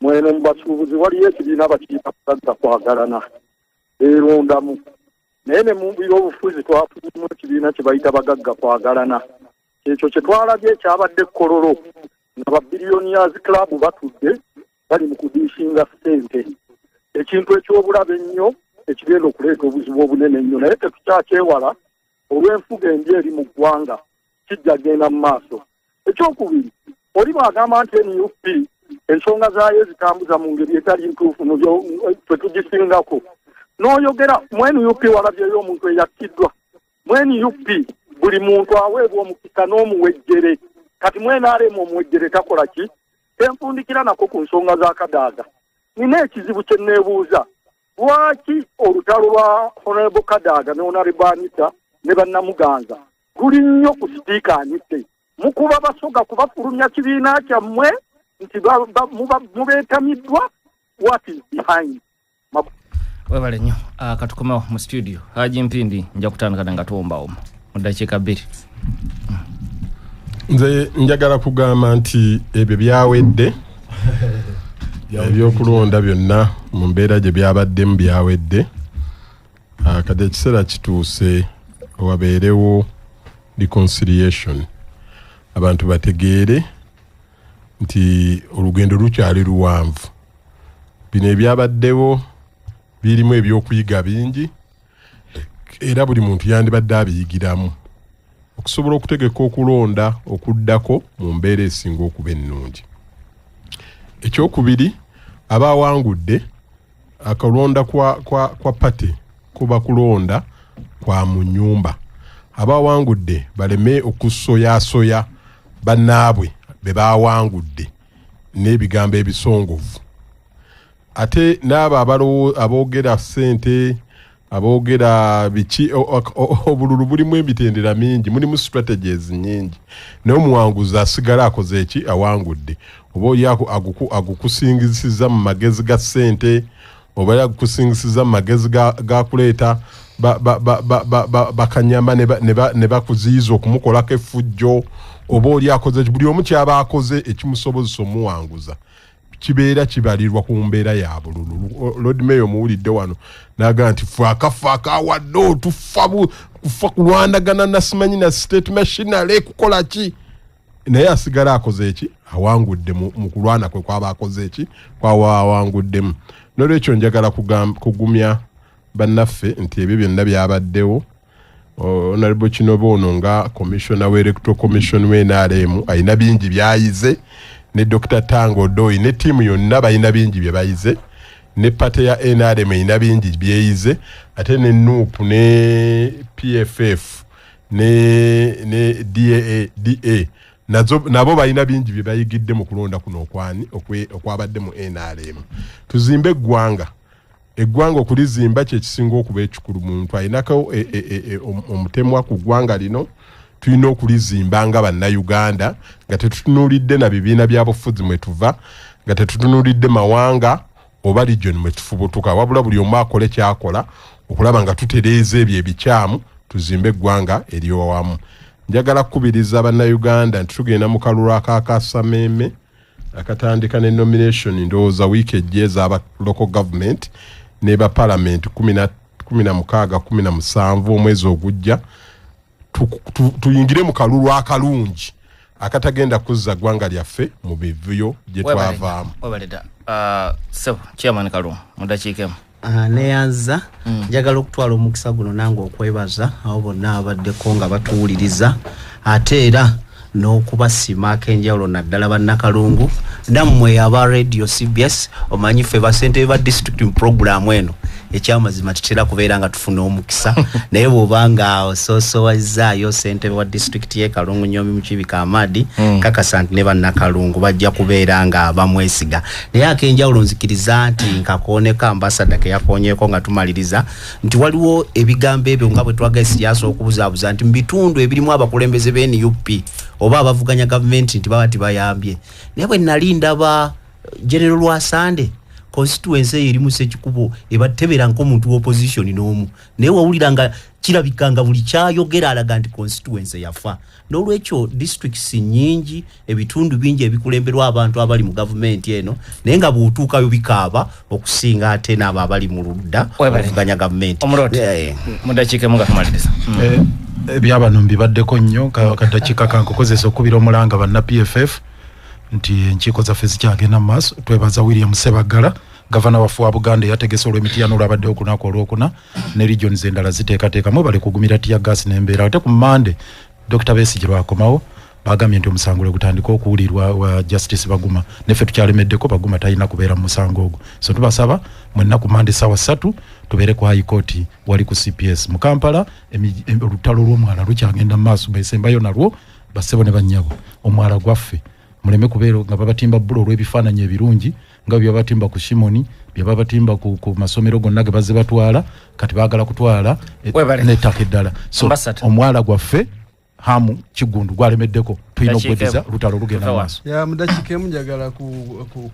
mwene mubasuubuzi waliyo ekibiina bakiita kugagga kwagalana erondamu naye ne mu biro obufuzi twafumu ekibiina kye bayita bagagga kwagalana ekyo kye twalabye ekyabadde Kololo nga babilioniers club batudde bali mu kudiishinga ssente ekintu ekyobulabe ennyo ekigenda okuleeta obuzibu obunene ennyo naye tetukyakyewala olw'enfuga embi eri mu ggwanga kijja genda mu maaso. Ekyokubiri oli bw'agamba nti NUP ensonga zaayo zitambuza mu ngeri etali ntuufu mu byo twetugisingako n'oyogera mu NUP walabyeyo omuntu eyakkiddwa mu NUP buli muntu aweebwa omukisa n'omuwejjere kati mu NRM omuwejjere takola ki tenfundikira nako ku nsonga za Kadaaga. Nina ekizibu kye neebuuza lwaki olutalo lwa Honorable Kadaaga ne Honorable Anita ne bannamuganza luli nnyo ku sipiika Anite mukuba basoga kubafulumya kibiina kyammwe nti mubeetamiddwa what is behind. Webale nnyo katukomewo mu studio Haji Mpindi nja kutandikana nga tuwombawo mu dakiika 2. Nze njagala kugamba nti ebyo byawedde ebyokulonda byonna mu mbeera gye byabaddemu byawedde kati ekiseera kituuse wabeerewo reconciliation abantu bategeere nti olugendo lukyali luwanvu. Bino ebyabaddewo birimu ebyokuyiga bingi era buli muntu yandibadde abiyigiramu okusobola okutegeka okulonda okuddako mu mbeera esinga okuba ennungi. Ekyokubiri abawangudde akalonda kwa pate kuba kulonda kwa mu nnyumba. Abawangudde baleme okusoyasoya bannaabwe be bawangudde n'ebigambo ebisongovu. Ate n'abo aboogera ssente aboogera biki obululu bulimu emitendera mingi mulimu strategies nyingi naye omuwanguzi asigala akoze eki awangudde oba oli agukusingisiza mu magezi ga ssente oba agukusingisiza mu magezi ga kuleeta bakanyama ne bakuziyiza okumukolako effujjo oba oli akoze buli omu kyaba akoze ekimusobozesa omuwanguza kibeera kibalirwa ku mbeera ya bululu. Lord Mayor muwulidde wano naga nti faaka wadde tufa kulwandagana na simanyi na state machinery kukola ki naye asigala akoze eki awangudde mu kulwana kwe kwaba akoze eki kwawa awanguddemu. Nolwekyo njagala kugumya bannaffe nti ebyo byonna byabaddewo. Honorable Kinobo ono nga commissioner w'electoral commission w'NRM ayina bingi byayize ne Dr. Tango Doi ne timu yonna bayina bingi bye bayize ne pate ya NRM ayina bingi byeyize ate ne NUP ne PFF ne DA nabo bayina bingi bye bayigidde mu kulonda kuno okwabadde mu NRM. Tuzimbe eggwanga okulizimba kye kisinga okuba ekikulu. Muntu ayinako omutemwa ku ggwanga lino tulina okulizimba nga bannayuganda nga tetutunuulidde na bibiina byabufuzi mwe tuva nga tetutunuulidde mawanga oba region mwe tufubutuka wabula buli omu akole kyakola okulaba nga tutereeza ebyo ebikyamu tuzimbe eggwanga eryowamu. Njagala kukubiriza bannayuganda nti tugenda mu kalulu akakasameme akatandika ne nomination ndowooza wiiki ejja ez'aba local government ne ba parliament 16-17 omwezi ogujja tuyingire mu kalulu akalungi akatagenda kuzza ggwanga lyaffe mu bivuyo gye twavaamu. Sebo chairman Kalungu mudakiikemu neyanza njagala okutwala omukisa guno nange okwebaza abo bonna abaddeko nga batuwuliriza ate era n'okubasima ak'enjawulo naddala bannakalungu nammwe aba radio CBS omanyi ffe basente ba district program eno ekyamazima tutera kubeera nga tufuna omukisa naye bw'obanga osoosowazaayo sente wa district ye Kalungu Nyomi Mukibika Amadi kakasa nti ne bannakalungu bajja kubeera nga bamwesiga. Naye ak'enjawulo nzikiriza nti nkakooneko ambassador ke yakoonyeeko nga tumaliriza nti waliwo ebigambo ebyo nga bwe twaga siyaasa okubuzaabuza nti mu bitundu ebirimu abakulembeze b'NUP oba abavuganya gavumenti nti baba tibayambye. Naye bwe nali ndaba General Lwasande constituency eri Musekikubo ebatebera nko muntu opposition n'omu naye wawuliranga kirabikanga buli kyayogera alaga nti constituency yafa n'olwekyo districts nyingi ebitundu bingi ebikulemberwa abantu abali mu government eno naye nga bw'otuukayo bikaaba okusinga ate n'abo abali mu ludda okuvuganya government mudakiike mugatumaliriza ebyabano mbibaddeko nnyo kadakiika kankukozesa okubira omulanga banna PFF nti enkiiko zaffe zikyagenda mu maaso twebaza William Sebagala gavana wa Buganda yategese olw'emitiano olwabadde okunaku olwokuna ne regions endala ziteekateekamu bali kugumira tiya gas n'embeera ate ku Monday Dr. Besigye lwakomawo bagambye nti omusango gutandika okuwulirwa wa Justice Baguma neffe tukyalemeddeko Baguma talina kubeera mu musango ogwo so tubasaba mwenna ku Monday sawa 3 tubeere ku High Court wali ku CPS mu Kampala olutalo lw'omwala lukyagenda mu maaso besembayo nalwo basebo ne bannyabo omwala gwaffe muleme kubeera nga babatimba bbulo olw'ebifaananyi ebirungi nga byabatimba ku Shimoni byabatimba ku masomero gonna ge bazze batwala kati baagala kutwala n'ettaka eddala so omwala gwaffe hamu kigundu gwalemeddeko tulina okugwedeza lutalo lugenda maaso ya mudakiike munjagala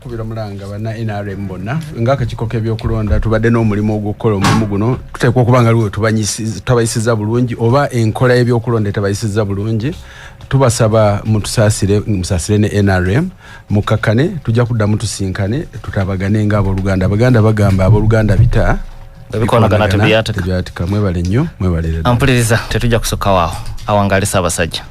kubira mulanga bana NRM bonna ng'akakiiko k'ebyokulonda tubadde n'omulimu ogw'okukola omulimu guno tuteekwa okuba nga liwe tubayisiza bulungi oba enkola y'ebyokulonda tebayisiza bulungi tubasaba musaasire ne NRM mukakane tujja kuddamu tusinkane tutabagane ng'abooluganda abaganda bagamba abooluganda bita ebikonagana tebyatika mwebale nnyo mwebalere ampuliriza tetujja kusukka waawo awangalisa abasajja